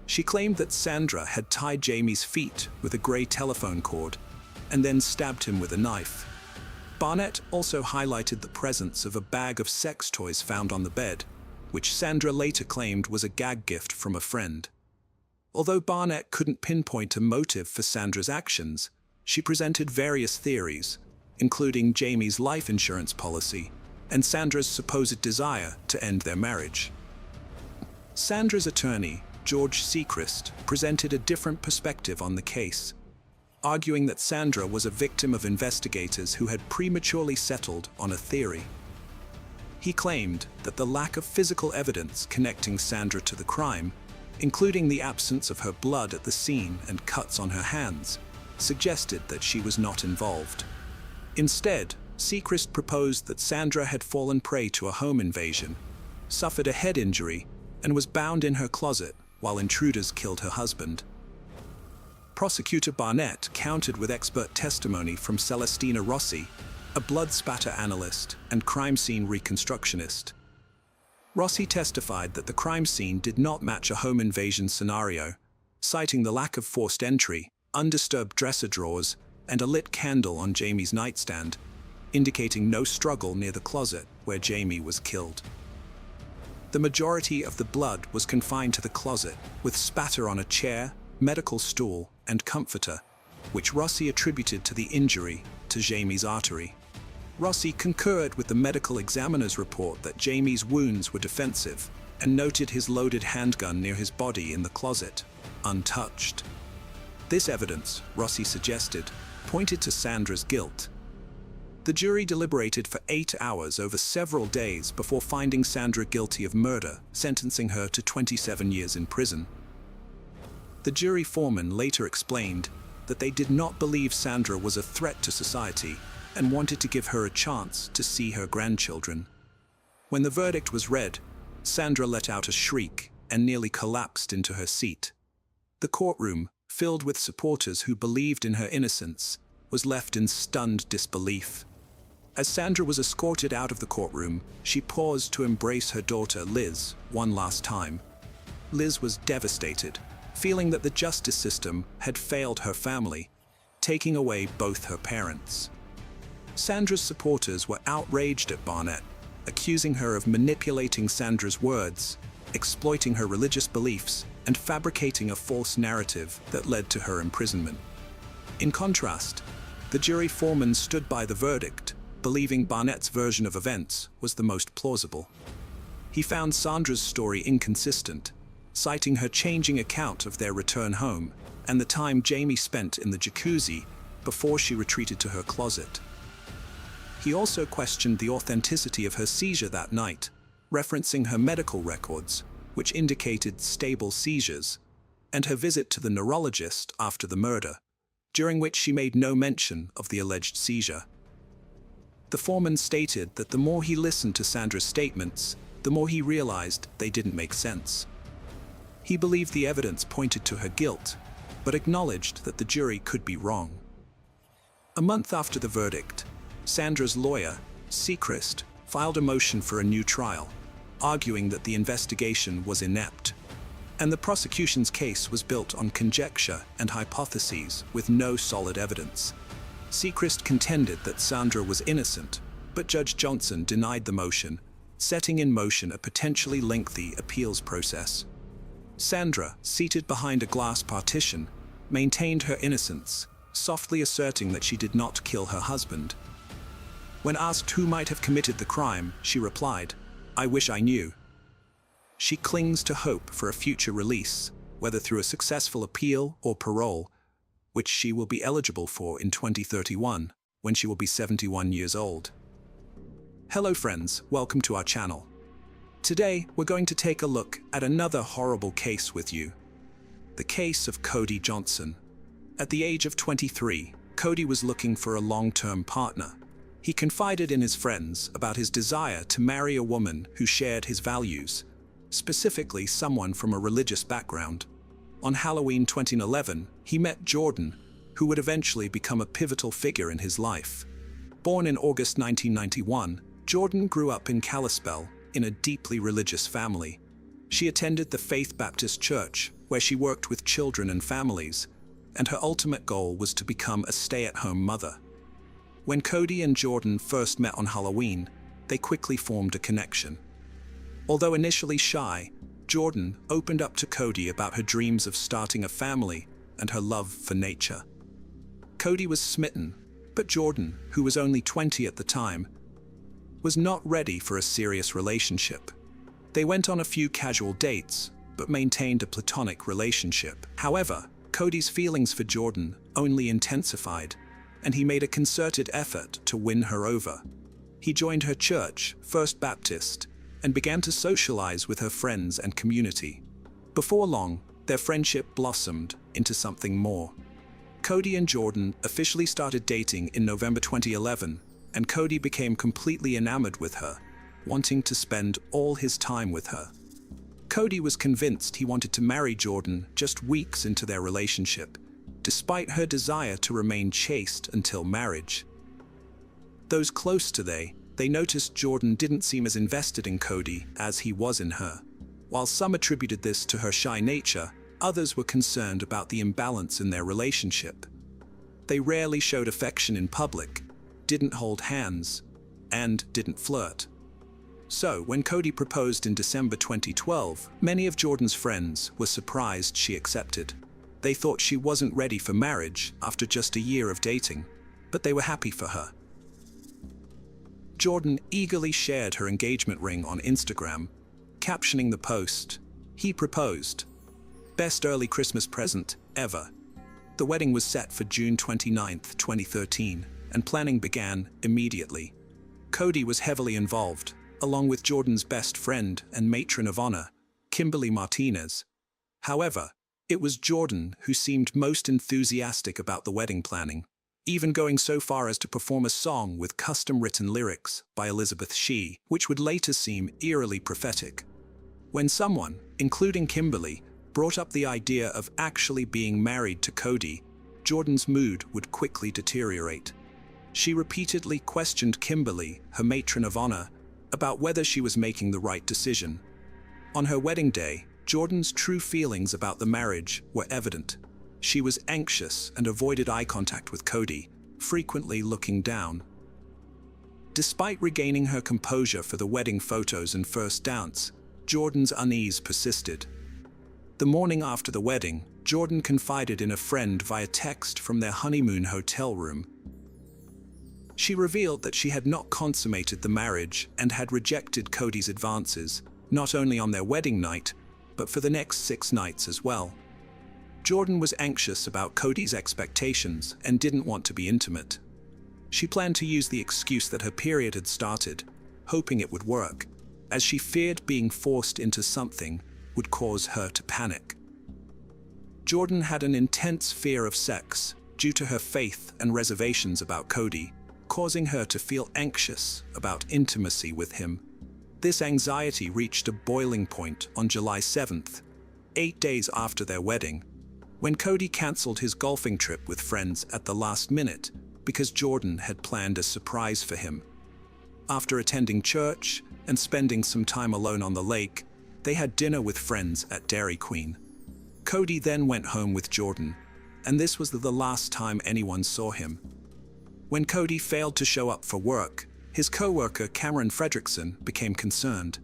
A: She claimed that Sandra had tied Jamie's feet with a gray telephone cord and then stabbed him with a knife. Barnett also highlighted the presence of a bag of sex toys found on the bed, which Sandra later claimed was a gag gift from a friend. Although Barnett couldn't pinpoint a motive for Sandra's actions, she presented various theories, including Jamie's life insurance policy and Sandra's supposed desire to end their marriage. Sandra's attorney, George Sechrist, presented a different perspective on the case. arguing that Sandra was a victim of investigators who had prematurely settled on a theory. He claimed that the lack of physical evidence connecting Sandra to the crime, including the absence of her blood at the scene and cuts on her hands, suggested that she was not involved. Instead, Sechrist proposed that Sandra had fallen prey to a home invasion, suffered a head injury, and was bound in her closet while intruders killed her husband. Prosecutor Barnett countered with expert testimony from Celestina Rossi, a blood spatter analyst and crime scene reconstructionist. Rossi testified that the crime scene did not match a home invasion scenario, citing the lack of forced entry, undisturbed dresser drawers, and a lit candle on Jamie's nightstand, indicating no struggle near the closet where Jamie was killed. The majority of the blood was confined to the closet, with spatter on a chair, medical stool, and comforter, which Rossi attributed to the injury to Jamie's artery. Rossi concurred with the medical examiner's report that Jamie's wounds were defensive and noted his loaded handgun near his body in the closet, untouched. This evidence, Rossi suggested, pointed to Sandra's guilt. The jury deliberated for 8 hours over several days before finding Sandra guilty of murder, sentencing her to 27 years in prison. The jury foreman later explained that they did not believe Sandra was a threat to society and wanted to give her a chance to see her grandchildren. When the verdict was read, Sandra let out a shriek and nearly collapsed into her seat. The courtroom, filled with supporters who believed in her innocence, was left in stunned disbelief. As Sandra was escorted out of the courtroom, she paused to embrace her daughter Liz one last time. Liz was devastated, feeling that the justice system had failed her family, taking away both her parents. Sandra's supporters were outraged at Barnett, accusing her of manipulating Sandra's words, exploiting her religious beliefs, and fabricating a false narrative that led to her imprisonment. In contrast, the jury foreman stood by the verdict, believing Barnett's version of events was the most plausible. He found Sandra's story inconsistent, citing her changing account of their return home and the time Jamie spent in the jacuzzi before she retreated to her closet. He also questioned the authenticity of her seizure that night, referencing her medical records, which indicated stable seizures, and her visit to the neurologist after the murder, during which she made no mention of the alleged seizure. The foreman stated that the more he listened to Sandra's statements, the more he realized they didn't make sense. He believed the evidence pointed to her guilt, but acknowledged that the jury could be wrong. A month after the verdict, Sandra's lawyer, Sechrist, filed a motion for a new trial, arguing that the investigation was inept, and the prosecution's case was built on conjecture and hypotheses with no solid evidence. Sechrist contended that Sandra was innocent, but Judge Johnson denied the motion, setting in motion a potentially lengthy appeals process. Sandra, seated behind a glass partition, maintained her innocence, softly asserting that she did not kill her husband. When asked who might have committed the crime, she replied, "I wish I knew." She clings to hope for a future release, whether through a successful appeal or parole, which she will be eligible for in 2031, when she will be 71 years old. Hello friends, welcome to our channel. Today, we're going to take a look at another horrible case with you. The case of Cody Johnson. At the age of 23, Cody was looking for a long-term partner. He confided in his friends about his desire to marry a woman who shared his values, specifically someone from a religious background. On Halloween 2011, he met Jordan, who would eventually become a pivotal figure in his life. Born in August 1991, Jordan grew up in Kalispell in a deeply religious family. She attended the Faith Baptist Church, where she worked with children and families, and her ultimate goal was to become a stay-at-home mother. When Cody and Jordan first met on Halloween, they quickly formed a connection. Although initially shy, Jordan opened up to Cody about her dreams of starting a family and her love for nature. Cody was smitten, but Jordan, who was only 20 at the time, was not ready for a serious relationship. They went on a few casual dates, but maintained a platonic relationship. However, Cody's feelings for Jordan only intensified, and he made a concerted effort to win her over. He joined her church, First Baptist, and began to socialize with her friends and community. Before long, their friendship blossomed into something more. Cody and Jordan officially started dating in November 2011, and Cody became completely enamored with her, wanting to spend all his time with her. Cody was convinced he wanted to marry Jordan just weeks into their relationship, despite her desire to remain chaste until marriage. Those close to they noticed Jordan didn't seem as invested in Cody as he was in her. While some attributed this to her shy nature, others were concerned about the imbalance in their relationship. They rarely showed affection in public, didn't hold hands, and didn't flirt. So, when Cody proposed in December 2012, many of Jordan's friends were surprised she accepted. They thought she wasn't ready for marriage after just a year of dating, but they were happy for her. Jordan eagerly shared her engagement ring on Instagram, captioning the post, "He proposed. Best early Christmas present ever." The wedding was set for June 29, 2013, and planning began immediately. Cody was heavily involved, along with Jordan's best friend and matron of honor, Kimberly Martinez. However, it was Jordan who seemed most enthusiastic about the wedding planning, even going so far as to perform a song with custom-written lyrics by Elizabeth Shee, which would later seem eerily prophetic. When someone, including Kimberly, brought up the idea of actually being married to Cody, Jordan's mood would quickly deteriorate. She repeatedly questioned Kimberly, her matron of honor, about whether she was making the right decision. On her wedding day, Jordan's true feelings about the marriage were evident. She was anxious and avoided eye contact with Cody, frequently looking down. Despite regaining her composure for the wedding photos and first dance, Jordan's unease persisted. The morning after the wedding, Jordan confided in a friend via text from their honeymoon hotel room. She revealed that she had not consummated the marriage and had rejected Cody's advances, not only on their wedding night, but for the next 6 nights as well. Jordan was anxious about Cody's expectations and didn't want to be intimate. She planned to use the excuse that her period had started, hoping it would work, as she feared being forced into something would cause her to panic. Jordan had an intense fear of sex due to her faith and reservations about Cody, causing her to feel anxious about intimacy with him. This anxiety reached a boiling point on July 7th, 8 days after their wedding, when Cody canceled his golfing trip with friends at the last minute because Jordan had planned a surprise for him. After attending church and spending some time alone on the lake, they had dinner with friends at Dairy Queen. Cody then went home with Jordan, and this was the last time anyone saw him. When Cody failed to show up for work, his co-worker Cameron Fredrickson became concerned.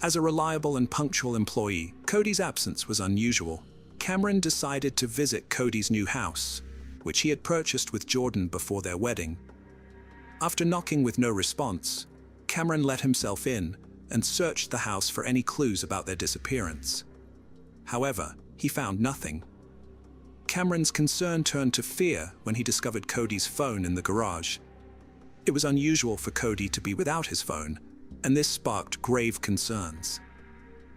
A: As a reliable and punctual employee, Cody's absence was unusual. Cameron decided to visit Cody's new house, which he had purchased with Jordan before their wedding. After knocking with no response, Cameron let himself in and searched the house for any clues about their disappearance. However, he found nothing. Cameron's concern turned to fear when he discovered Cody's phone in the garage. It was unusual for Cody to be without his phone, and this sparked grave concerns.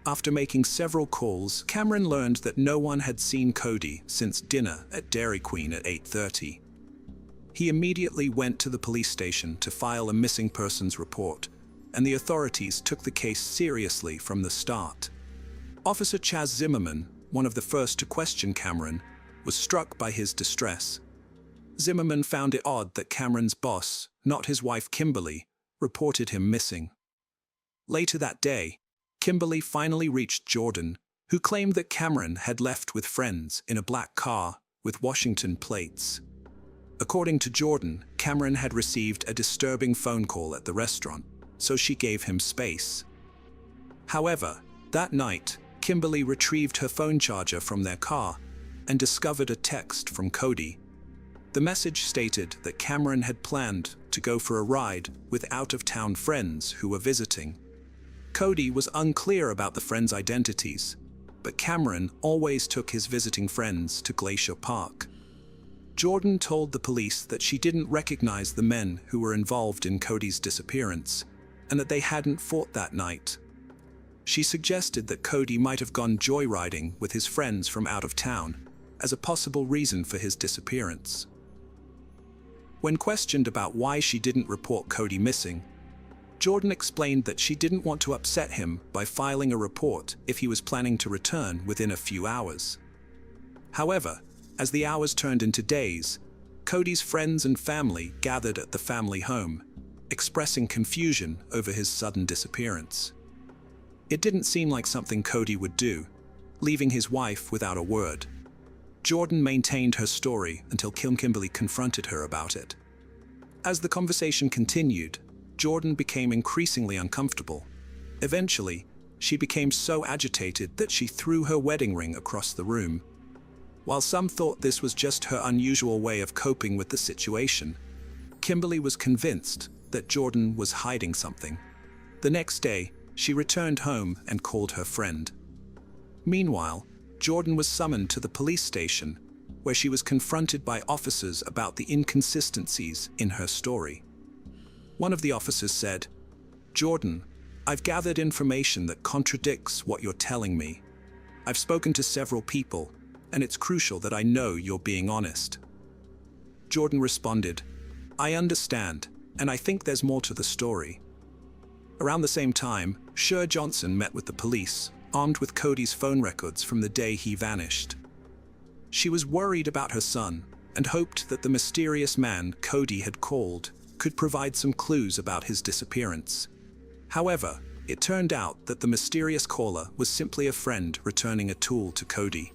A: After making several calls, Cameron learned that no one had seen Cody since dinner at Dairy Queen at 8:30. He immediately went to the police station to file a missing persons report, and the authorities took the case seriously from the start. Officer Chaz Zimmerman, one of the first to question Cameron, was struck by his distress. Zimmerman found it odd that Cameron's boss, not his wife Kimberly, reported him missing. Later that day, Kimberly finally reached Jordan, who claimed that Cameron had left with friends in a black car with Washington plates. According to Jordan, Cameron had received a disturbing phone call at the restaurant, so she gave him space. However, that night, Kimberly retrieved her phone charger from their car and discovered a text from Cody. The message stated that Cameron had planned to go for a ride with out-of-town friends who were visiting. Cody was unclear about the friends' identities, but Cameron always took his visiting friends to Glacier Park. Jordan told the police that she didn't recognize the men who were involved in Cody's disappearance, and that they hadn't fought that night. She suggested that Cody might have gone joyriding with his friends from out of town, as a possible reason for his disappearance. When questioned about why she didn't report Cody missing, Jordan explained that she didn't want to upset him by filing a report if he was planning to return within a few hours. However, as the hours turned into days, Cody's friends and family gathered at the family home, expressing confusion over his sudden disappearance. It didn't seem like something Cody would do, leaving his wife without a word. Jordan maintained her story until Kimberly confronted her about it. As the conversation continued, Jordan became increasingly uncomfortable. Eventually, she became so agitated that she threw her wedding ring across the room. While some thought this was just her unusual way of coping with the situation, Kimberly was convinced that Jordan was hiding something. The next day, she returned home and called her friend. Meanwhile, Jordan was summoned to the police station, where she was confronted by officers about the inconsistencies in her story. One of the officers said, "Jordan, I've gathered information that contradicts what you're telling me. I've spoken to several people, and it's crucial that I know you're being honest." Jordan responded, "I understand, and I think there's more to the story." Around the same time, Sher Johnson met with the police, armed with Cody's phone records from the day he vanished. She was worried about her son and hoped that the mysterious man Cody had called could provide some clues about his disappearance. However, it turned out that the mysterious caller was simply a friend returning a tool to Cody.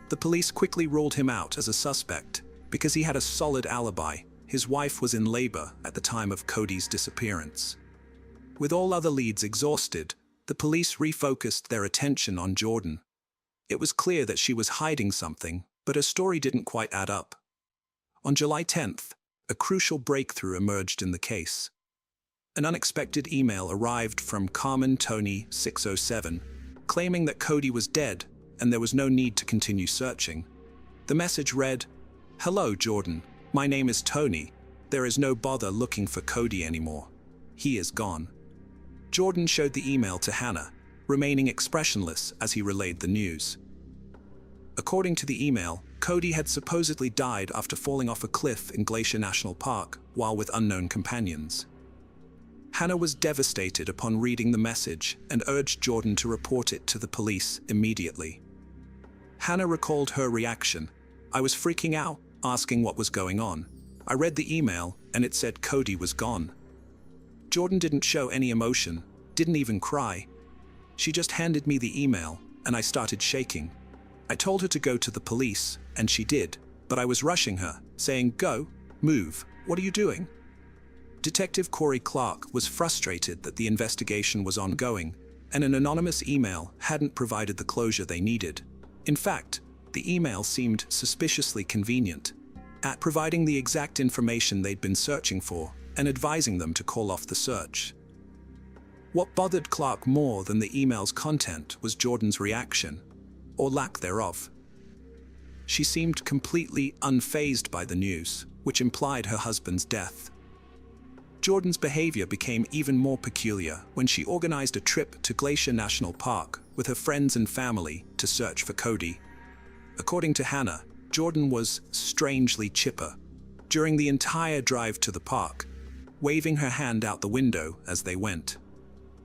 A: The police quickly ruled him out as a suspect because he had a solid alibi. His wife was in labor at the time of Cody's disappearance. With all other leads exhausted, the police refocused their attention on Jordan. It was clear that she was hiding something, but her story didn't quite add up. On July 10th, a crucial breakthrough emerged in the case. An unexpected email arrived from Carmen Tony 607, claiming that Cody was dead and there was no need to continue searching. The message read, "Hello, Jordan. My name is Tony. There is no bother looking for Cody anymore. He is gone." Jordan showed the email to Hannah, remaining expressionless as he relayed the news. According to the email, Cody had supposedly died after falling off a cliff in Glacier National Park while with unknown companions. Hannah was devastated upon reading the message and urged Jordan to report it to the police immediately. Hannah recalled her reaction. "I was freaking out, asking what was going on. I read the email and it said Cody was gone." Jordan didn't show any emotion, didn't even cry. She just handed me the email and I started shaking. I told her to go to the police, and she did, but I was rushing her, saying, "Go, move, what are you doing?" Detective Corey Clark was frustrated that the investigation was ongoing, and an anonymous email hadn't provided the closure they needed. In fact, the email seemed suspiciously convenient, at providing the exact information they'd been searching for and advising them to call off the search. What bothered Clark more than the email's content was Jordan's reaction, or lack thereof. She seemed completely unfazed by the news, which implied her husband's death. Jordan's behavior became even more peculiar when she organized a trip to Glacier National Park with her friends and family to search for Cody. According to Hannah, Jordan was strangely chipper during the entire drive to the park, waving her hand out the window as they went.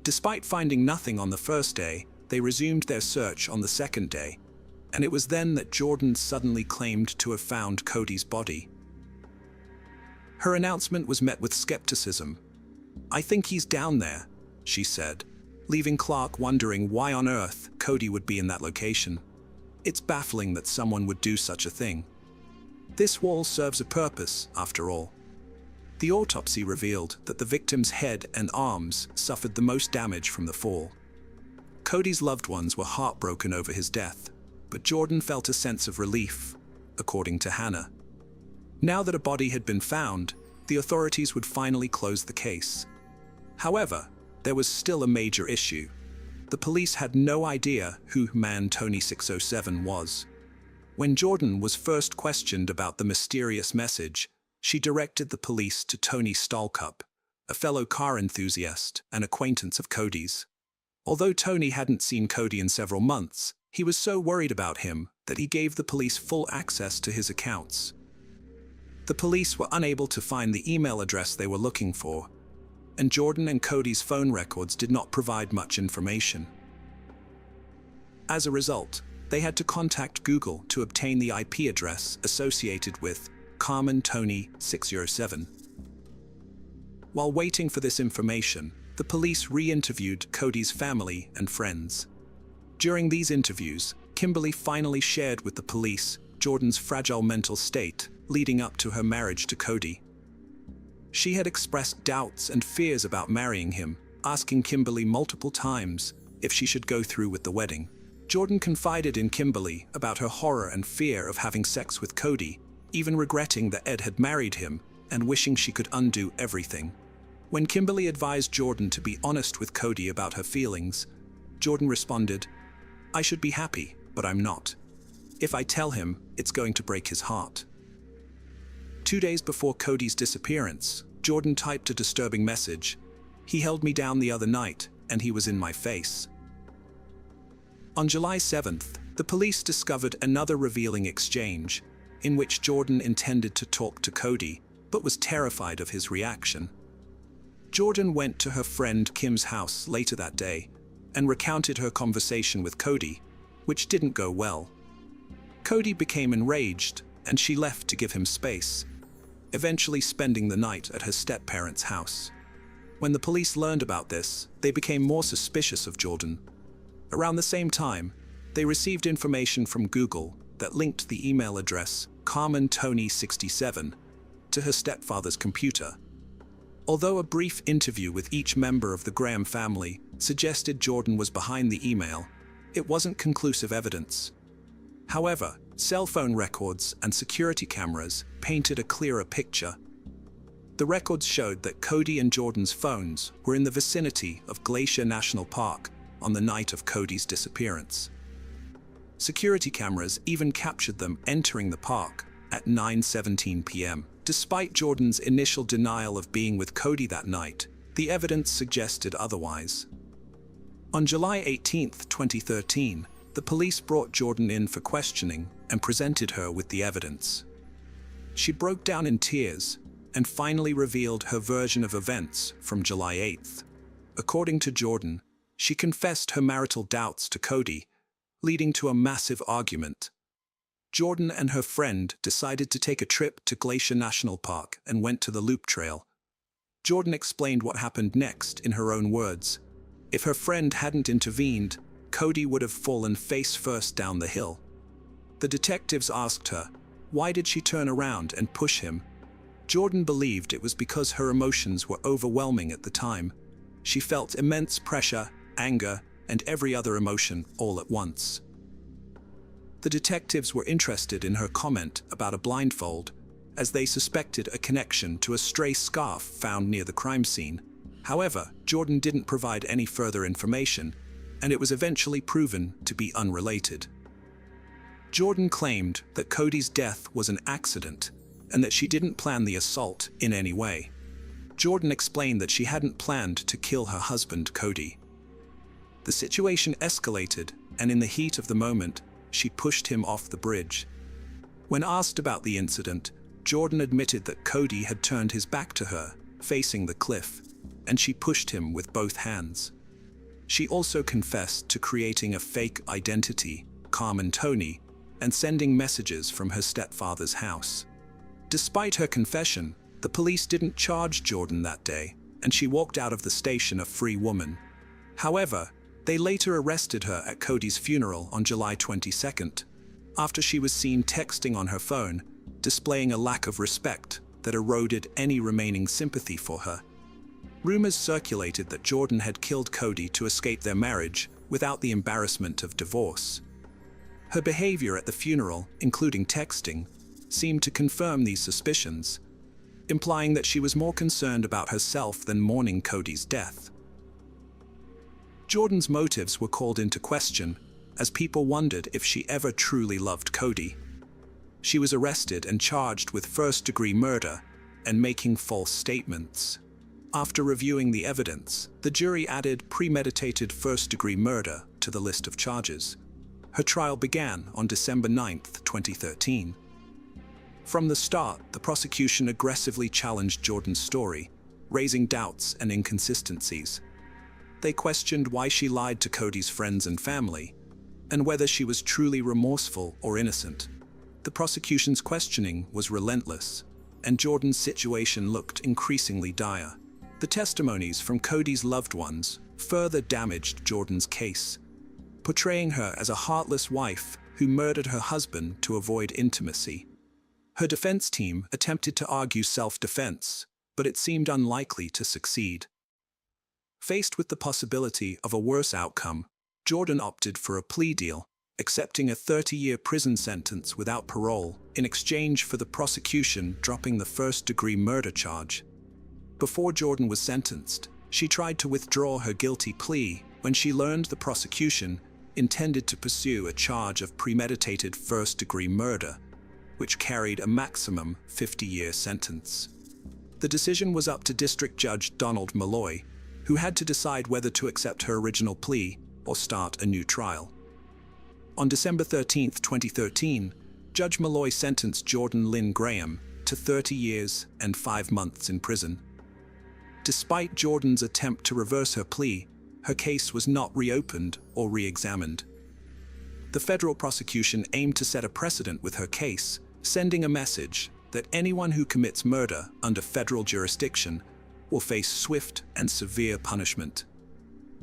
A: Despite finding nothing on the first day, they resumed their search on the second day, and it was then that Jordan suddenly claimed to have found Cody's body. Her announcement was met with skepticism. "I think he's down there," she said, leaving Clark wondering why on earth Cody would be in that location. It's baffling that someone would do such a thing. This wall serves a purpose, after all. The autopsy revealed that the victim's head and arms suffered the most damage from the fall. Cody's loved ones were heartbroken over his death, but Jordan felt a sense of relief, according to Hannah. Now that a body had been found, the authorities would finally close the case. However, there was still a major issue. the police had no idea who man Tony 607 was. When Jordan was first questioned about the mysterious message, she directed the police to Tony Stallcup, a fellow car enthusiast and acquaintance of Cody's. Although Tony hadn't seen Cody in several months, he was so worried about him that he gave the police full access to his accounts. The police were unable to find the email address they were looking for, and Jordan and Cody's phone records did not provide much information. As a result, they had to contact Google to obtain the IP address associated with Carmen Tony 607. While waiting for this information, the police re-interviewed Cody's family and friends. During these interviews, Kimberly finally shared with the police Jordan's fragile mental state leading up to her marriage to Cody. She had expressed doubts and fears about marrying him, asking Kimberly multiple times if she should go through with the wedding. Jordan confided in Kimberly about her horror and fear of having sex with Cody, even regretting that Ed had married him and wishing she could undo everything. When Kimberly advised Jordan to be honest with Cody about her feelings, Jordan responded, "I should be happy, but I'm not. If I tell him, it's going to break his heart." 2 days before Cody's disappearance, Jordan typed a disturbing message. "He held me down the other night, and he was in my face." On July 7th, the police discovered another revealing exchange, in which Jordan intended to talk to Cody, but was terrified of his reaction. Jordan went to her friend Kim's house later that day and recounted her conversation with Cody, which didn't go well. Cody became enraged, and she left to give him space, eventually spending the night at her step-parents' house. When the police learned about this, they became more suspicious of Jordan. Around the same time, they received information from Google that linked the email address Carmen Tony 67 to her stepfather's computer. Although a brief interview with each member of the Graham family suggested Jordan was behind the email, it wasn't conclusive evidence. However, cell phone records and security cameras painted a clearer picture. The records showed that Cody and Jordan's phones were in the vicinity of Glacier National Park on the night of Cody's disappearance. Security cameras even captured them entering the park at 9:17 p.m. Despite Jordan's initial denial of being with Cody that night, the evidence suggested otherwise. On July 18, 2013, the police brought Jordan in for questioning and presented her with the evidence. She broke down in tears and finally revealed her version of events from July 8th. According to Jordan, she confessed her marital doubts to Cody, leading to a massive argument. Jordan and her friend decided to take a trip to Glacier National Park and went to the Loop Trail. Jordan explained what happened next in her own words. If her friend hadn't intervened, Cody would have fallen face first down the hill. The detectives asked her, why did she turn around and push him? Jordan believed it was because her emotions were overwhelming at the time. She felt immense pressure, anger, and every other emotion all at once. The detectives were interested in her comment about a blindfold, as they suspected a connection to a stray scarf found near the crime scene. However, Jordan didn't provide any further information, and it was eventually proven to be unrelated. Jordan claimed that Cody's death was an accident, and that she didn't plan the assault in any way. Jordan explained that she hadn't planned to kill her husband, Cody. The situation escalated, and in the heat of the moment, she pushed him off the bridge. When asked about the incident, Jordan admitted that Cody had turned his back to her, facing the cliff, and she pushed him with both hands. She also confessed to creating a fake identity, Carmen Tony, and sending messages from her stepfather's house. Despite her confession, the police didn't charge Jordan that day, and she walked out of the station a free woman. However, they later arrested her at Cody's funeral on July 22nd, after she was seen texting on her phone, displaying a lack of respect that eroded any remaining sympathy for her. Rumors circulated that Jordan had killed Cody to escape their marriage without the embarrassment of divorce. Her behavior at the funeral, including texting, seemed to confirm these suspicions, implying that she was more concerned about herself than mourning Cody's death. Jordan's motives were called into question, as people wondered if she ever truly loved Cody. She was arrested and charged with first-degree murder and making false statements. After reviewing the evidence, the jury added premeditated first-degree murder to the list of charges. Her trial began on December 9, 2013. From the start, the prosecution aggressively challenged Jordan's story, raising doubts and inconsistencies. They questioned why she lied to Cody's friends and family, and whether she was truly remorseful or innocent. The prosecution's questioning was relentless, and Jordan's situation looked increasingly dire. The testimonies from Cody's loved ones further damaged Jordan's case, portraying her as a heartless wife who murdered her husband to avoid intimacy. Her defense team attempted to argue self-defense, but it seemed unlikely to succeed. Faced with the possibility of a worse outcome, Jordan opted for a plea deal, accepting a 30-year prison sentence without parole in exchange for the prosecution dropping the first-degree murder charge. Before Jordan was sentenced, she tried to withdraw her guilty plea when she learned the prosecution intended to pursue a charge of premeditated first-degree murder, which carried a maximum 50-year sentence. The decision was up to District Judge Donald Malloy, who had to decide whether to accept her original plea or start a new trial. On December 13, 2013, Judge Malloy sentenced Jordan Lynn Graham to 30 years and 5 months in prison. Despite Jordan's attempt to reverse her plea, her case was not reopened or re-examined. The federal prosecution aimed to set a precedent with her case, sending a message that anyone who commits murder under federal jurisdiction will face swift and severe punishment.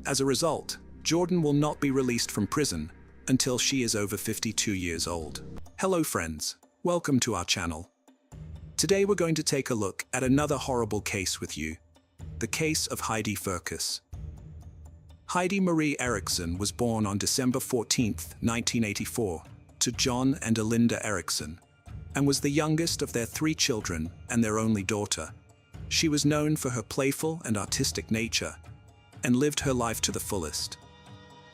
A: As a result, Jordan will not be released from prison until she is over 52 years old. Hello friends, welcome to our channel. Today we're going to take a look at another horrible case with you, the case of Heidi Firkus. Heidi Marie Eriksson was born on December 14, 1984, to John and Alinda Eriksson, and was the youngest of their 3 children and their only daughter. She was known for her playful and artistic nature, and lived her life to the fullest.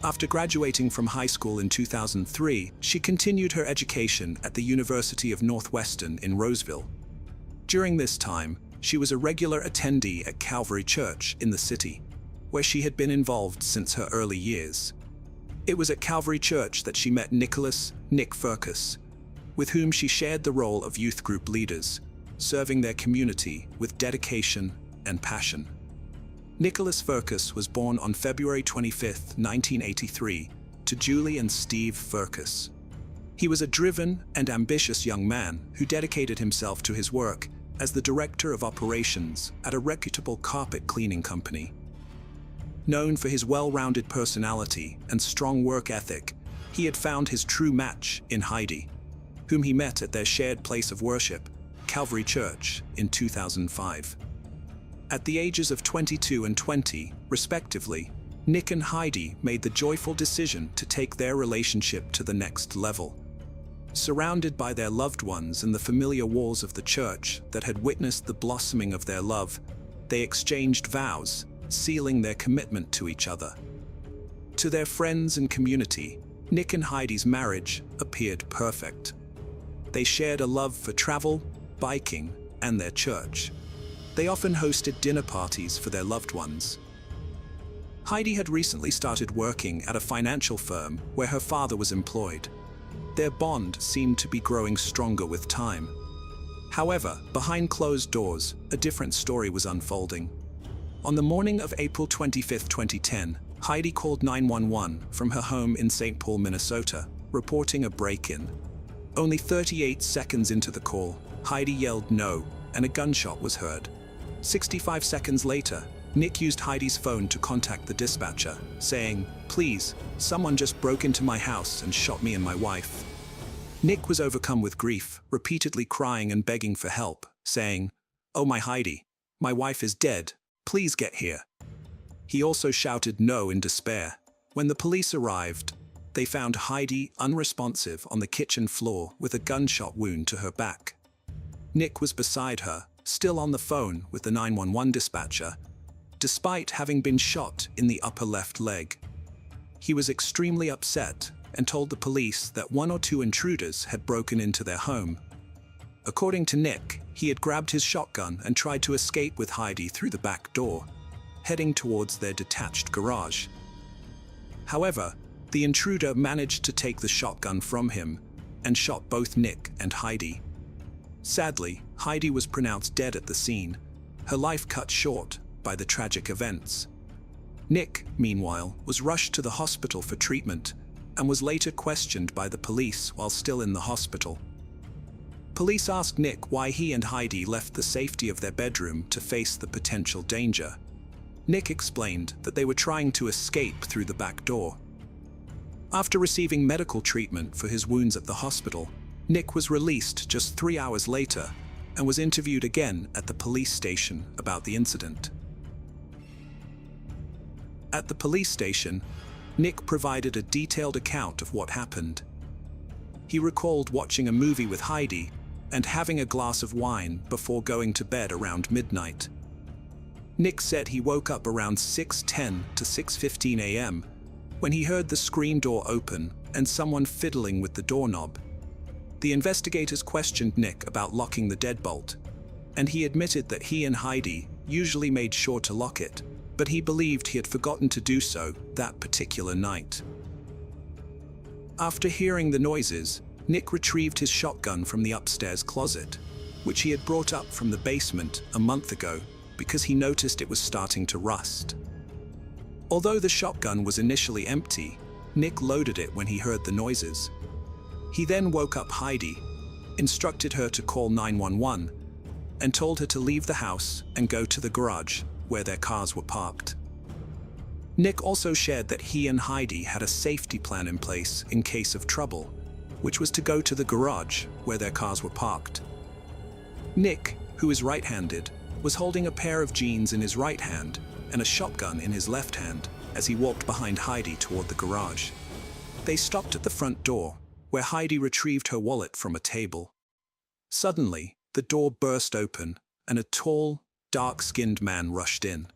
A: After graduating from high school in 2003, she continued her education at the University of Northwestern in Roseville. During this time, she was a regular attendee at Calvary Church in the city, where she had been involved since her early years. It was at Calvary Church that she met Nick Firkus, with whom she shared the role of youth group leaders, serving their community with dedication and passion. Nicholas Firkus was born on February 25, 1983, to Julie and Steve Firkus. He was a driven and ambitious young man who dedicated himself to his work as the director of operations at a reputable carpet cleaning company. Known for his well-rounded personality and strong work ethic, he had found his true match in Heidi, whom he met at their shared place of worship, Calvary Church, in 2005. At the ages of 22 and 20, respectively, Nick and Heidi made the joyful decision to take their relationship to the next level. Surrounded by their loved ones and the familiar walls of the church that had witnessed the blossoming of their love, they exchanged vows, sealing their commitment to each other. To their friends and community, Nick and Heidi's marriage appeared perfect. They shared a love for travel, biking, and their church. They often hosted dinner parties for their loved ones. Heidi had recently started working at a financial firm where her father was employed. Their bond seemed to be growing stronger with time. However, behind closed doors, a different story was unfolding. On the morning of April 25, 2010, Heidi called 911 from her home in St. Paul, Minnesota, reporting a break-in. Only 38 seconds into the call, Heidi yelled no, and a gunshot was heard. 65 seconds later, Nick used Heidi's phone to contact the dispatcher, saying, "Please, someone just broke into my house and shot me and my wife." Nick was overcome with grief, repeatedly crying and begging for help, saying, "Oh my Heidi, my wife is dead. Please get here." He also shouted no in despair. When the police arrived, they found Heidi unresponsive on the kitchen floor with a gunshot wound to her back. Nick was beside her, still on the phone with the 911 dispatcher, despite having been shot in the upper left leg. He was extremely upset and told the police that one or two intruders had broken into their home. According to Nick, he had grabbed his shotgun and tried to escape with Heidi through the back door, heading towards their detached garage. However, the intruder managed to take the shotgun from him and shot both Nick and Heidi. Sadly, Heidi was pronounced dead at the scene, her life cut short by the tragic events. Nick, meanwhile, was rushed to the hospital for treatment and was later questioned by the police while still in the hospital. Police asked Nick why he and Heidi left the safety of their bedroom to face the potential danger. Nick explained that they were trying to escape through the back door. After receiving medical treatment for his wounds at the hospital, Nick was released just 3 hours later and was interviewed again at the police station about the incident. At the police station, Nick provided a detailed account of what happened. He recalled watching a movie with Heidi and having a glass of wine before going to bed around midnight. Nick said he woke up around 6:10 to 6:15 a.m. when he heard the screen door open and someone fiddling with the doorknob. The investigators questioned Nick about locking the deadbolt, and he admitted that he and Heidi usually made sure to lock it, but he believed he had forgotten to do so that particular night. After hearing the noises, Nick retrieved his shotgun from the upstairs closet, which he had brought up from the basement a month ago because he noticed it was starting to rust. Although the shotgun was initially empty, Nick loaded it when he heard the noises. He then woke up Heidi, instructed her to call 911, and told her to leave the house and go to the garage where their cars were parked. Nick also shared that he and Heidi had a safety plan in place in case of trouble, which was to go to the garage where their cars were parked. Nick, who is right-handed, was holding a pair of jeans in his right hand and a shotgun in his left hand as he walked behind Heidi toward the garage. They stopped at the front door, where Heidi retrieved her wallet from a table. Suddenly, the door burst open and a tall, dark-skinned man rushed in.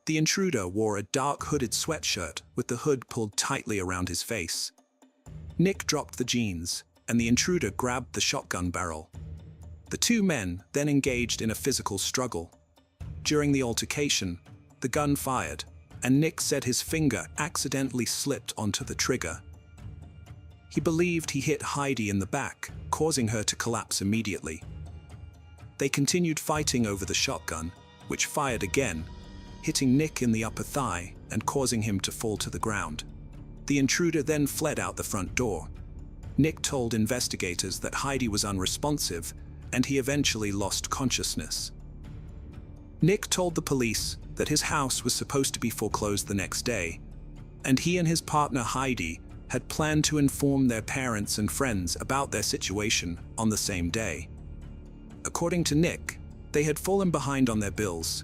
A: The intruder wore a dark hooded sweatshirt with the hood pulled tightly around his face. Nick dropped the jeans, and the intruder grabbed the shotgun barrel. The two men then engaged in a physical struggle. During the altercation, the gun fired, and Nick said his finger accidentally slipped onto the trigger. He believed he hit Heidi in the back, causing her to collapse immediately. They continued fighting over the shotgun, which fired again, hitting Nick in the upper thigh and causing him to fall to the ground. The intruder then fled out the front door. Nick told investigators that Heidi was unresponsive, and he eventually lost consciousness. Nick told the police that his house was supposed to be foreclosed the next day, and he and his partner Heidi had planned to inform their parents and friends about their situation on the same day. According to Nick, they had fallen behind on their bills,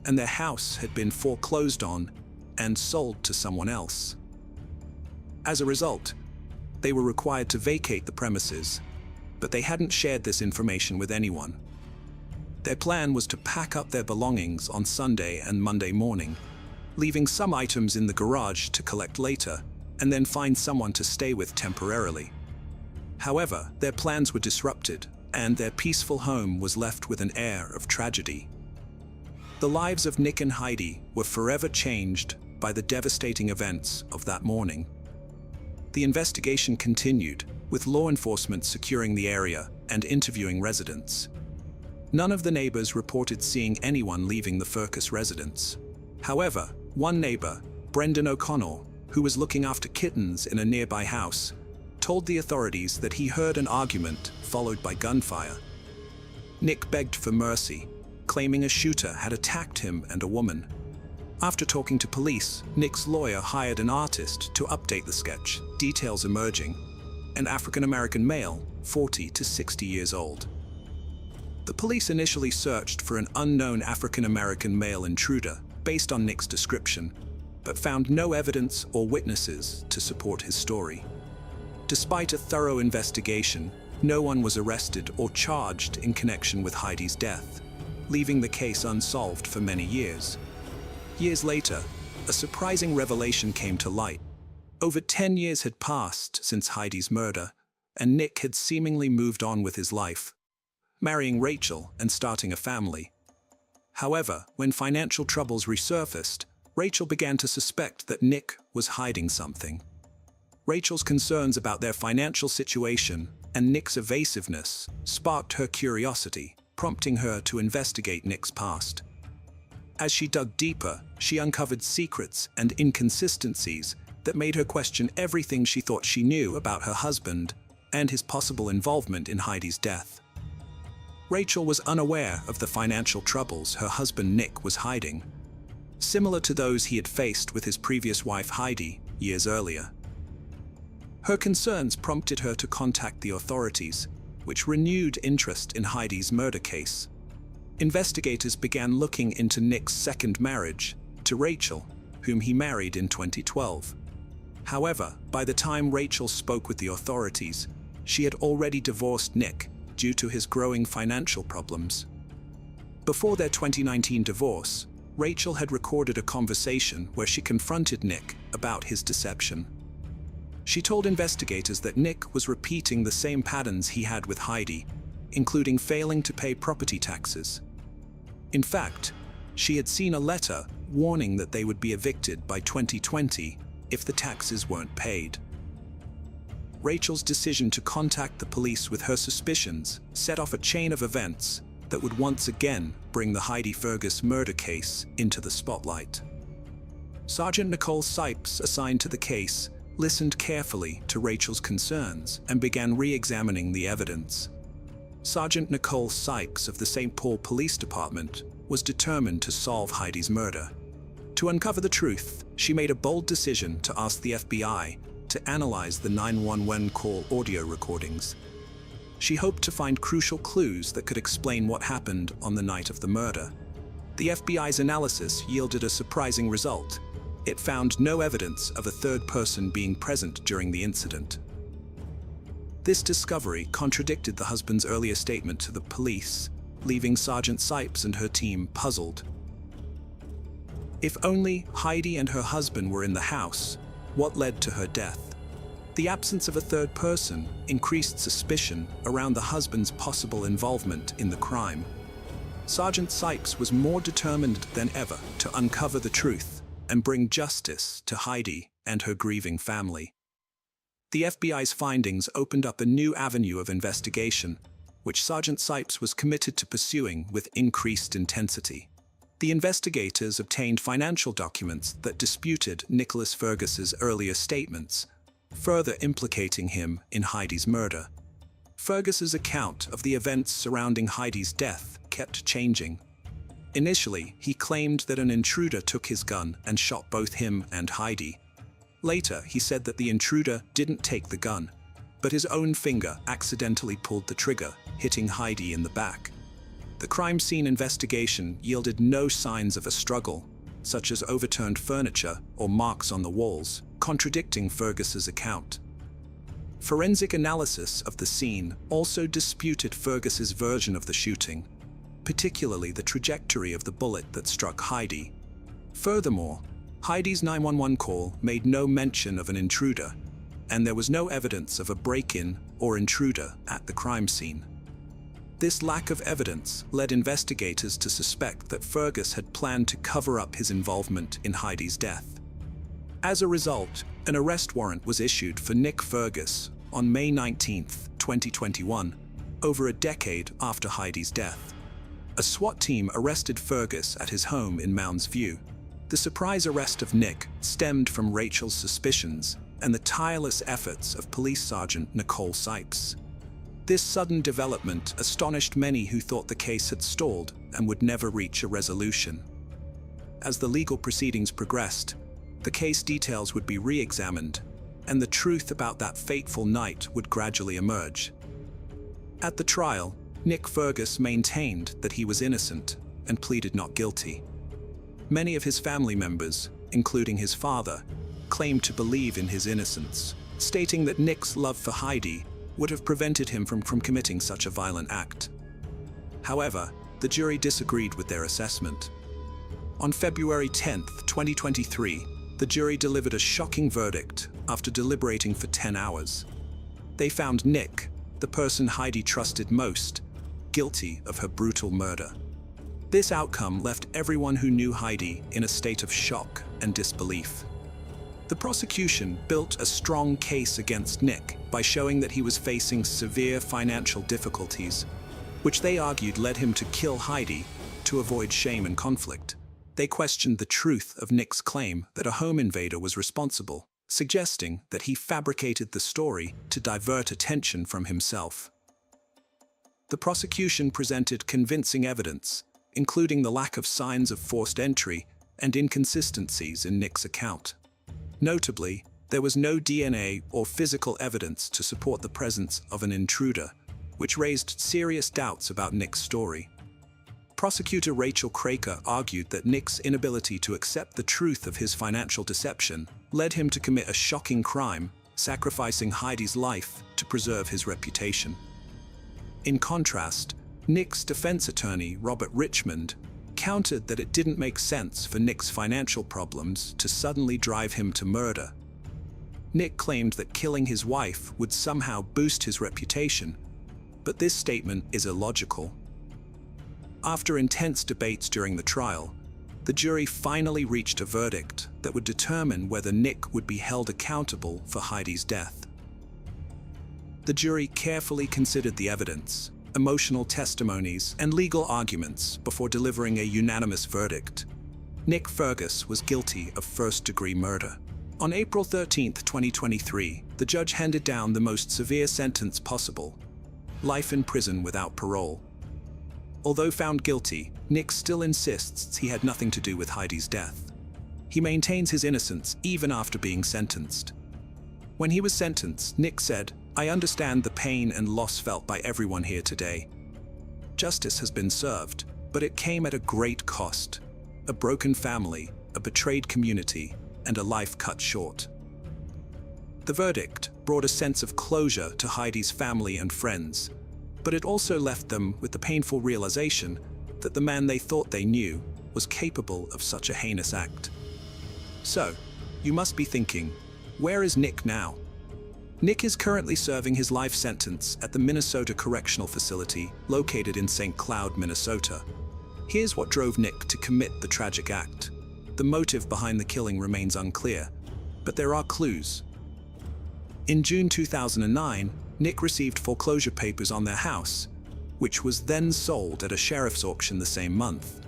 A: and their house had been foreclosed on and sold to someone else. As a result, they were required to vacate the premises, but they hadn't shared this information with anyone. Their plan was to pack up their belongings on Sunday and Monday morning, leaving some items in the garage to collect later, and then find someone to stay with temporarily. However, their plans were disrupted, and their peaceful home was left with an air of tragedy. The lives of Nick and Heidi were forever changed by the devastating events of that morning. The investigation continued, with law enforcement securing the area and interviewing residents. None of the neighbors reported seeing anyone leaving the Furcus residence. However, one neighbor, Brendan O'Connell, who was looking after kittens in a nearby house, told the authorities that he heard an argument followed by gunfire. Nick begged for mercy, claiming a shooter had attacked him and a woman. After talking to police, Nick's lawyer hired an artist to update the sketch, details emerging: an African-American male, 40 to 60 years old. The police initially searched for an unknown African-American male intruder based on Nick's description, but found no evidence or witnesses to support his story. Despite a thorough investigation, no one was arrested or charged in connection with Heidi's death, leaving the case unsolved for many years. Years later, a surprising revelation came to light. Over 10 years had passed since Heidi's murder, and Nick had seemingly moved on with his life, marrying Rachel and starting a family. However, when financial troubles resurfaced, Rachel began to suspect that Nick was hiding something. Rachel's concerns about their financial situation and Nick's evasiveness sparked her curiosity, prompting her to investigate Nick's past. As she dug deeper, she uncovered secrets and inconsistencies that made her question everything she thought she knew about her husband and his possible involvement in Heidi's death. Rachel was unaware of the financial troubles her husband Nick was hiding, similar to those he had faced with his previous wife Heidi years earlier. Her concerns prompted her to contact the authorities, which renewed interest in Heidi's murder case. Investigators began looking into Nick's second marriage to Rachel, whom he married in 2012. However, by the time Rachel spoke with the authorities, she had already divorced Nick due to his growing financial problems. Before their 2019 divorce, Rachel had recorded a conversation where she confronted Nick about his deception. She told investigators that Nick was repeating the same patterns he had with Heidi, including failing to pay property taxes. In fact, she had seen a letter warning that they would be evicted by 2020 if the taxes weren't paid. Rachel's decision to contact the police with her suspicions set off a chain of events that would once again bring the Heidi Fergus murder case into the spotlight. Sergeant Nicole Sipes, assigned to the case, listened carefully to Rachel's concerns and began re-examining the evidence. Sergeant Nicole Sipes of the St. Paul Police Department was determined to solve Heidi's murder. To uncover the truth, she made a bold decision to ask the FBI to analyze the 911 call audio recordings. She hoped to find crucial clues that could explain what happened on the night of the murder. The FBI's analysis yielded a surprising result. It found no evidence of a third person being present during the incident. This discovery contradicted the husband's earlier statement to the police, leaving Sergeant Sipes and her team puzzled. If only Heidi and her husband were in the house, what led to her death? The absence of a third person increased suspicion around the husband's possible involvement in the crime. Sergeant Sipes was more determined than ever to uncover the truth and bring justice to Heidi and her grieving family. The FBI's findings opened up a new avenue of investigation, which Sergeant Sipes was committed to pursuing with increased intensity. The investigators obtained financial documents that disputed Nicholas Fergus's earlier statements, further implicating him in Heidi's murder. Fergus's account of the events surrounding Heidi's death kept changing. Initially, he claimed that an intruder took his gun and shot both him and Heidi. Later, he said that the intruder didn't take the gun, but his own finger accidentally pulled the trigger, hitting Heidi in the back. The crime scene investigation yielded no signs of a struggle, such as overturned furniture or marks on the walls, contradicting Fergus's account. Forensic analysis of the scene also disputed Fergus's version of the shooting, particularly the trajectory of the bullet that struck Heidi. Furthermore, Heidi's 911 call made no mention of an intruder, and there was no evidence of a break-in or intruder at the crime scene. This lack of evidence led investigators to suspect that Fergus had planned to cover up his involvement in Heidi's death. As a result, an arrest warrant was issued for Nick Fergus on May 19, 2021, over a decade after Heidi's death. A SWAT team arrested Fergus at his home in Mounds View. The surprise arrest of Nick stemmed from Rachel's suspicions and the tireless efforts of Police Sergeant Nicole Sipes. This sudden development astonished many who thought the case had stalled and would never reach a resolution. As the legal proceedings progressed, the case details would be re-examined, and the truth about that fateful night would gradually emerge. At the trial, Nick Fergus maintained that he was innocent and pleaded not guilty. Many of his family members, including his father, claimed to believe in his innocence, stating that Nick's love for Heidi would have prevented him from committing such a violent act. However, the jury disagreed with their assessment. On February 10, 2023, the jury delivered a shocking verdict after deliberating for 10 hours. They found Nick, the person Heidi trusted most, guilty of her brutal murder. This outcome left everyone who knew Heidi in a state of shock and disbelief. The prosecution built a strong case against Nick by showing that he was facing severe financial difficulties, which they argued led him to kill Heidi to avoid shame and conflict. They questioned the truth of Nick's claim that a home invader was responsible, suggesting that he fabricated the story to divert attention from himself. The prosecution presented convincing evidence, including the lack of signs of forced entry and inconsistencies in Nick's account. Notably, there was no DNA or physical evidence to support the presence of an intruder, which raised serious doubts about Nick's story. Prosecutor Rachel Craker argued that Nick's inability to accept the truth of his financial deception led him to commit a shocking crime, sacrificing Heidi's life to preserve his reputation. In contrast, Nick's defense attorney, Robert Richmond, countered that it didn't make sense for Nick's financial problems to suddenly drive him to murder. Nick claimed that killing his wife would somehow boost his reputation, but this statement is illogical. After intense debates during the trial, the jury finally reached a verdict that would determine whether Nick would be held accountable for Heidi's death. The jury carefully considered the evidence, emotional testimonies, and legal arguments before delivering a unanimous verdict. Nick Fergus was guilty of first-degree murder. On April 13, 2023, the judge handed down the most severe sentence possible: life in prison without parole. Although found guilty, Nick still insists he had nothing to do with Heidi's death. He maintains his innocence even after being sentenced. When he was sentenced, Nick said, "I understand the pain and loss felt by everyone here today. Justice has been served, but it came at a great cost. A broken family, a betrayed community, and a life cut short." The verdict brought a sense of closure to Heidi's family and friends, but it also left them with the painful realization that the man they thought they knew was capable of such a heinous act. So, you must be thinking, where is Nick now? Nick is currently serving his life sentence at the Minnesota Correctional Facility located in St. Cloud, Minnesota. Here's what drove Nick to commit the tragic act. The motive behind the killing remains unclear, but there are clues. In June 2009, Nick received foreclosure papers on their house, which was then sold at a sheriff's auction the same month.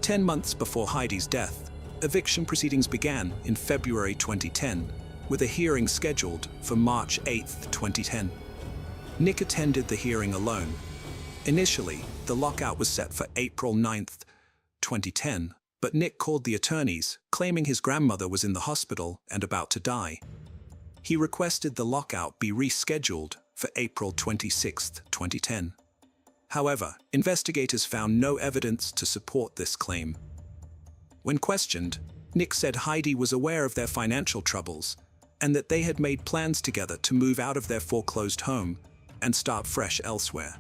A: 10 months before Heidi's death, eviction proceedings began in February 2010, with a hearing scheduled for March 8, 2010. Nick attended the hearing alone. Initially, the lockout was set for April 9, 2010, but Nick called the attorneys, claiming his grandmother was in the hospital and about to die. He requested the lockout be rescheduled for April 26, 2010. However, investigators found no evidence to support this claim. When questioned, Nick said Heidi was aware of their financial troubles and that they had made plans together to move out of their foreclosed home and start fresh elsewhere.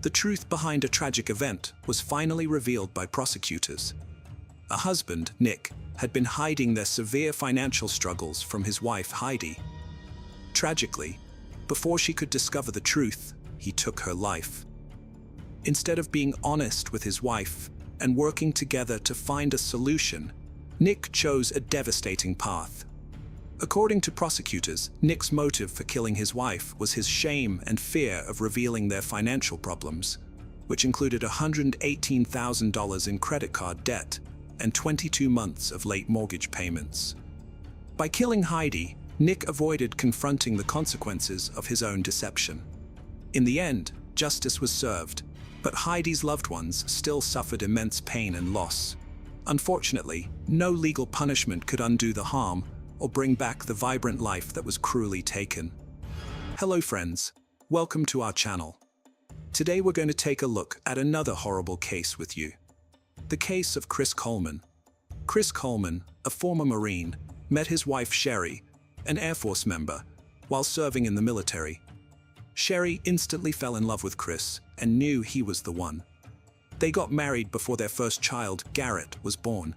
A: The truth behind a tragic event was finally revealed by prosecutors. A husband, Nick, had been hiding their severe financial struggles from his wife, Heidi. Tragically, before she could discover the truth, he took her life. Instead of being honest with his wife and working together to find a solution, Nick chose a devastating path. According to prosecutors, Nick's motive for killing his wife was his shame and fear of revealing their financial problems, which included $118,000 in credit card debt and 22 months of late mortgage payments. By killing Heidi, Nick avoided confronting the consequences of his own deception. In the end, justice was served, but Heidi's loved ones still suffered immense pain and loss. Unfortunately, no legal punishment could undo the harm or bring back the vibrant life that was cruelly taken. Hello friends, welcome to our channel. Today we're going to take a look at another horrible case with you. The case of Chris Coleman. Chris Coleman, a former Marine, met his wife Sherry, an Air Force member, while serving in the military. Sherry instantly fell in love with Chris and knew he was the one. They got married before their first child, Garrett, was born,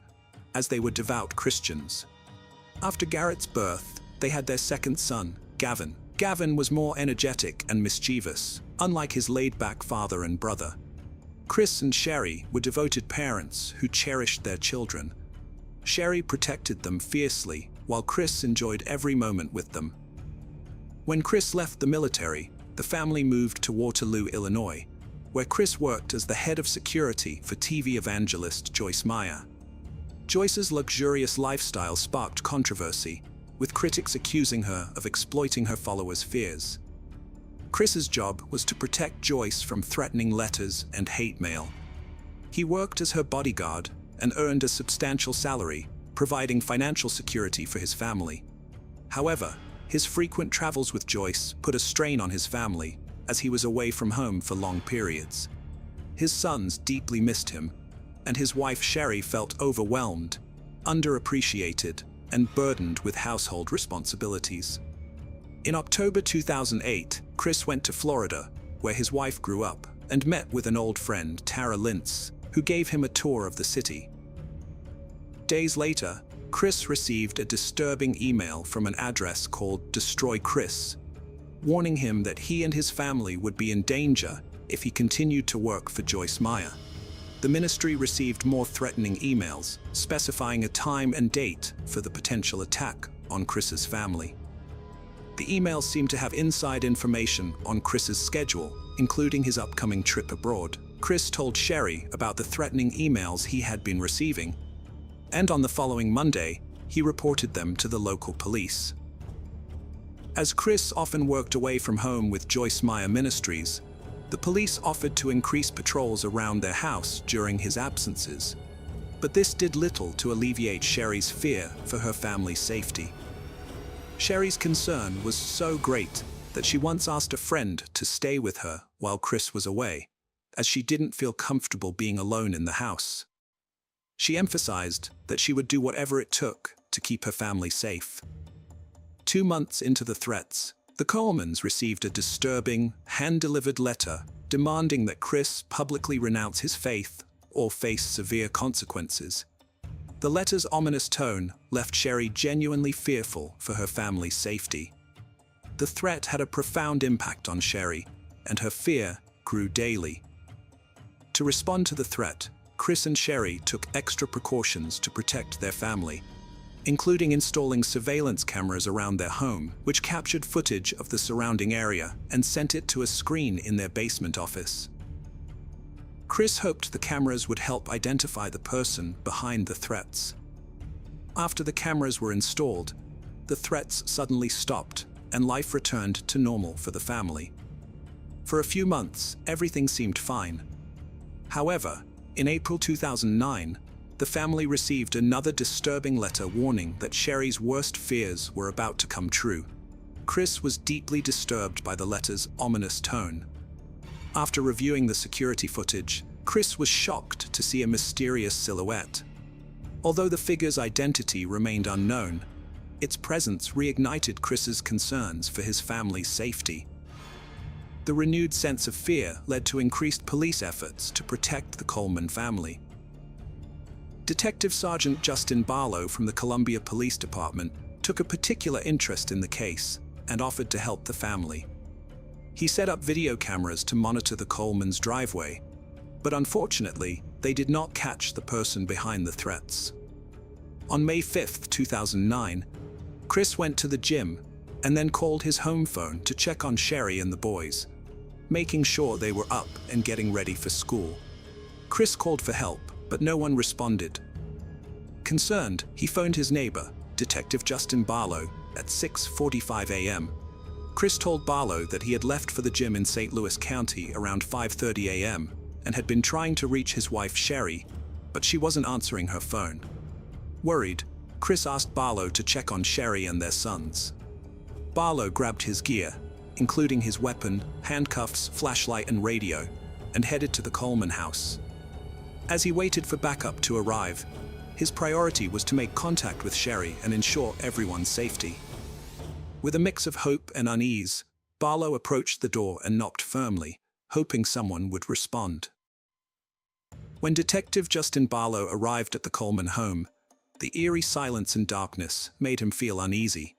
A: as they were devout Christians. After Garrett's birth, they had their second son, Gavin. Gavin was more energetic and mischievous, unlike his laid-back father and brother. Chris and Sherry were devoted parents who cherished their children. Sherry protected them fiercely, while Chris enjoyed every moment with them. When Chris left the military, the family moved to Waterloo, Illinois, where Chris worked as the head of security for TV evangelist Joyce Meyer. Joyce's luxurious lifestyle sparked controversy, with critics accusing her of exploiting her followers' fears. Chris's job was to protect Joyce from threatening letters and hate mail. He worked as her bodyguard and earned a substantial salary, providing financial security for his family. However, his frequent travels with Joyce put a strain on his family, as he was away from home for long periods. His sons deeply missed him, and his wife Sherry felt overwhelmed, underappreciated, and burdened with household responsibilities. In October 2008, Chris went to Florida, where his wife grew up, and met with an old friend, Tara Lintz, who gave him a tour of the city. Days later, Chris received a disturbing email from an address called Destroy Chris, warning him that he and his family would be in danger if he continued to work for Joyce Meyer. The ministry received more threatening emails, specifying a time and date for the potential attack on Chris's family. The emails seemed to have inside information on Chris's schedule, including his upcoming trip abroad. Chris told Sherry about the threatening emails he had been receiving, and on the following Monday, he reported them to the local police. As Chris often worked away from home with Joyce Meyer Ministries, the police offered to increase patrols around their house during his absences. But this did little to alleviate Sherry's fear for her family's safety. Sherry's concern was so great that she once asked a friend to stay with her while Chris was away, as she didn't feel comfortable being alone in the house. She emphasized that she would do whatever it took to keep her family safe. 2 months into the threats, the Colemans received a disturbing, hand-delivered letter demanding that Chris publicly renounce his faith or face severe consequences. The letter's ominous tone left Sherry genuinely fearful for her family's safety. The threat had a profound impact on Sherry, and her fear grew daily. To respond to the threat, Chris and Sherry took extra precautions to protect their family, including installing surveillance cameras around their home, which captured footage of the surrounding area and sent it to a screen in their basement office. Chris hoped the cameras would help identify the person behind the threats. After the cameras were installed, the threats suddenly stopped and life returned to normal for the family. For a few months, everything seemed fine. However, in April 2009, the family received another disturbing letter warning that Sherry's worst fears were about to come true. Chris was deeply disturbed by the letter's ominous tone. After reviewing the security footage, Chris was shocked to see a mysterious silhouette. Although the figure's identity remained unknown, its presence reignited Chris's concerns for his family's safety. The renewed sense of fear led to increased police efforts to protect the Coleman family. Detective Sergeant Justin Barlow from the Columbia Police Department took a particular interest in the case and offered to help the family. He set up video cameras to monitor the Coleman's driveway, but unfortunately, they did not catch the person behind the threats. On May 5, 2009, Chris went to the gym and then called his home phone to check on Sherry and the boys, making sure they were up and getting ready for school. Chris called for help, but no one responded. Concerned, he phoned his neighbor, Detective Justin Barlow, at 6:45 a.m. Chris told Barlow that he had left for the gym in St. Louis County around 5:30 a.m. and had been trying to reach his wife Sherry, but she wasn't answering her phone. Worried, Chris asked Barlow to check on Sherry and their sons. Barlow grabbed his gear, including his weapon, handcuffs, flashlight, and radio, and headed to the Coleman house. As he waited for backup to arrive, his priority was to make contact with Sherry and ensure everyone's safety. With a mix of hope and unease, Barlow approached the door and knocked firmly, hoping someone would respond. When Detective Justin Barlow arrived at the Coleman home, The eerie silence and darkness made him feel uneasy.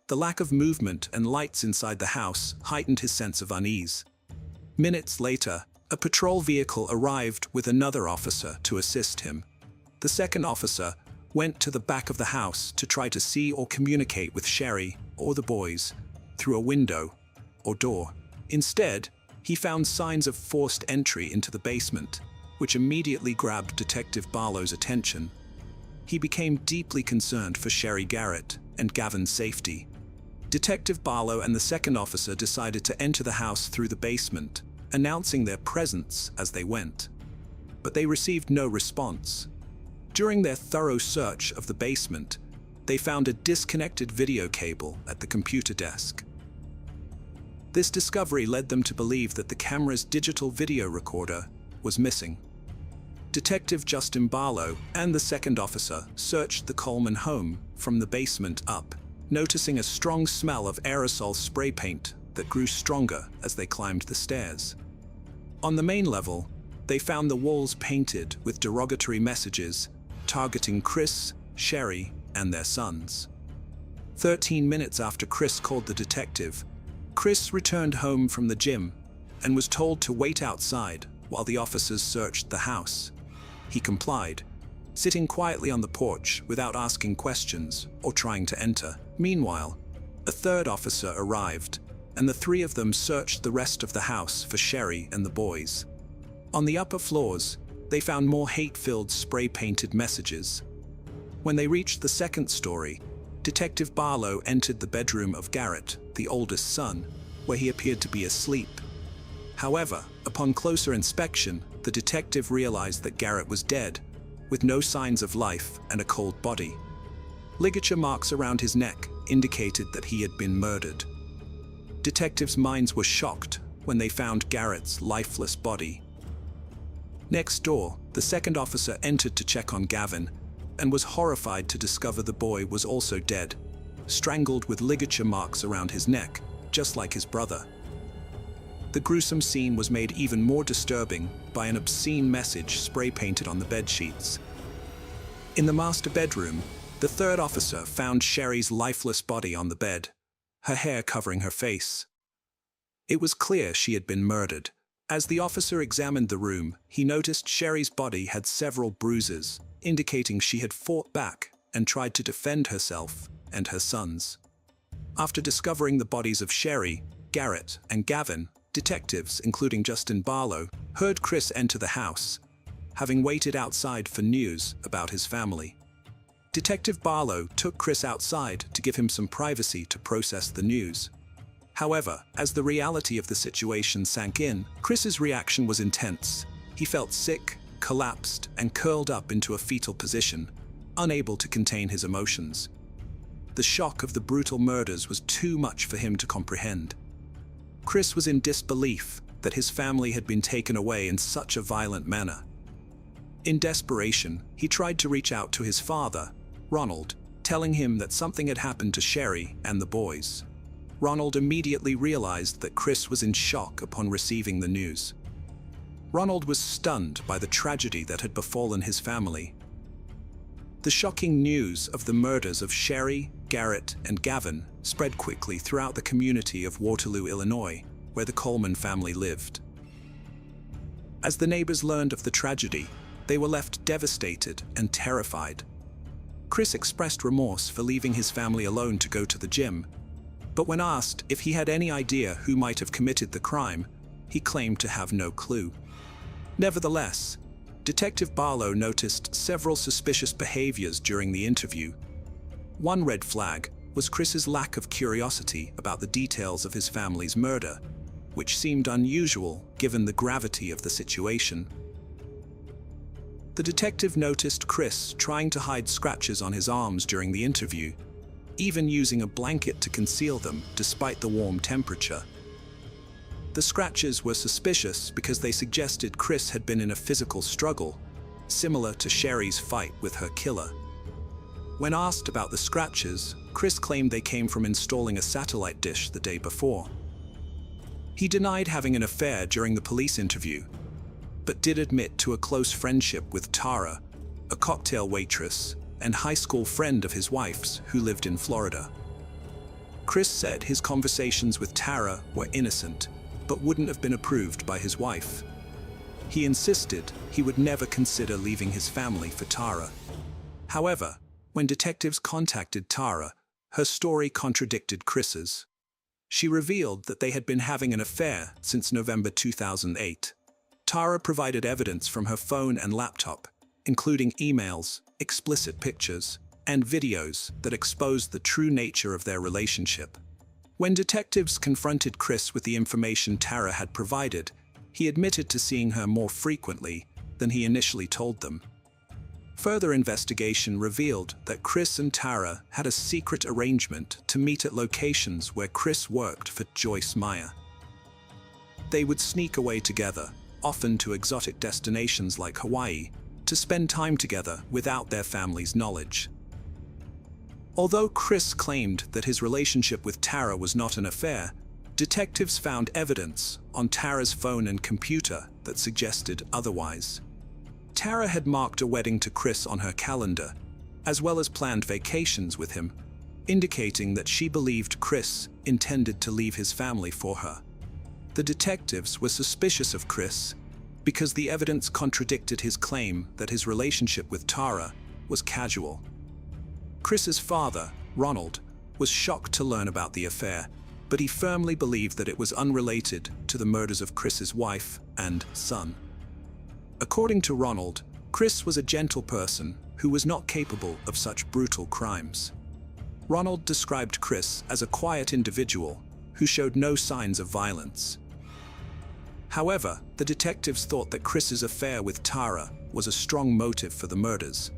A: The lack of movement and lights inside the house heightened his sense of unease. Minutes later, a patrol vehicle arrived with another officer to assist him. The second officer went to the back of the house to try to see or communicate with Sherry or the boys through a window or door. Instead, he found signs of forced entry into the basement, which immediately grabbed Detective Barlow's attention. He became deeply concerned for Sherry Garrett and Gavin's safety. Detective Barlow and the second officer decided to enter the house through the basement, announcing their presence as they went. But they received no response. During their thorough search of the basement, they found a disconnected video cable at the computer desk. This discovery led them to believe that the camera's digital video recorder was missing. Detective Justin Barlow and the second officer searched the Coleman home from the basement up, noticing a strong smell of aerosol spray paint that grew stronger as they climbed the stairs. On the main level, they found the walls painted with derogatory messages targeting Chris, Sherry, and their sons. 13 minutes after Chris called the detective, Chris returned home from the gym and was told to wait outside while the officers searched the house. He complied, sitting quietly on the porch without asking questions or trying to enter. Meanwhile, a third officer arrived, and the three of them searched the rest of the house for Sherry and the boys. On the upper floors, they found more hate-filled spray-painted messages. When they reached the second story, Detective Barlow entered the bedroom of Garrett, the oldest son, where he appeared to be asleep. However, upon closer inspection, the detective realized that Garrett was dead, with no signs of life and a cold body. Ligature marks around his neck indicated that he had been murdered. Detectives' minds were shocked when they found Garrett's lifeless body. Next door, the second officer entered to check on Gavin and was horrified to discover the boy was also dead, strangled with ligature marks around his neck, just like his brother. The gruesome scene was made even more disturbing by an obscene message spray-painted on the bedsheets. In the master bedroom, the third officer found Sherry's lifeless body on the bed, her hair covering her face. It was clear she had been murdered. As the officer examined the room, he noticed Sherry's body had several bruises, indicating she had fought back and tried to defend herself and her sons. After discovering the bodies of Sherry, Garrett, and Gavin, detectives, including Justin Barlow, heard Chris enter the house, having waited outside for news about his family. Detective Barlow took Chris outside to give him some privacy to process the news. However, as the reality of the situation sank in, Chris's reaction was intense. He felt sick, collapsed, and curled up into a fetal position, unable to contain his emotions. The shock of the brutal murders was too much for him to comprehend. Chris was in disbelief that his family had been taken away in such a violent manner. In desperation, he tried to reach out to his father, Ronald, telling him that something had happened to Sherry and the boys. Ronald immediately realized that Chris was in shock upon receiving the news. Ronald was stunned by the tragedy that had befallen his family. The shocking news of the murders of Sherry, Garrett, and Gavin spread quickly throughout the community of Waterloo, Illinois, where the Coleman family lived. As the neighbors learned of the tragedy, they were left devastated and terrified. Chris expressed remorse for leaving his family alone to go to the gym, but when asked if he had any idea who might have committed the crime, he claimed to have no clue. Nevertheless, Detective Barlow noticed several suspicious behaviors during the interview. One red flag was Chris's lack of curiosity about the details of his family's murder, which seemed unusual given the gravity of the situation. The detective noticed Chris trying to hide scratches on his arms during the interview, even using a blanket to conceal them despite the warm temperature. The scratches were suspicious because they suggested Chris had been in a physical struggle, similar to Sherry's fight with her killer. When asked about the scratches, Chris claimed they came from installing a satellite dish the day before. He denied having an affair during the police interview, but did admit to a close friendship with Tara, a cocktail waitress, and high school friend of his wife's who lived in Florida. Chris said his conversations with Tara were innocent, but wouldn't have been approved by his wife. He insisted he would never consider leaving his family for Tara. However, when detectives contacted Tara, her story contradicted Chris's. She revealed that they had been having an affair since November 2008. Tara provided evidence from her phone and laptop, including emails, explicit pictures, and videos that exposed the true nature of their relationship. When detectives confronted Chris with the information Tara had provided, he admitted to seeing her more frequently than he initially told them. Further investigation revealed that Chris and Tara had a secret arrangement to meet at locations where Chris worked for Joyce Meyer. They would sneak away together, often to exotic destinations like Hawaii, to spend time together without their family's knowledge. Although Chris claimed that his relationship with Tara was not an affair, detectives found evidence on Tara's phone and computer that suggested otherwise. Tara had marked a wedding to Chris on her calendar, as well as planned vacations with him, indicating that she believed Chris intended to leave his family for her. The detectives were suspicious of Chris because the evidence contradicted his claim that his relationship with Tara was casual. Chris's father, Ronald, was shocked to learn about the affair, but he firmly believed that it was unrelated to the murders of Chris's wife and son. According to Ronald, Chris was a gentle person who was not capable of such brutal crimes. Ronald described Chris as a quiet individual who showed no signs of violence. However, the detectives thought that Chris's affair with Tara was a strong motive for the murders.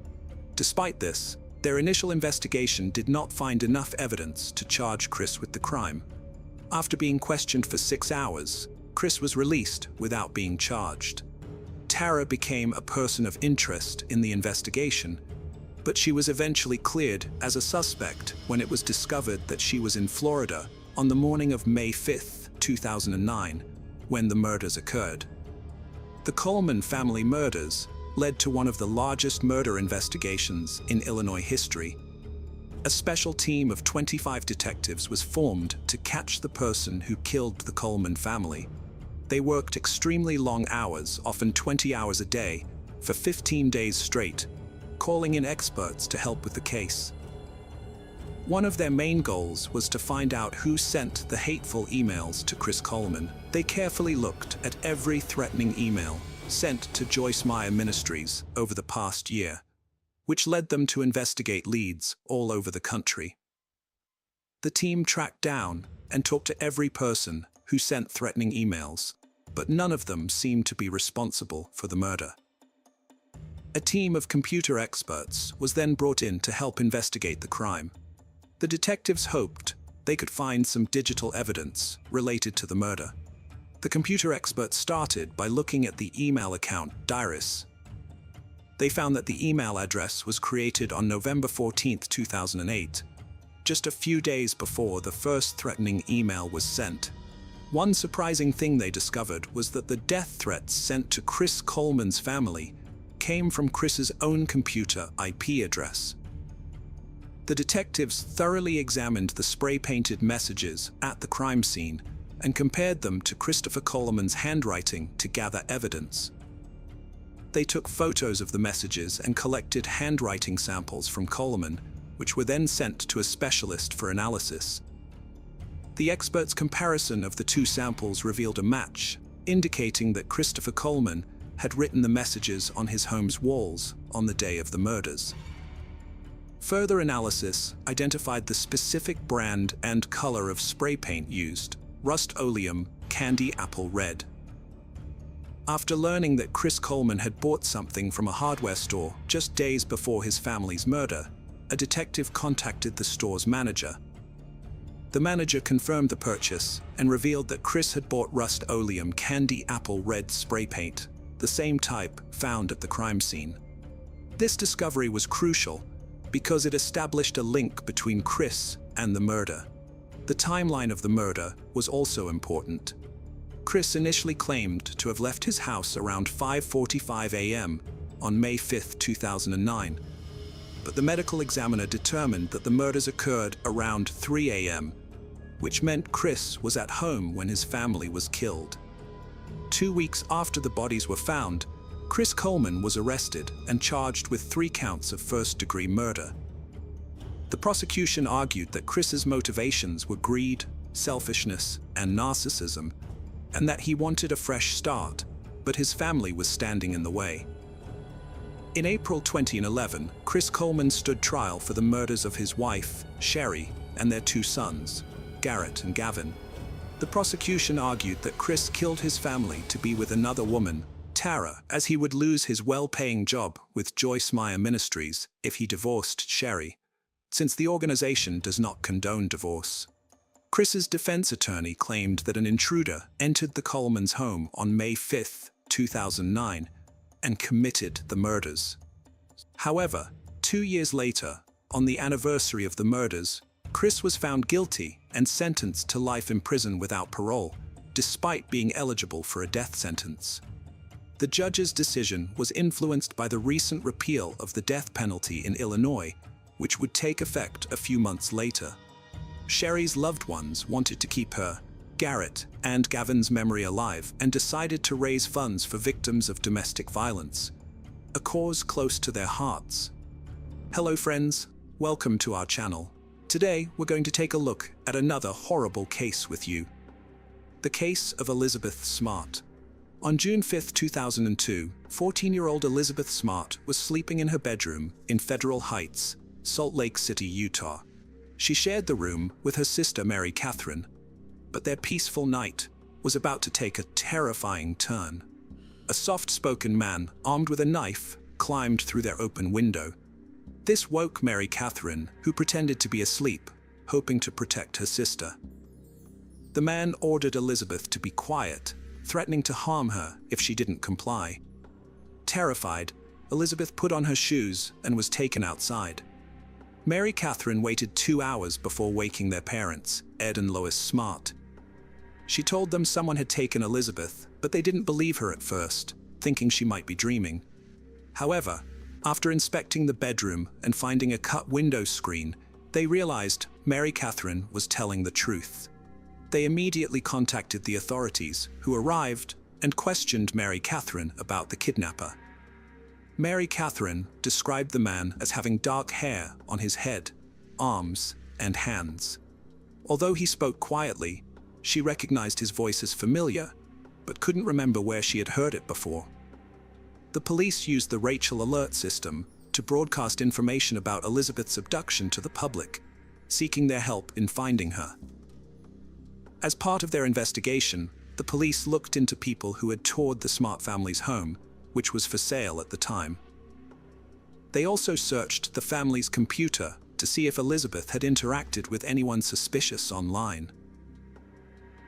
A: Despite this, their initial investigation did not find enough evidence to charge Chris with the crime. After being questioned for 6 hours, Chris was released without being charged. Tara became a person of interest in the investigation, but she was eventually cleared as a suspect when it was discovered that she was in Florida on the morning of May 5, 2009, when the murders occurred. The Coleman family murders led to one of the largest murder investigations in Illinois history. A special team of 25 detectives was formed to catch the person who killed the Coleman family. They worked extremely long hours, often 20 hours a day, for 15 days straight, calling in experts to help with the case. One of their main goals was to find out who sent the hateful emails to Chris Coleman. They carefully looked at every threatening email sent to Joyce Meyer Ministries over the past year, which led them to investigate leads all over the country. The team tracked down and talked to every person who sent threatening emails, but none of them seemed to be responsible for the murder. A team of computer experts was then brought in to help investigate the crime. The detectives hoped they could find some digital evidence related to the murder. The computer experts started by looking at the email account Diris. They found that the email address was created on November 14, 2008, just a few days before the first threatening email was sent. One surprising thing they discovered was that the death threats sent to Chris Coleman's family came from Chris's own computer IP address. The detectives thoroughly examined the spray-painted messages at the crime scene and compared them to Christopher Coleman's handwriting to gather evidence. They took photos of the messages and collected handwriting samples from Coleman, which were then sent to a specialist for analysis. The expert's comparison of the two samples revealed a match, indicating that Christopher Coleman had written the messages on his home's walls on the day of the murders. Further analysis identified the specific brand and color of spray paint used, Rust-Oleum Candy Apple Red. After learning that Chris Coleman had bought something from a hardware store just days before his family's murder, a detective contacted the store's manager. The manager confirmed the purchase and revealed that Chris had bought Rust-Oleum Candy Apple Red spray paint, the same type found at the crime scene. This discovery was crucial because it established a link between Chris and the murder. The timeline of the murder was also important. Chris initially claimed to have left his house around 5:45 a.m. on May 5, 2009. but the medical examiner determined that the murders occurred around 3 a.m., which meant Chris was at home when his family was killed. 2 weeks after the bodies were found, Chris Coleman was arrested and charged with 3 counts of first-degree murder. The prosecution argued that Chris's motivations were greed, selfishness, and narcissism, and that he wanted a fresh start, but his family was standing in the way. In April 2011, Chris Coleman stood trial for the murders of his wife, Sherry, and their 2 sons, Garrett and Gavin. The prosecution argued that Chris killed his family to be with another woman, Tara, as he would lose his well-paying job with Joyce Meyer Ministries if he divorced Sherry, since the organization does not condone divorce. Chris's defense attorney claimed that an intruder entered the Colemans' home on May 5, 2009, and committed the murders. However, 2 years later, on the anniversary of the murders, Chris was found guilty and sentenced to life in prison without parole, despite being eligible for a death sentence. The judge's decision was influenced by the recent repeal of the death penalty in Illinois, which would take effect a few months later. Sherry's loved ones wanted to keep her, Garrett, and Gavin's memory alive and decided to raise funds for victims of domestic violence, a cause close to their hearts. Hello friends, welcome to our channel. Today we're going to take a look at another horrible case with you. The case of Elizabeth Smart. On June 5, 2002, 14-year-old Elizabeth Smart was sleeping in her bedroom in Federal Heights, Salt Lake City, Utah. She shared the room with her sister Mary Catherine, but their peaceful night was about to take a terrifying turn. A soft-spoken man, armed with a knife, climbed through their open window. This woke Mary Catherine, who pretended to be asleep, hoping to protect her sister. The man ordered Elizabeth to be quiet, threatening to harm her if she didn't comply. Terrified, Elizabeth put on her shoes and was taken outside. Mary Catherine waited 2 hours before waking their parents, Ed and Lois Smart. She told them someone had taken Elizabeth, but they didn't believe her at first, thinking she might be dreaming. However, after inspecting the bedroom and finding a cut window screen, they realized Mary Catherine was telling the truth. They immediately contacted the authorities, who arrived and questioned Mary Catherine about the kidnapper. Mary Catherine described the man as having dark hair on his head, arms, and hands. Although he spoke quietly, she recognized his voice as familiar, but couldn't remember where she had heard it before. The police used the Rachel alert system to broadcast information about Elizabeth's abduction to the public, seeking their help in finding her. As part of their investigation, the police looked into people who had toured the Smart family's home, which was for sale at the time. They also searched the family's computer to see if Elizabeth had interacted with anyone suspicious online.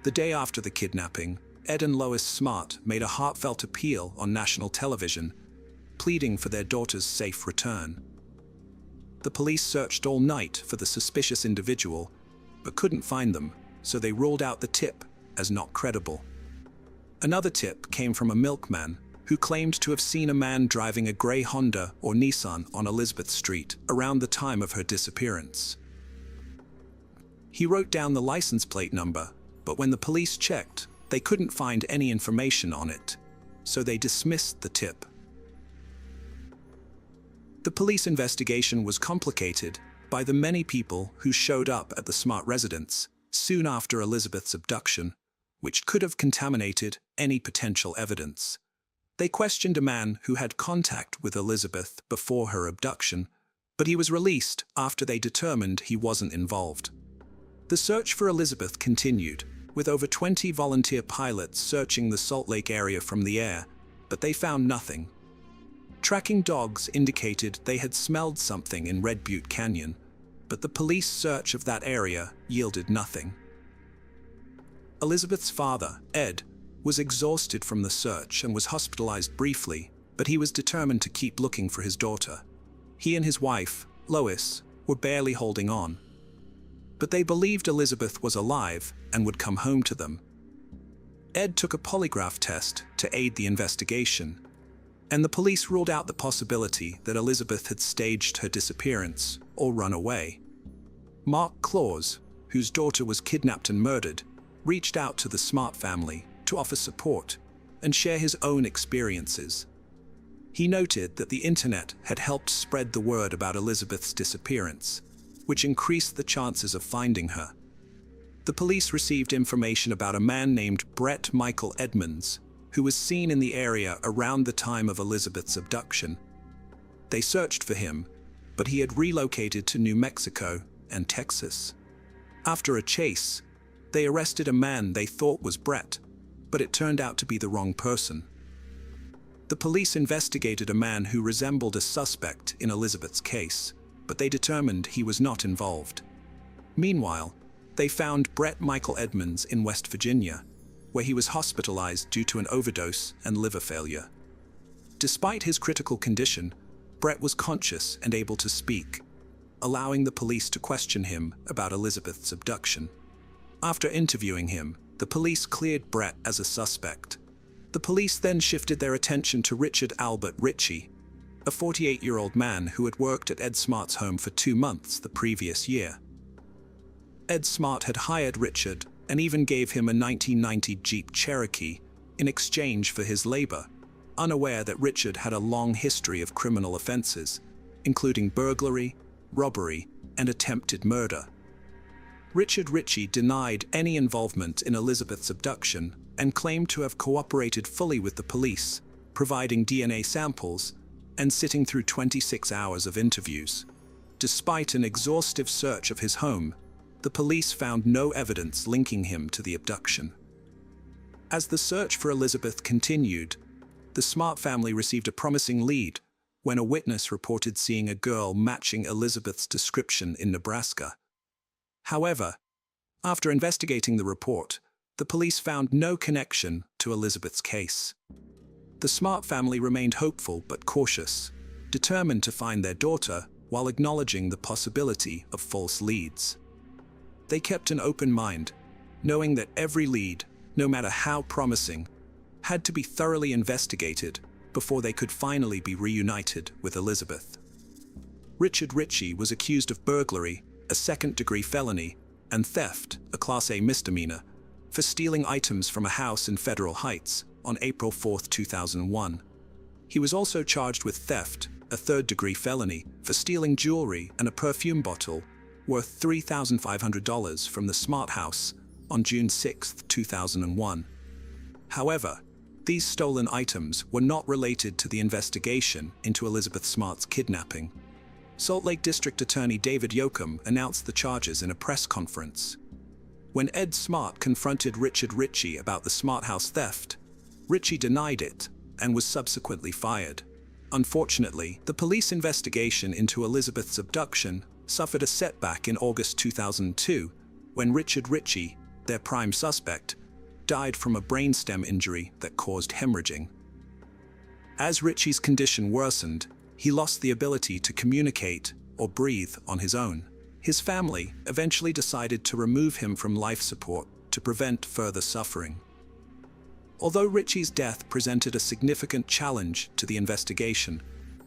A: The day after the kidnapping, Ed and Lois Smart made a heartfelt appeal on national television, pleading for their daughter's safe return. The police searched all night for the suspicious individual, but couldn't find them, so they ruled out the tip as not credible. Another tip came from a milkman who claimed to have seen a man driving a gray Honda or Nissan on Elizabeth Street around the time of her disappearance. He wrote down the license plate number, but when the police checked, they couldn't find any information on it, so they dismissed the tip. The police investigation was complicated by the many people who showed up at the Smart residence soon after Elizabeth's abduction, which could have contaminated any potential evidence. They questioned a man who had contact with Elizabeth before her abduction, but he was released after they determined he wasn't involved. The search for Elizabeth continued, with over 20 volunteer pilots searching the Salt Lake area from the air, but they found nothing. Tracking dogs indicated they had smelled something in Red Butte Canyon, but the police search of that area yielded nothing. Elizabeth's father, Ed, was exhausted from the search and was hospitalized briefly, but he was determined to keep looking for his daughter. He and his wife, Lois, were barely holding on. But they believed Elizabeth was alive and would come home to them. Ed took a polygraph test to aid the investigation. and the police ruled out the possibility that Elizabeth had staged her disappearance or run away. Mark Claus, whose daughter was kidnapped and murdered, reached out to the Smart family to offer support and share his own experiences. He noted that the internet had helped spread the word about Elizabeth's disappearance, which increased the chances of finding her. The police received information about a man named Brett Michael Edmonds, who was seen in the area around the time of Elizabeth's abduction. They searched for him, but he had relocated to New Mexico and Texas. After a chase, they arrested a man they thought was Brett, but it turned out to be the wrong person. The police investigated a man who resembled a suspect in Elizabeth's case, but they determined he was not involved. Meanwhile, they found Brett Michael Edmonds in West Virginia, where he was hospitalized due to an overdose and liver failure. Despite his critical condition, Brett was conscious and able to speak, allowing the police to question him about Elizabeth's abduction. After interviewing him, the police cleared Brett as a suspect. The police then shifted their attention to Richard Albert Ritchie, a 48-year-old man who had worked at Ed Smart's home for 2 months the previous year. Ed Smart had hired Richard and even gave him a 1990 Jeep Cherokee in exchange for his labor, unaware that Richard had a long history of criminal offenses, including burglary, robbery, and attempted murder. Richard Ritchie denied any involvement in Elizabeth's abduction and claimed to have cooperated fully with the police, providing DNA samples and sitting through 26 hours of interviews. Despite an exhaustive search of his home, the police found no evidence linking him to the abduction. As the search for Elizabeth continued, the Smart family received a promising lead when a witness reported seeing a girl matching Elizabeth's description in Nebraska. However, after investigating the report, the police found no connection to Elizabeth's case. The Smart family remained hopeful but cautious, determined to find their daughter while acknowledging the possibility of false leads. They kept an open mind, knowing that every lead, no matter how promising, had to be thoroughly investigated before they could finally be reunited with Elizabeth. Richard Ritchie was accused of burglary, a second-degree felony, and theft, a Class A misdemeanor, for stealing items from a house in Federal Heights on April 4, 2001. He was also charged with theft, a third-degree felony, for stealing jewelry and a perfume bottle worth $3,500 from the Smart house on June 6, 2001. However, these stolen items were not related to the investigation into Elizabeth Smart's kidnapping. Salt Lake District Attorney David Yoakum announced the charges in a press conference. When Ed Smart confronted Richard Ritchie about the Smart house theft, Ritchie denied it and was subsequently fired. Unfortunately, the police investigation into Elizabeth's abduction suffered a setback in August 2002 when Richard Ritchie, their prime suspect, died from a brainstem injury that caused hemorrhaging. As Ritchie's condition worsened, he lost the ability to communicate or breathe on his own. His family eventually decided to remove him from life support to prevent further suffering. Although Ritchie's death presented a significant challenge to the investigation,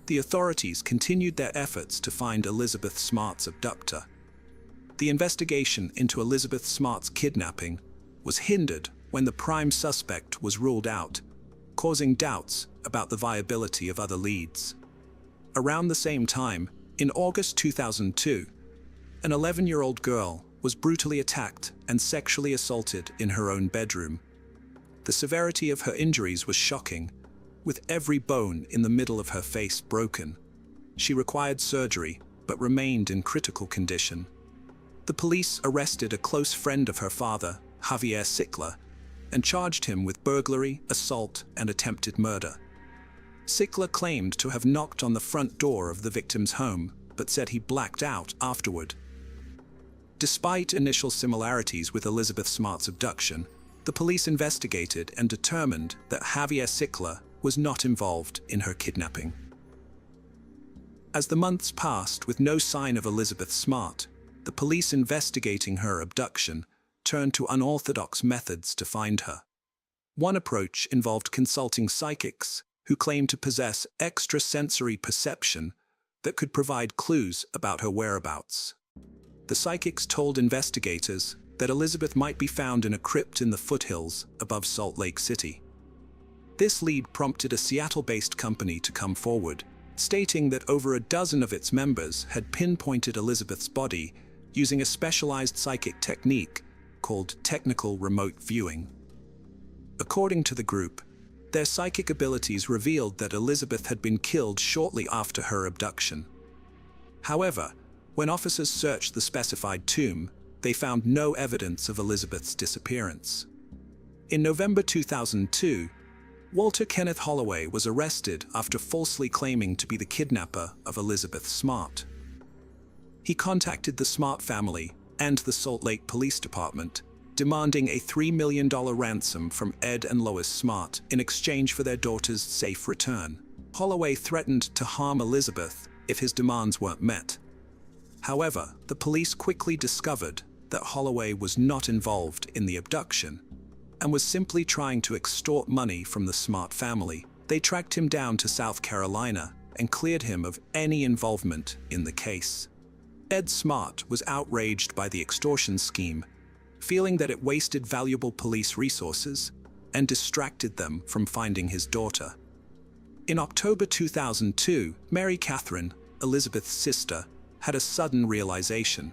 A: the authorities continued their efforts to find Elizabeth Smart's abductor. The investigation into Elizabeth Smart's kidnapping was hindered when the prime suspect was ruled out, causing doubts about the viability of other leads. Around the same time, in August 2002, an 11-year-old girl was brutally attacked and sexually assaulted in her own bedroom. The severity of her injuries was shocking, with every bone in the middle of her face broken. She required surgery, but remained in critical condition. The police arrested a close friend of her father, Javier Sickler, and charged him with burglary, assault, and attempted murder. Sickler claimed to have knocked on the front door of the victim's home, but said he blacked out afterward. Despite initial similarities with Elizabeth Smart's abduction, the police investigated and determined that Javier Sickler was not involved in her kidnapping. As the months passed with no sign of Elizabeth Smart, the police investigating her abduction turned to unorthodox methods to find her. One approach involved consulting psychics, who claimed to possess extrasensory perception that could provide clues about her whereabouts. The psychics told investigators that Elizabeth might be found in a crypt in the foothills above Salt Lake City. This lead prompted a Seattle-based company to come forward, stating that over a dozen of its members had pinpointed Elizabeth's body using a specialized psychic technique called technical remote viewing. According to the group, their psychic abilities revealed that Elizabeth had been killed shortly after her abduction. However, when officers searched the specified tomb, they found no evidence of Elizabeth's disappearance. In November 2002, Walter Kenneth Holloway was arrested after falsely claiming to be the kidnapper of Elizabeth Smart. He contacted the Smart family and the Salt Lake Police Department, demanding a $3 million ransom from Ed and Lois Smart in exchange for their daughter's safe return. Holloway threatened to harm Elizabeth if his demands weren't met. However, the police quickly discovered that Holloway was not involved in the abduction and was simply trying to extort money from the Smart family. They tracked him down to South Carolina and cleared him of any involvement in the case. Ed Smart was outraged by the extortion scheme, feeling that it wasted valuable police resources and distracted them from finding his daughter. In October 2002, Mary Catherine, Elizabeth's sister, had a sudden realization.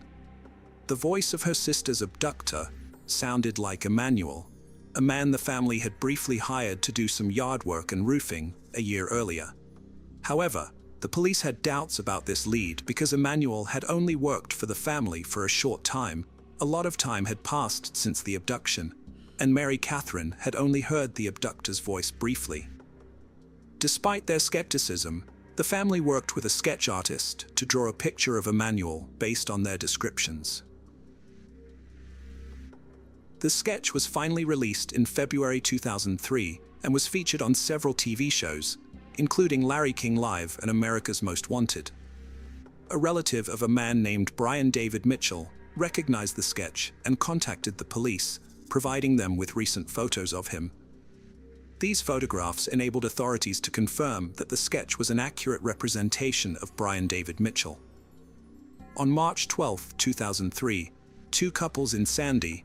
A: The voice of her sister's abductor sounded like Emmanuel, a man the family had briefly hired to do some yard work and roofing a year earlier. However, the police had doubts about this lead because Emmanuel had only worked for the family for a short time. A lot of time had passed since the abduction, and Mary Catherine had only heard the abductor's voice briefly. Despite their skepticism, the family worked with a sketch artist to draw a picture of Emmanuel based on their descriptions. The sketch was finally released in February 2003 and was featured on several TV shows, including Larry King Live and America's Most Wanted. A relative of a man named Brian David Mitchell recognized the sketch and contacted the police, providing them with recent photos of him. These photographs enabled authorities to confirm that the sketch was an accurate representation of Brian David Mitchell. On March 12, 2003, two couples in Sandy,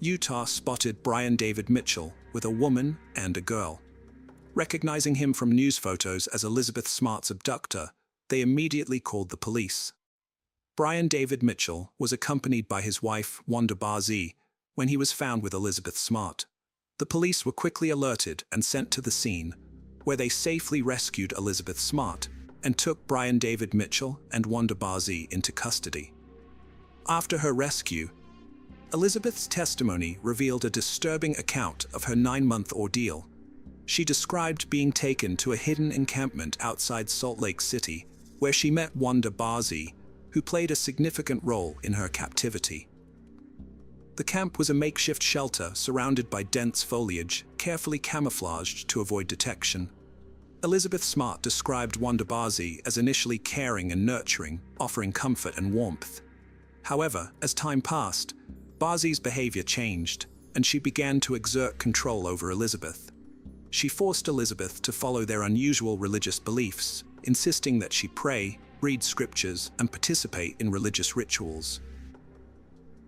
A: Utah spotted Brian David Mitchell with a woman and a girl. Recognizing him from news photos as Elizabeth Smart's abductor, they immediately called the police. Brian David Mitchell was accompanied by his wife, Wanda Barzee, when he was found with Elizabeth Smart. The police were quickly alerted and sent to the scene, where they safely rescued Elizabeth Smart and took Brian David Mitchell and Wanda Barzee into custody. After her rescue, Elizabeth's testimony revealed a disturbing account of her 9-month ordeal. She described being taken to a hidden encampment outside Salt Lake City, where she met Wanda Barzee, who played a significant role in her captivity. The camp was a makeshift shelter surrounded by dense foliage, carefully camouflaged to avoid detection. Elizabeth Smart described Wanda Barzee as initially caring and nurturing, offering comfort and warmth. However, as time passed, Barzee's behavior changed, and she began to exert control over Elizabeth. She forced Elizabeth to follow their unusual religious beliefs, insisting that she pray, read scriptures, and participate in religious rituals.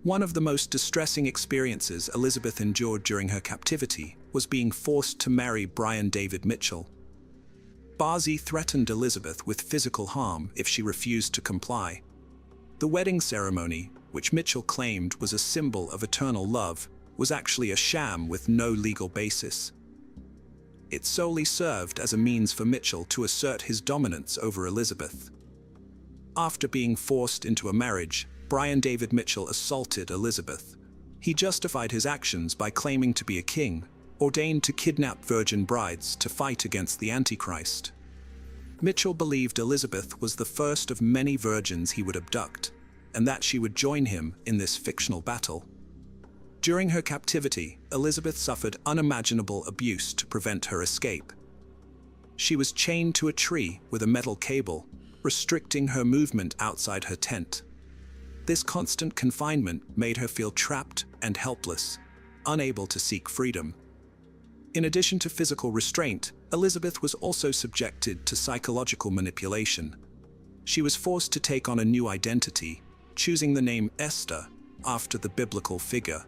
A: One of the most distressing experiences Elizabeth endured during her captivity was being forced to marry Brian David Mitchell. Barzee threatened Elizabeth with physical harm if she refused to comply. The wedding ceremony, which Mitchell claimed was a symbol of eternal love, was actually a sham with no legal basis. It solely served as a means for Mitchell to assert his dominance over Elizabeth. After being forced into a marriage, Brian David Mitchell assaulted Elizabeth. He justified his actions by claiming to be a king, ordained to kidnap virgin brides to fight against the Antichrist. Mitchell believed Elizabeth was the first of many virgins he would abduct, and that she would join him in this fictional battle. During her captivity, Elizabeth suffered unimaginable abuse to prevent her escape. She was chained to a tree with a metal cable, restricting her movement outside her tent. This constant confinement made her feel trapped and helpless, unable to seek freedom. In addition to physical restraint, Elizabeth was also subjected to psychological manipulation. She was forced to take on a new identity, choosing the name Esther after the biblical figure.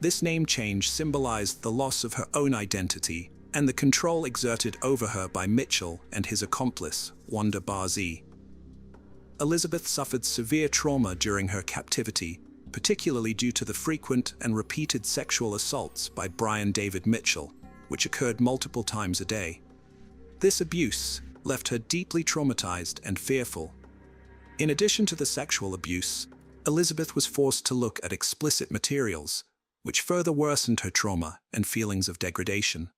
A: This name change symbolized the loss of her own identity and the control exerted over her by Mitchell and his accomplice, Wanda Barzee. Elizabeth suffered severe trauma during her captivity, particularly due to the frequent and repeated sexual assaults by Brian David Mitchell, which occurred multiple times a day. This abuse left her deeply traumatized and fearful. In addition to the sexual abuse, Elizabeth was forced to look at explicit materials, which further worsened her trauma and feelings of degradation.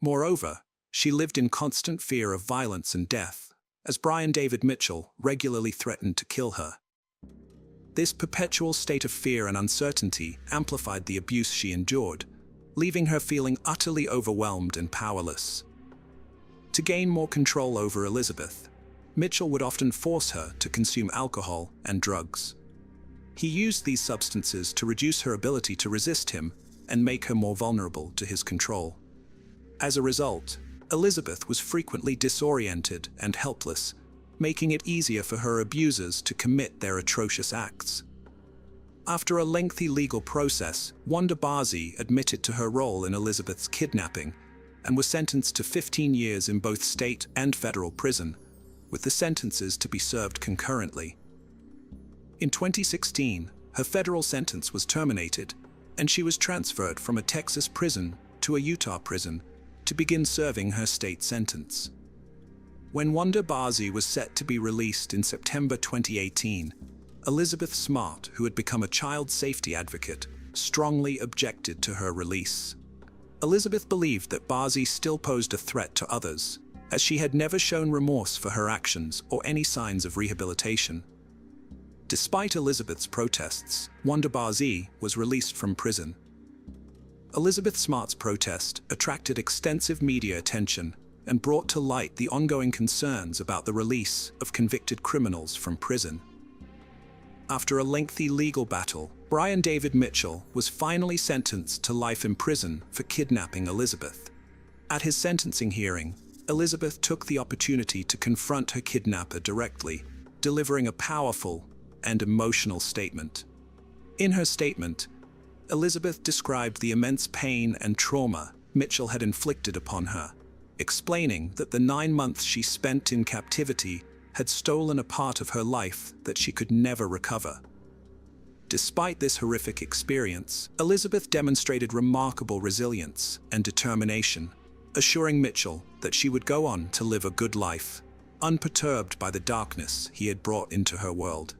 A: Moreover, she lived in constant fear of violence and death, as Brian David Mitchell regularly threatened to kill her. This perpetual state of fear and uncertainty amplified the abuse she endured, leaving her feeling utterly overwhelmed and powerless. To gain more control over Elizabeth, Mitchell would often force her to consume alcohol and drugs. He used these substances to reduce her ability to resist him and make her more vulnerable to his control. As a result, Elizabeth was frequently disoriented and helpless, making it easier for her abusers to commit their atrocious acts. After a lengthy legal process, Wanda Barzee admitted to her role in Elizabeth's kidnapping and was sentenced to 15 years in both state and federal prison, with the sentences to be served concurrently. In 2016, her federal sentence was terminated, and she was transferred from a Texas prison to a Utah prison to begin serving her state sentence. When Wanda Barzee was set to be released in September 2018, Elizabeth Smart, who had become a child safety advocate, strongly objected to her release. Elizabeth believed that Barzee still posed a threat to others, as she had never shown remorse for her actions or any signs of rehabilitation. Despite Elizabeth's protests, Wanda Barzee was released from prison. Elizabeth Smart's protest attracted extensive media attention and brought to light the ongoing concerns about the release of convicted criminals from prison. After a lengthy legal battle, Brian David Mitchell was finally sentenced to life in prison for kidnapping Elizabeth. At his sentencing hearing, Elizabeth took the opportunity to confront her kidnapper directly, delivering a powerful and emotional statement. In her statement, Elizabeth described the immense pain and trauma Mitchell had inflicted upon her, explaining that the 9 months she spent in captivity had stolen a part of her life that she could never recover. Despite this horrific experience, Elizabeth demonstrated remarkable resilience and determination, assuring Mitchell that she would go on to live a good life, unperturbed by the darkness he had brought into her world.